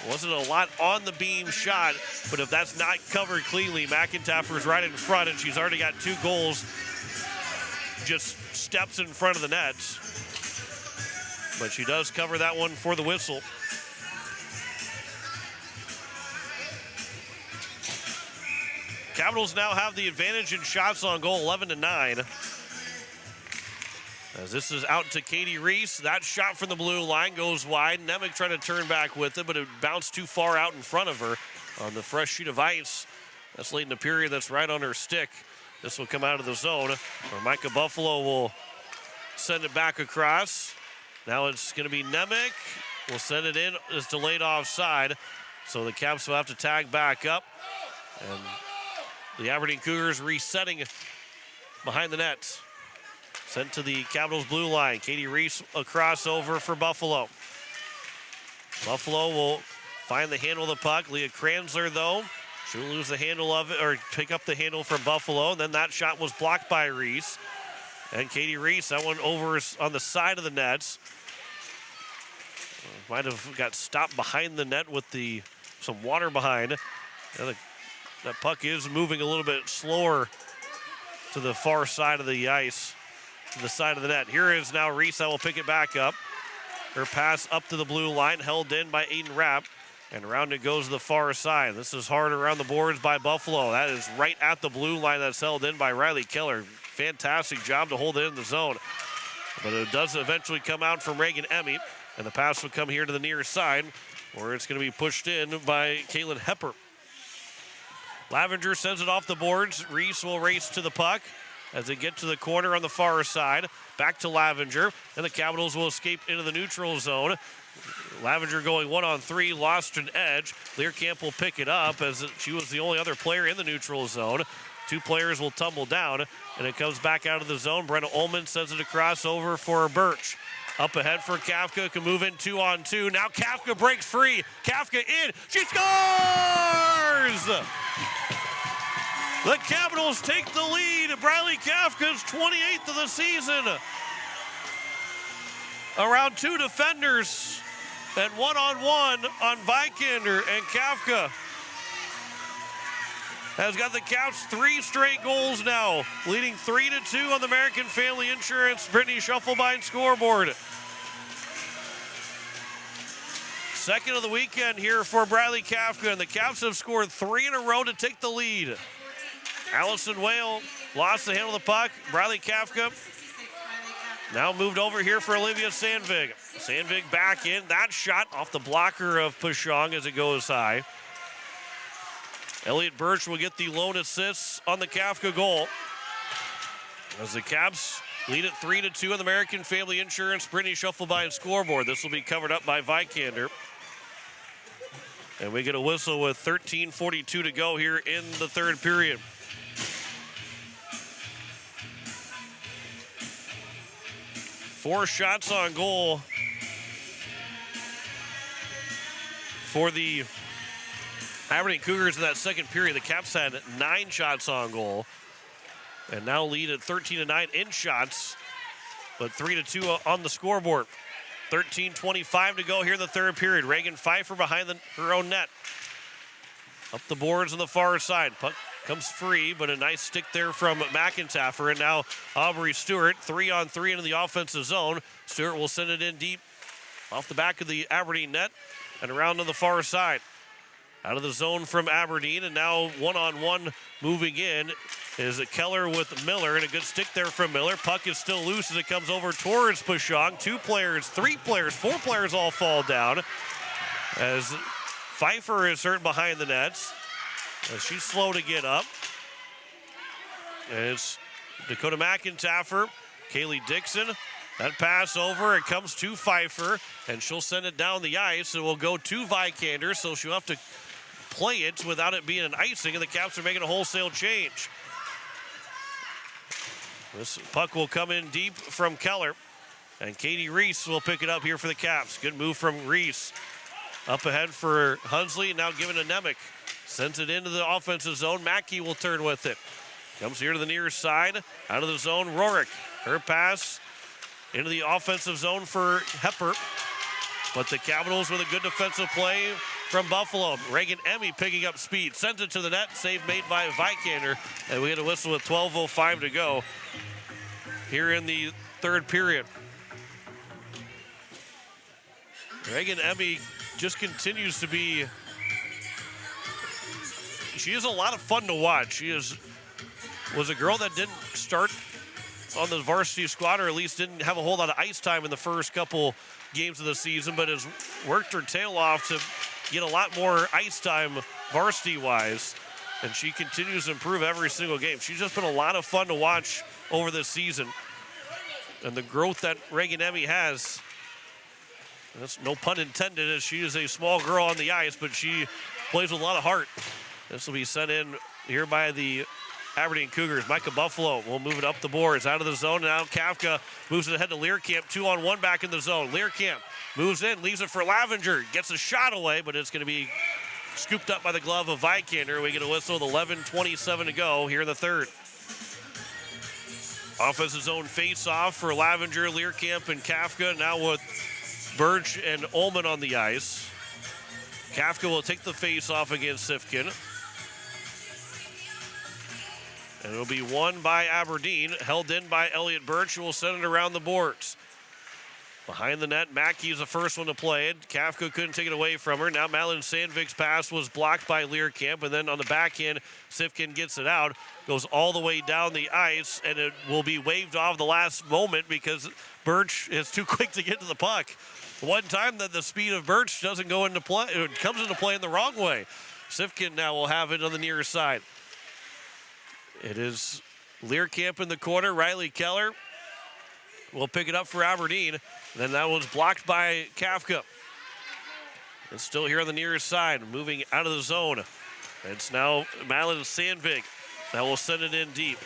Wasn't a lot on the Beam shot, but if that's not covered cleanly, McIntyre's right in front, and she's already got 2 goals. Just steps in front of the net. But she does cover that one for the whistle. Capitals now have the advantage in shots on goal, 11-9. As this is out to Katie Reese. That shot from the blue line goes wide. Nemec trying to turn back with it, but it bounced too far out in front of her on the fresh sheet of ice. That's late in the period. That's right on her stick. This will come out of the zone, where Micah Buffalo will send it back across. Now it's going to be Nemec. We'll send it in. It's delayed offside, so the Caps will have to tag back up. And the Aberdeen Cougars resetting behind the net. Sent to the Capitals blue line. Katie Reese a crossover for Buffalo. Buffalo will find the handle of the puck. Leah Kranzler, though, she'll lose the handle of it, or pick up the handle from Buffalo. And then that shot was blocked by Reese. And Katie Reese, that one over on the side of the nets. Might have got stopped behind the net with some water behind. And that puck is moving a little bit slower to the far side of the ice, to the side of the net. Here is now Reese that will pick it back up. Her pass up to the blue line, held in by Aiden Rapp. And around it goes to the far side. This is hard around the boards by Buffalo. That is right at the blue line. That's held in by Riley Keller. Fantastic job to hold it in the zone. But it does eventually come out from Reagan Emmy. And the pass will come here to the near side, where it's going to be pushed in by Caitlin Hepper. Lavenger sends it off the boards. Reese will race to the puck as they get to the corner on the far side. Back to Lavenger, and the Capitals will escape into the neutral zone. Lavenger going 1-on-3, lost an edge. Learcamp will pick it up as she was the only other player in the neutral zone. 2 players will tumble down, and it comes back out of the zone. Brenna Ullman sends it across over for Birch. Up ahead for Kafka, can move in 2-on-2. Now Kafka breaks free. Kafka in, she scores! The Capitals take the lead. Briley Kafka's 28th of the season. Around 2 defenders and 1-on-1 on Vikander, and Kafka has got the Caps 3 straight goals now, leading 3-2 on the American Family Insurance Brittany Schuffelbein scoreboard. Second of the weekend here for Briley Kafka, and the Caps have scored 3 in a row to take the lead. Allison Whale lost the handle of the puck. Briley Kafka now moved over here for Olivia Sandvig. Sandvig back in. That shot off the blocker of Pushong as it goes high. Elliot Birch will get the lone assists on the Kafka goal, as the Caps lead at 3-2 on the American Family Insurance Brittany Schuffelbein scoreboard. This will be covered up by Vikander. And we get a whistle with 13:42 to go here in the third period. Four shots on goal for the Aberdeen Cougars in that second period. The Caps had 9 shots on goal and now lead at 13-9 in shots, but 3-2 on the scoreboard. 13:25 to go here in the third period. Reagan Pfeiffer behind her own net. Up the boards on the far side. Puck comes free, but a nice stick there from McIntyre. And now Aubrey Stewart, 3-on-3 into the offensive zone. Stewart will send it in deep off the back of the Aberdeen net and around to the far side. Out of the zone from Aberdeen, and now 1-on-1 moving in is Keller with Miller, and a good stick there from Miller. Puck is still loose as it comes over towards Pushong. 2 players, 3 players, 4 players all fall down as Pfeiffer is hurt behind the nets. As she's slow to get up. And it's Dakota McIntyre, Kaylee Dixon. That pass over, it comes to Pfeiffer, and she'll send it down the ice. It will go to Vikander, so she'll have to play it without it being an icing, and the Caps are making a wholesale change. This puck will come in deep from Keller, and Katie Reese will pick it up here for the Caps. Good move from Reese. Up ahead for Hunsley, now given to Nemec. Sends it into the offensive zone. Mackey will turn with it. Comes here to the near side. Out of the zone, Rorick. Her pass into the offensive zone for Hepper. But the Capitals with a good defensive play from Buffalo. Reagan Emmy picking up speed. Sends it to the net. Save made by Vikander. And we get a whistle with 12:05 to go here in the third period. Reagan Emmy just continues to be, she is a lot of fun to watch. She was a girl that didn't start on the varsity squad, or at least didn't have a whole lot of ice time in the first couple games of the season, but has worked her tail off to get a lot more ice time varsity-wise, and she continues to improve every single game. She's just been a lot of fun to watch over this season, and the growth that Reagan Emmy has, that's no pun intended, as she is a small girl on the ice, but she plays with a lot of heart. This will be sent in here by the Aberdeen Cougars. Micah Buffalo will move it up the boards, out of the zone. Now Kafka moves it ahead to Learcamp. 2-on-1 back in the zone. Learcamp moves in, leaves it for Lavenger. Gets a shot away, but it's going to be scooped up by the glove of Vikander. We get a whistle with 11:27 to go here in the third. Offensive zone face-off for Lavenger, Learcamp, and Kafka. Now with Birch and Ullman on the ice. Kafka will take the face-off against Sifkin. And it'll be won by Aberdeen, held in by Elliott Birch, who will send it around the boards. Behind the net, Mackey's the first one to play it. Kafka couldn't take it away from her. Now Madeline Sandvik's pass was blocked by Learcamp, and then on the backhand, Sifkin gets it out, goes all the way down the ice, and it will be waved off the last moment because Birch is too quick to get to the puck. One time that the speed of Birch doesn't go into play, it comes into play in the wrong way. Sifkin now will have it on the near side. It is Learcamp in the corner. Riley Keller will pick it up for Aberdeen. Then that one's blocked by Kafka. It's still here on the near side, moving out of the zone. It's now Madeline Sandvik that will send it in deep.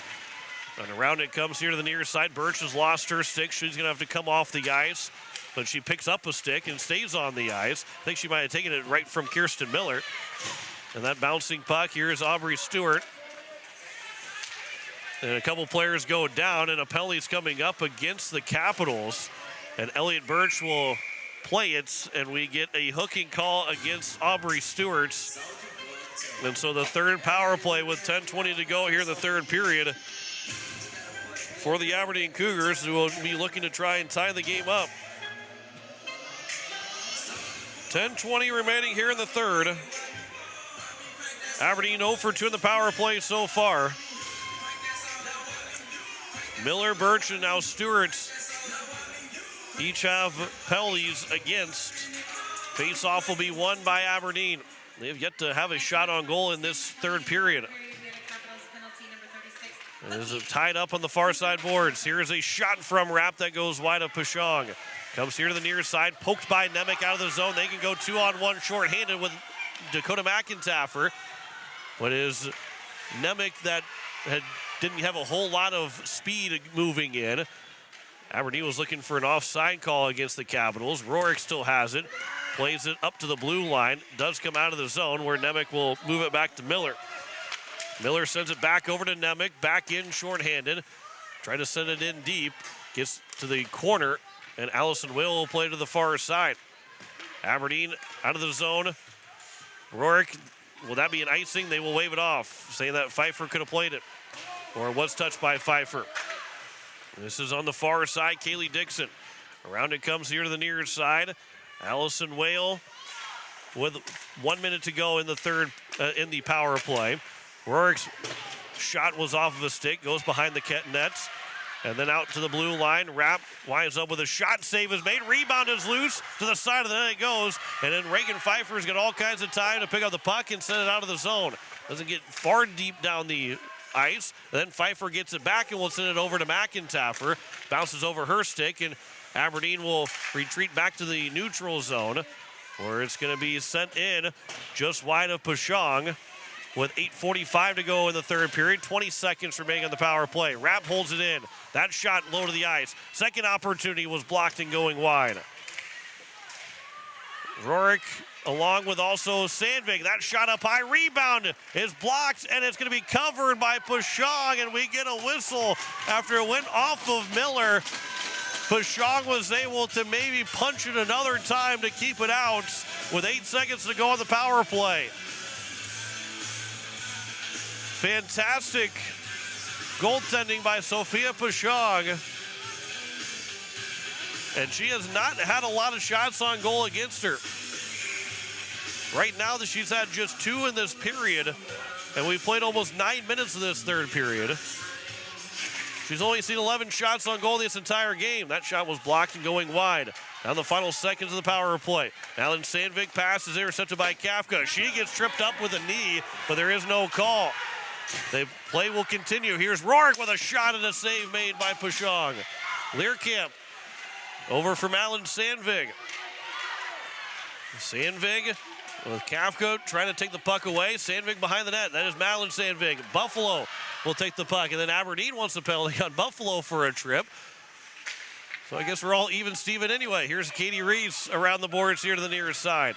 And around it comes here to the near side. Birch has lost her stick. She's going to have to come off the ice, but she picks up a stick and stays on the ice. I think she might have taken it right from Kirsten Miller. And that bouncing puck, here is Aubrey Stewart. And a couple players go down, and a penalty's coming up against the Capitals. And Elliott Birch will play it, and we get a hooking call against Aubrey Stewart. And so the third power play with 10:20 to go here in the third period for the Aberdeen Cougars, who will be looking to try and tie the game up. 10:20 remaining here in the third. Aberdeen 0 for 2 in the power play so far. Miller, Birch, and now Stewart each have penalties against. Face-off will be won by Aberdeen. They have yet to have a shot on goal in this third period. It is tied up on the far side boards. Here is a shot from Rapp that goes wide of Pashong. Comes here to the near side, poked by Nemec out of the zone. They can go 2-on-1 shorthanded with Dakota McIntaffer. But it is Nemec that didn't have a whole lot of speed moving in. Aberdeen was looking for an offside call against the Capitals. Rorick still has it. Plays it up to the blue line. Does come out of the zone where Nemec will move it back to Miller. Miller sends it back over to Nemec. Back in shorthanded. Trying to send it in deep. Gets to the corner. And Allison will play to the far side. Aberdeen out of the zone. Rorick, will that be an icing? They will wave it off, saying that Pfeiffer could have played it, or was touched by Pfeiffer. This is on the far side, Kaylee Dixon. Around it comes here to the near side. Allison Whale with 1 minute to go in the third, in the power play. Rorick's shot was off of a stick, goes behind the nets, and then out to the blue line. Rapp winds up with a shot. Save is made. Rebound is loose. To the side of the net it goes. And then Reagan Pfeiffer's got all kinds of time to pick up the puck and send it out of the zone. Doesn't get far deep down the ice. And then Pfeiffer gets it back and will send it over to McIntaffer. Bounces over her stick, and Aberdeen will retreat back to the neutral zone. where it's going to be sent in just wide of Pashong with 8:45 to go in the third period. 20 seconds remaining on the power play. Rapp holds it in. That shot low to the ice. Second opportunity was blocked and going wide. Rorik along with also Sandvik. That shot up high. Rebound is blocked, and it's going to be covered by Pashong, and we get a whistle after it went off of Miller. Pashong was able to maybe punch it another time to keep it out with 8 seconds to go on the power play. Fantastic goaltending by Sophia Pashong. And she has not had a lot of shots on goal against her. Right now, she's had just 2 in this period, and we played almost 9 minutes of this third period. She's only seen 11 shots on goal this entire game. That shot was blocked and going wide. Now the final seconds of the power play. Now then Sandvik pass is intercepted by Kafka. She gets tripped up with a knee, but there is no call. The play will continue. Here's Rorik with a shot and a save made by Pashong. Learkamp over from Alan Sandvig. Sandvig with Kafka trying to take the puck away. Sandvig behind the net. That is Madeline Sandvig. Buffalo will take the puck. And then Aberdeen wants a penalty on Buffalo for a trip. So I guess we're all even Steven anyway. Here's Katie Reese around the boards here to the nearest side.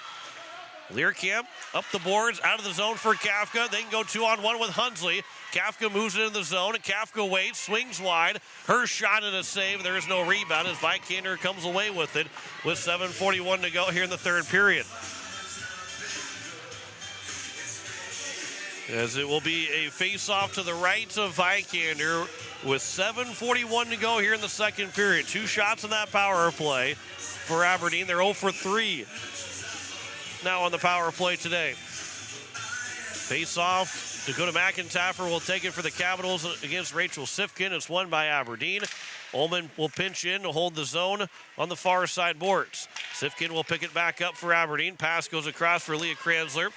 Learkamp up the boards, out of the zone for Kafka. They can go 2-on-1 with Hunsley. Kafka moves it in the zone. Kafka waits, swings wide. Her shot and a save. There is no rebound as Vikander comes away with it with 7:41 to go here in the third period. As it will be a face-off to the right of Vikander with 7:41 to go here in the second period. 2 shots in that power play for Aberdeen. They're 0 for 3 now on the power play today. Face-off. Dakota McIntyre will take it for the Capitals against Rachel Sifkin. It's won by Aberdeen. Ullman will pinch in to hold the zone on the far side boards. Sifkin will pick it back up for Aberdeen. Pass goes across for Leah Kranzler.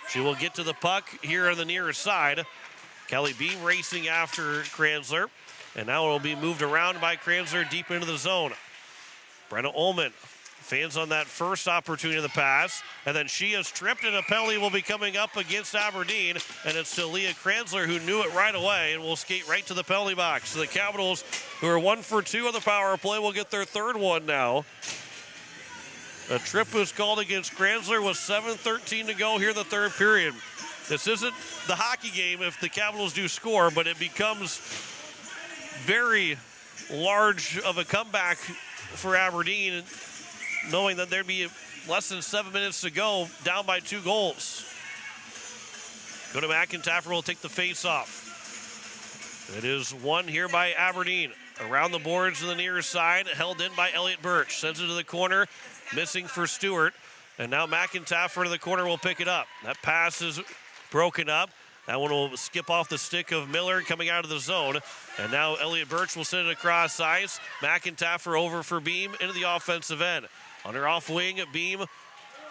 She will get to the puck here on the near side. Kelly Beam racing after Kranzler. And now it will be moved around by Kranzler deep into the zone. Brenna Ullman fans on that first opportunity of the pass. And then she is tripped, and a penalty will be coming up against Aberdeen. And it's to Leah Kranzler, who knew it right away and will skate right to the penalty box. So the Capitals, who are 1 for 2 on the power play, will get their third one now. A trip was called against Kranzler with 7:13 to go here in the third period. This isn't the hockey game if the Capitals do score, but it becomes very large of a comeback for Aberdeen, knowing that there'd be less than 7 minutes to go, down by 2 goals. Dakota McIntyre will take the face-off. It is won here by Aberdeen. Around the boards to the near side, held in by Elliott Birch. Sends it to the corner. Missing for Stewart, and now McIntyre to the corner will pick it up. That pass is broken up. That one will skip off the stick of Miller coming out of the zone, and now Elliott Birch will send it across ice. McIntyre over for Beam into the offensive end. On her off wing, Beam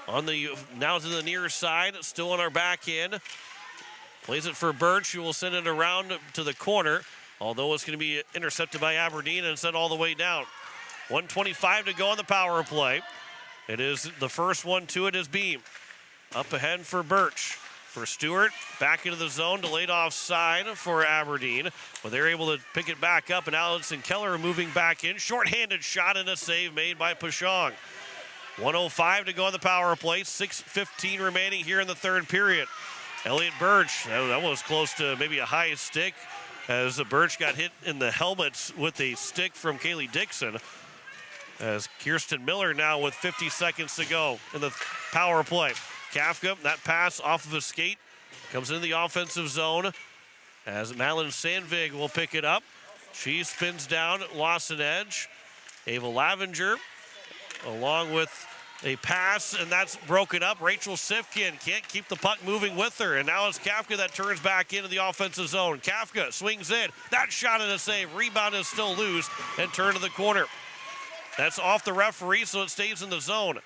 on the now to the near side, still on our back end. Plays it for Birch, who will send it around to the corner, although it's going to be intercepted by Aberdeen and sent all the way down. 1:25 to go on the power play. It is the first one to it is Beam. Up ahead for Birch. For Stewart, back into the zone, delayed offside for Aberdeen. But they're able to pick it back up, and Allison Keller moving back in. Short-handed shot and a save made by Pashong. 1:05 to go on the power play. 6:15 remaining here in the third period. Elliott Birch, that was close to maybe a high stick, as Birch got hit in the helmets with a stick from Kaylee Dixon. As Kirsten Miller now with 50 seconds to go in the power play. Kafka, that pass off of a skate, comes into the offensive zone as Madeline Sandvig will pick it up. She spins down, lost an edge. Ava Lavenger along with a pass, and that's broken up. Rachel Sifkin can't keep the puck moving with her, and now it's Kafka that turns back into the offensive zone. Kafka swings in. That shot and a save. Rebound is still loose and turned to the corner. That's off the referee, so it stays in the zone.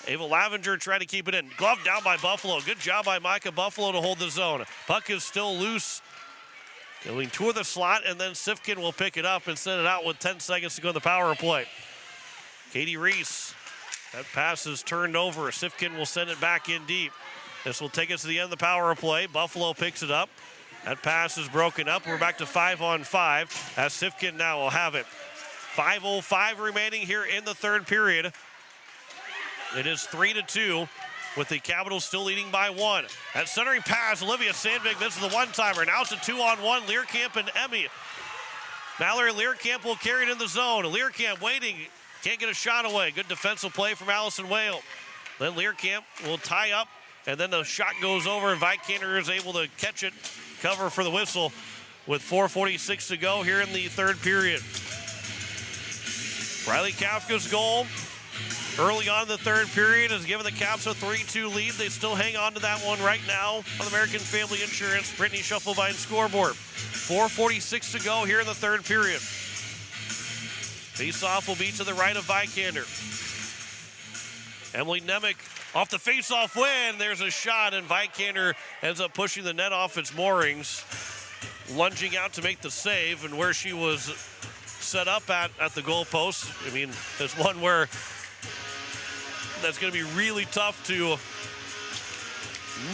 Ava Lavenger trying to keep it in. Glove down by Buffalo. Good job by Micah Buffalo to hold the zone. Puck is still loose. Going toward the slot, and then Sifkin will pick it up and send it out with 10 seconds to go in the power play. Katie Reese That pass is turned over. Sifkin will send it back in deep. This will take us to the end of the power play. Buffalo picks it up. That pass is broken up. We're back to 5-on-5 as Sifkin now will have it. 5:05 remaining here in the third period. It is 3-2 with the Capitals still leading by 1. That centering pass, Olivia Sandvik misses the one-timer. Now it's a 2-on-1, Learcamp and Emmy. Mallory Learcamp will carry it in the zone. Learcamp waiting, can't get a shot away. Good defensive play from Allison Whale. Then Learcamp will tie up, and then the shot goes over, and Vikander is able to catch it, cover for the whistle with 4:46 to go here in the third period. Riley Kafka's goal early on in the third period has given the Caps a 3-2 lead. They still hang on to that one right now on American Family Insurance Brittany Schuffelbein scoreboard. 4:46 to go here in the third period. Face-off will be to the right of Vikander. Emily Nemec off the face-off win. There's a shot, and Vikander ends up pushing the net off its moorings, lunging out to make the save, and where she was set up at the goalpost. I mean, there's one where that's going to be really tough to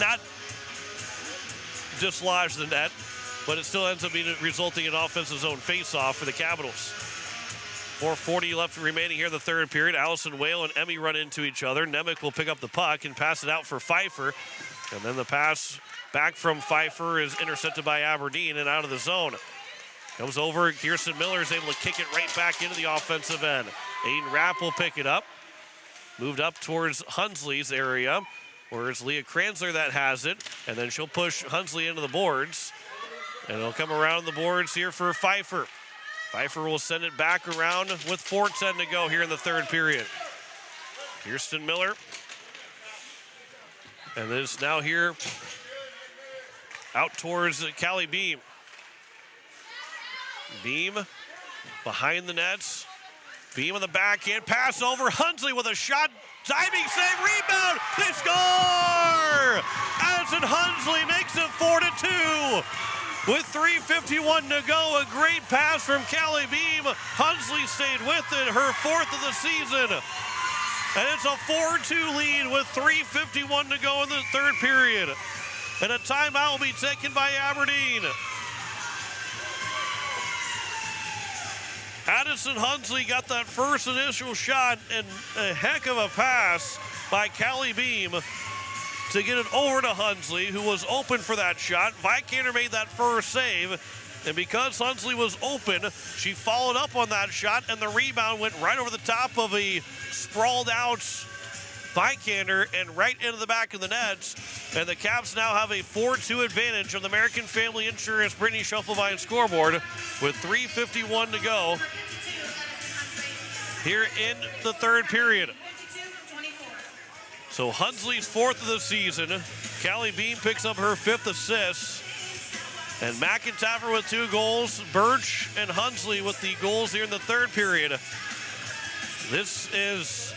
not dislodge the net, but it still ends up resulting in offensive zone face-off for the Capitals. 4:40 left remaining here in the third period. Allison Whale and Emmy run into each other. Nemec will pick up the puck and pass it out for Pfeiffer. And then the pass back from Pfeiffer is intercepted by Aberdeen and out of the zone. Comes over, Kirsten Miller is able to kick it right back into the offensive end. Aiden Rapp will pick it up. Moved up towards Hunsley's area, where it's Leah Kranzler that has it. And then she'll push Hunsley into the boards. And it'll come around the boards here for Pfeiffer. Pfeiffer will send it back around with 4:10 to go here in the third period. Kirsten Miller. And this now here out towards Callie Beam. Beam behind the nets. Beam on the backhand, pass over. Hunsley with a shot. Diving save, rebound. They score! Addison Hunsley makes it 4-2. With 3:51 to go, a great pass from Callie Beam. Hunsley stayed with it, her 4th of the season. And it's a 4-2 lead with 3:51 to go in the third period. And a timeout will be taken by Aberdeen. Addison Hunsley got that first initial shot, and a heck of a pass by Callie Beam to get it over to Hunsley, who was open for that shot. Vikander made that first save, and because Hunsley was open, she followed up on that shot, and the rebound went right over the top of a sprawled out Vikander and right into the back of the nets. And the Caps now have a 4-2 advantage on the American Family Insurance Brittany Schuffelbein scoreboard with 3:51 to go here in the third period. So Hunsley's 4th of the season. Callie Beam picks up her 5th assist. And McIntyre with 2 goals. Birch and Hunsley with the goals here in the third period. This is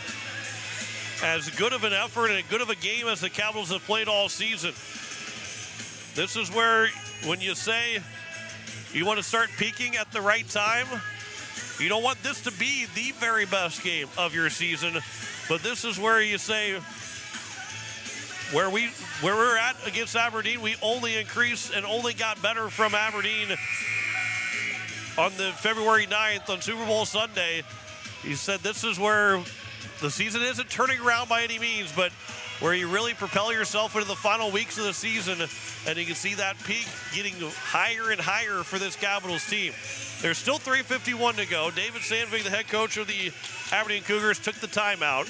as good of an effort and as good of a game as the Capitals have played all season. This is where, when you say you want to start peaking at the right time, you don't want this to be the very best game of your season, but this is where you say, where we're at against Aberdeen, we only increased and only got better from Aberdeen on the February 9th on Super Bowl Sunday. He said this is where the season isn't turning around by any means, but where you really propel yourself into the final weeks of the season, and you can see that peak getting higher and higher for this Capitals team. There's still 3:51 to go. David Sandvik, the head coach of the Aberdeen Cougars, took the timeout.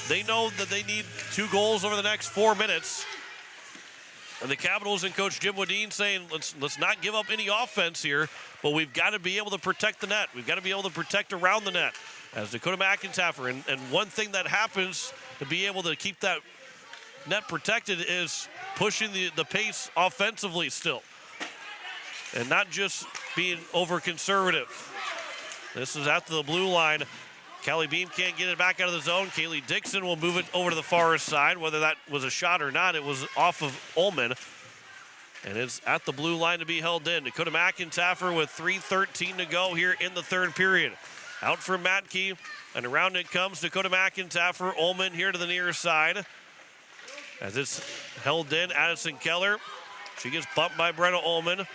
They know that they need 2 goals over the next 4 minutes. And the Capitals and Coach Jim Wadeen saying, let's not give up any offense here, but we've got to be able to protect the net. We've got to be able to protect around the net. As Dakota McIntyre, and one thing that happens to be able to keep that net protected is pushing the pace offensively still, and not just being over conservative. This is after the blue line. Callie Beam can't get it back out of the zone. Kaylee Dixon will move it over to the far side. Whether that was a shot or not, it was off of Ullman. And it's at the blue line to be held in. Dakota McIntyre with 3:13 to go here in the third period. Out for Matke. And around it comes Dakota McIntyre. Ullman here to the near side. As it's held in, Addison Keller. She gets bumped by Brenna Ullman.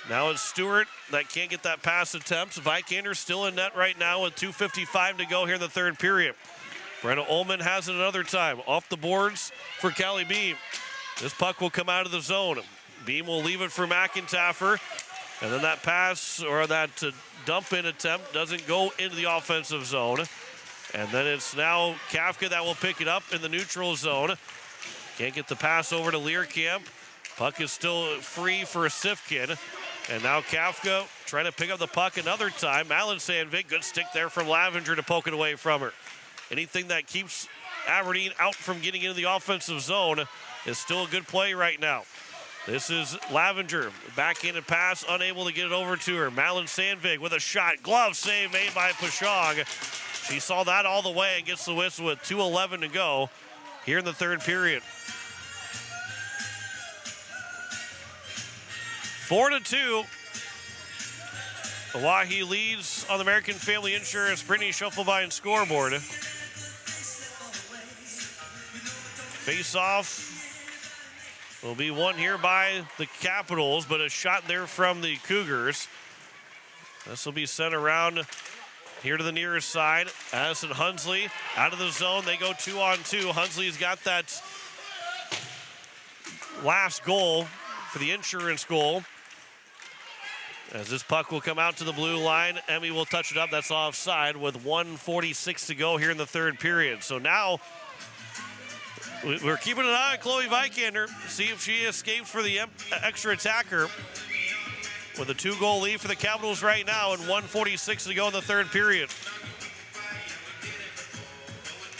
Now it's Stewart that can't get that pass attempt. Vikander still in net right now with 2:55 to go here in the third period. Brenna Ullman has it another time. Off the boards for Callie Beam. This puck will come out of the zone. Beam will leave it for McIntyre. And then that pass or that dump-in attempt doesn't go into the offensive zone. And then it's now Kafka that will pick it up in the neutral zone. Can't get the pass over to Learcamp. Puck is still free for Sifkin. And now Kafka trying to pick up the puck another time. Malin Sandvik, good stick there from Lavenger to poke it away from her. Anything that keeps Aberdeen out from getting into the offensive zone is still a good play right now. This is Lavenger, backhanded pass, unable to get it over to her. Malin Sandvik with a shot, glove save made by Pashong. She saw that all the way and gets the whistle with 2:11 to go here in the third period. 4-2. Oahe leads on the American Family Insurance Brittany Schuffelbein scoreboard. Face-off will be won here by the Capitals, but a shot there from the Cougars. This will be sent around here to the nearest side. Addison Hunsley out of the zone. They go 2-on-2. Hunsley's got that last goal for the insurance goal. As this puck will come out to the blue line, Emmy will touch it up. That's offside with 1:46 to go here in the third period. So now we're keeping an eye on Chloe Vikander, see if she escapes for the extra attacker with a 2-goal lead for the Capitals right now and 1:46 to go in the third period.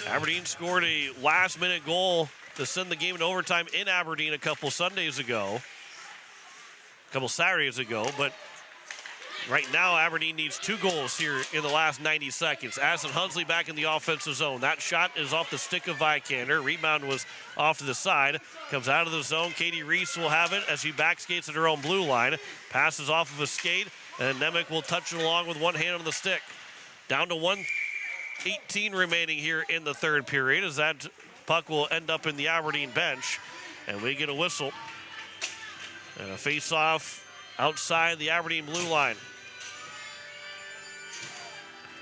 Aberdeen scored a last-minute goal to send the game into overtime in Aberdeen a couple Saturdays ago, but right now, Aberdeen needs 2 goals here in the last 90 seconds. Addison Hunsley back in the offensive zone. That shot is off the stick of Vikander. Rebound was off to the side. Comes out of the zone. Katie Reese will have it as she back skates at her own blue line. Passes off of a skate, and Nemec will touch it along with one hand on the stick. Down to 1:18 remaining here in the third period as that puck will end up in the Aberdeen bench. And we get a whistle. And a face-off outside the Aberdeen blue line.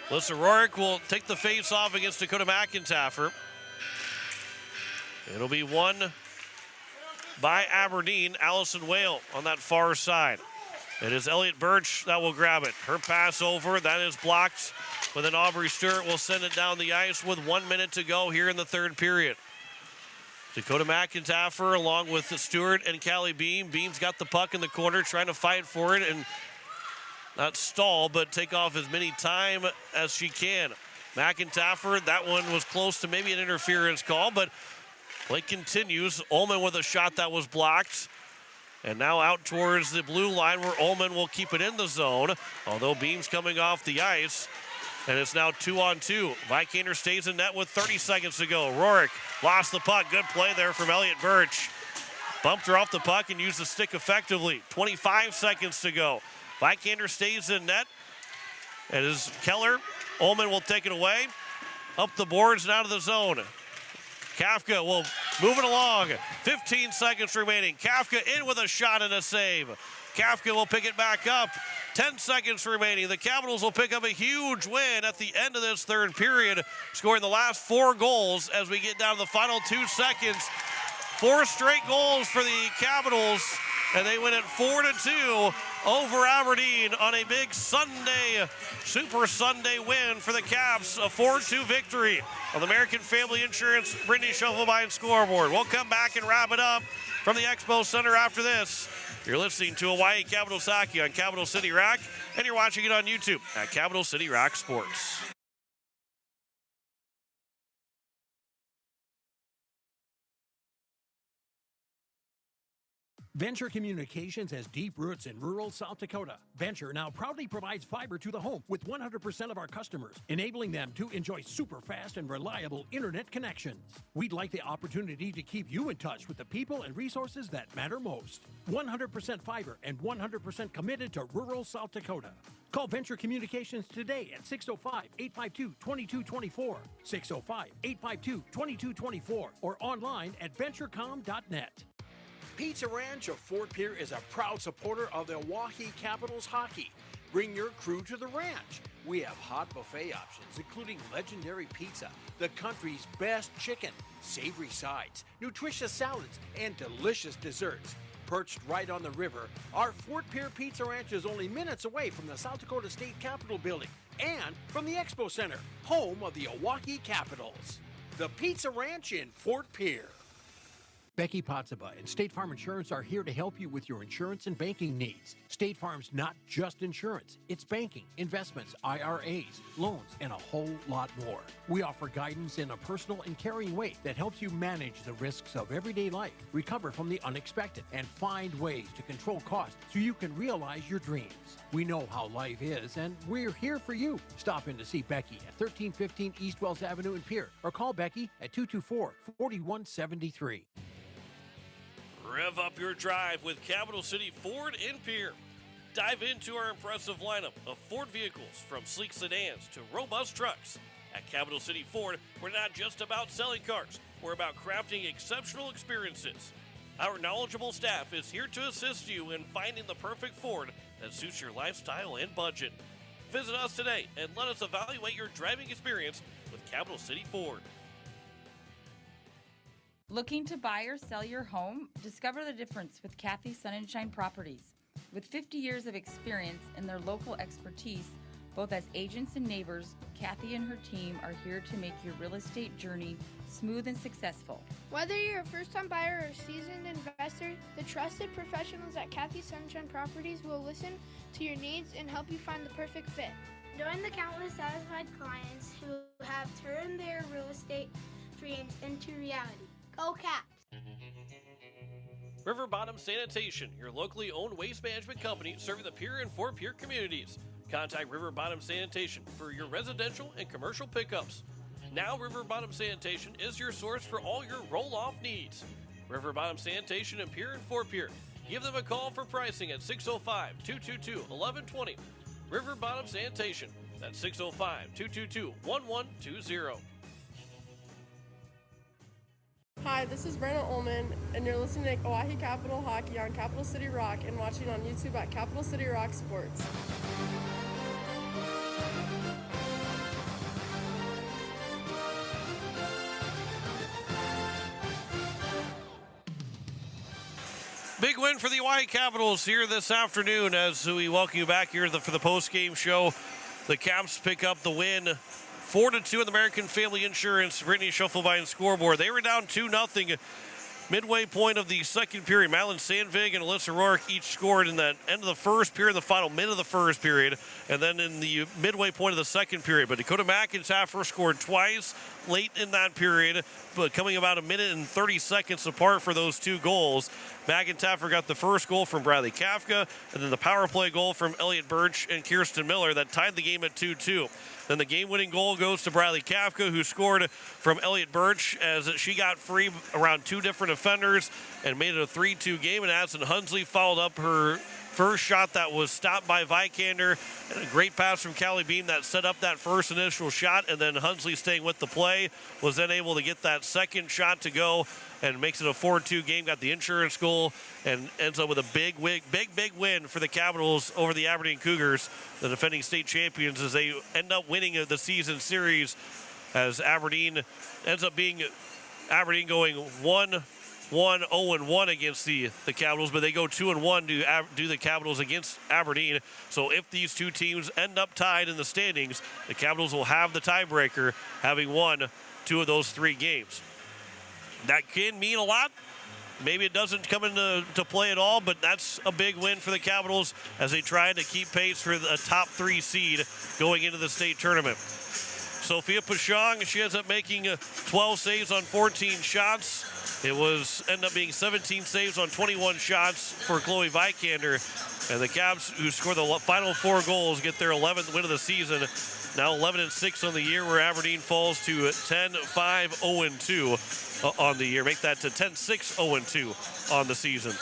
Alyssa Rorick will take the face-off against Dakota McIntyre. It'll be won by Aberdeen. Allison Whale on that far side. It is Elliott Birch that will grab it. Her pass over, that is blocked. But then Aubrey Stewart will send it down the ice with 1 minute to go here in the third period. Dakota McIntyre along with Stewart and Callie Beam. Beam's got the puck in the corner trying to fight for it and not stall, but take off as many time as she can. McIntyre, that one was close to maybe an interference call, but play continues. Ullman with a shot that was blocked. And now out towards the blue line where Ullman will keep it in the zone, although Beam's coming off the ice. And it's now 2-on-2. Vikander stays in net with 30 seconds to go. Rorick lost the puck. Good play there from Elliott Birch. Bumped her off the puck and used the stick effectively. 25 seconds to go. Vikander stays in net. It is Keller. Ullman will take it away. Up the boards and out of the zone. Kafka will move it along. 15 seconds remaining. Kafka in with a shot and a save. Kafka will pick it back up. 10 seconds remaining. The Capitals will pick up a huge win at the end of this third period, scoring the last 4 goals as we get down to the final 2 seconds. 4 straight goals for the Capitals, and they win it 4-2 over Aberdeen on a big Sunday, Super Sunday win for the Caps. A 4-2 victory on the American Family Insurance Brittany Schuffelbein scoreboard. We'll come back and wrap it up from the Expo Center after this. You're listening to Hawaii Capitals Hockey on Capital City Rock, and you're watching it on YouTube at Capital City Rock Sports. Venture Communications has deep roots in rural South Dakota. Venture now proudly provides fiber to the home with 100% of our customers, enabling them to enjoy super fast and reliable internet connections. We'd like the opportunity to keep you in touch with the people and resources that matter most. 100% fiber and 100% committed to rural South Dakota. Call Venture Communications today at 605-852-2224, 605-852-2224, or online at venturecom.net. Pizza Ranch of Fort Pierre is a proud supporter of the Oahe Capitals hockey. Bring your crew to the ranch. We have hot buffet options, including legendary pizza, the country's best chicken, savory sides, nutritious salads, and delicious desserts. Perched right on the river, our Fort Pierre Pizza Ranch is only minutes away from the South Dakota State Capitol building and from the Expo Center, home of the Oahe Capitals. The Pizza Ranch in Fort Pierre. Becky Potsaba and State Farm Insurance are here to help you with your insurance and banking needs. State Farm's not just insurance, it's banking, investments, IRAs, loans, and a whole lot more. We offer guidance in a personal and caring way that helps you manage the risks of everyday life, recover from the unexpected, and find ways to control costs so you can realize your dreams. We know how life is, and we're here for you. Stop in to see Becky at 1315 East Wells Avenue in Pierre, or call Becky at 224-4173. Rev up your drive with Capital City Ford in Pierre. Dive into our impressive lineup of Ford vehicles, from sleek sedans to robust trucks. At Capital City Ford, we're not just about selling cars, we're about crafting exceptional experiences. Our knowledgeable staff is here to assist you in finding the perfect Ford that suits your lifestyle and budget. Visit us today and let us evaluate your driving experience with Capital City Ford. Looking to buy or sell your home? Discover the difference with Kathy Sunshine Properties. With 50 years of experience in their local expertise, both as agents and neighbors, Kathy and her team are here to make your real estate journey smooth and successful. Whether you're a first-time buyer or a seasoned investor, the trusted professionals at Kathy Sunshine Properties will listen to your needs and help you find the perfect fit. Join the countless satisfied clients who have turned their real estate dreams into reality. Go Caps! River Bottom Sanitation, your locally owned waste management company serving the Pierre and Fort Pierre communities. Contact River Bottom Sanitation for your residential and commercial pickups. Now River Bottom Sanitation is your source for all your roll-off needs. River Bottom Sanitation in Pierre and Fort Pierre. Give them a call for pricing at 605-222-1120. River Bottom Sanitation. That's 605-222-1120. Hi, this is Brandon Ullman, and you're listening to Oahe Capital Hockey on Capital City Rock and watching on YouTube at Capital City Rock Sports. Big win for the Oahe Capitals here this afternoon as we welcome you back here for the post-game show. The Caps pick up the win 4-2 in the American Family Insurance Brittany Schuffelbein scoreboard. They were down 2-0 midway point of the second period. Madeline Sandvig and Alyssa Rourke each scored in the end of the first period, the final minute of the first period, and then in the midway point of the second period. But Dakota McIntyre scored twice late in that period, but coming about a minute and 30 seconds apart for those two goals. McIntyre got the first goal from Bradley Kafka, and then the power play goal from Elliot Birch and Kirsten Miller that tied the game at 2-2. Then the game-winning goal goes to Bradley Kafka, who scored from Elliot Birch as she got free around two different offenders and made it a 3-2 game. And Addison Hunsley followed up her first shot that was stopped by Vikander, and a great pass from Callie Beam that set up that first initial shot. And then Hunsley, staying with the play, was then able to get that second shot to go and makes it a 4-2 game. Got the insurance goal and ends up with a big win for the Capitals over the Aberdeen Cougars, the defending state champions, as they end up winning the season series, as Aberdeen ends up being going 1-0-1 against the Capitals, but they go 2-1 to do the Capitals against Aberdeen. So if these two teams end up tied in the standings, the Capitals will have the tiebreaker, having won two of those three games. That can mean a lot. Maybe it doesn't come into play at all, but that's a big win for the Capitals as they try to keep pace for the top 3 seed going into the state tournament. Sophia Pashong, she ends up making 12 saves on 14 shots. It ended up being 17 saves on 21 shots for Chloe Vikander. And the Caps, who scored the final 4 goals, get their 11th win of the season. Now 11-6 on the year, where Aberdeen falls to 10-5-0-2 on the year. Make that to 10-6-0-2 on the season.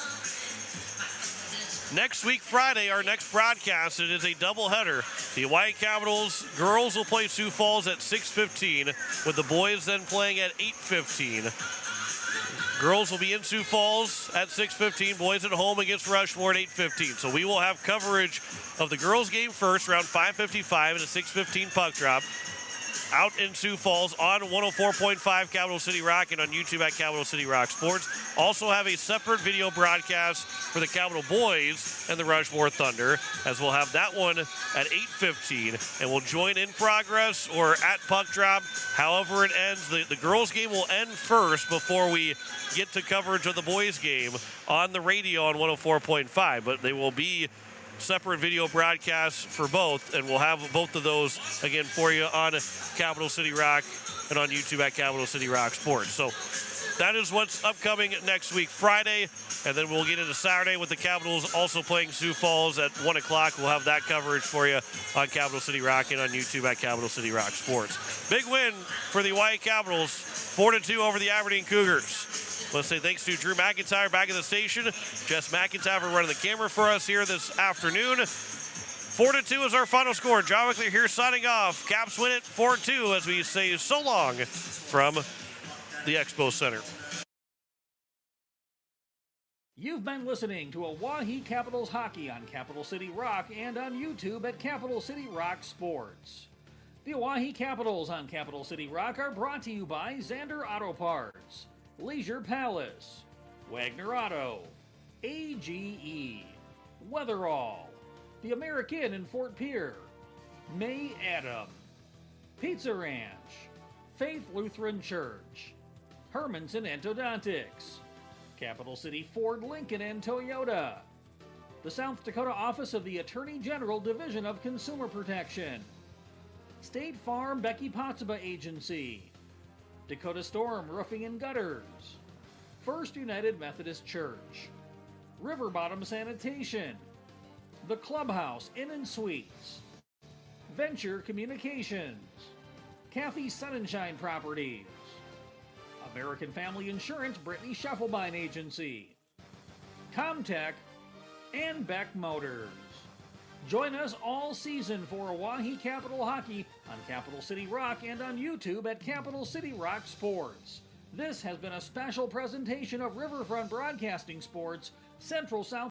Next week, Friday, our next broadcast, it is a doubleheader. The Hawaii Capitals girls will play Sioux Falls at 6:15, with the boys then playing at 8:15. Girls will be in Sioux Falls at 6:15. Boys at home against Rushmore at 8:15. So we will have coverage of the girls' game first, around 5:55, and a 6:15 puck drop. Out in Sioux Falls on 104.5 Capital City Rock and on YouTube at Capital City Rock Sports. Also have a separate video broadcast for the Capital Boys and the Rushmore Thunder, as we'll have that one at 8:15, and we'll join in progress or at puck drop, however it ends. The girls' game will end first before we get to coverage of the boys' game on the radio on 104.5, but they will be separate video broadcasts for both, and we'll have both of those again for you on Capital City Rock and on YouTube at Capital City Rock Sports. So that is what's upcoming next week, Friday, and then we'll get into Saturday with the Capitals also playing Sioux Falls at 1 o'clock. We'll have that coverage for you on Capital City Rock and on YouTube at Capital City Rock Sports. Big win for the Hawaii Capitals, 4-2 over the Aberdeen Cougars. Let's say thanks to Drew McIntyre back at the station. Jess McIntyre for running the camera for us here this afternoon. 4-2 is our final score. John Wickler here signing off. Caps win it 4-2 as we say so long from the Expo Center. You've been listening to Oahe Capitals Hockey on Capital City Rock and on YouTube at Capital City Rock Sports. The Oahe Capitals on Capital City Rock are brought to you by Xander Auto Parts, Leisure Palace, Wagner Auto, AGE, Weatherall, The American in Fort Pierre, May Adam, Pizza Ranch, Faith Lutheran Church, Hermanson Endodontics, Capital City Ford, Lincoln, and Toyota, the South Dakota Office of the Attorney General Division of Consumer Protection, State Farm Becky Pottsba Agency, Dakota Storm Roofing and Gutters, First United Methodist Church, River Bottom Sanitation, The Clubhouse Inn and Suites, Venture Communications, Kathy Sunshine Properties, American Family Insurance Brittany Scheffelbein Agency, Comtech, and Beck Motors. Join us all season for Oahe Capital Hockey on Capital City Rock and on YouTube at Capital City Rock Sports. This has been a special presentation of Riverfront Broadcasting Sports, Central South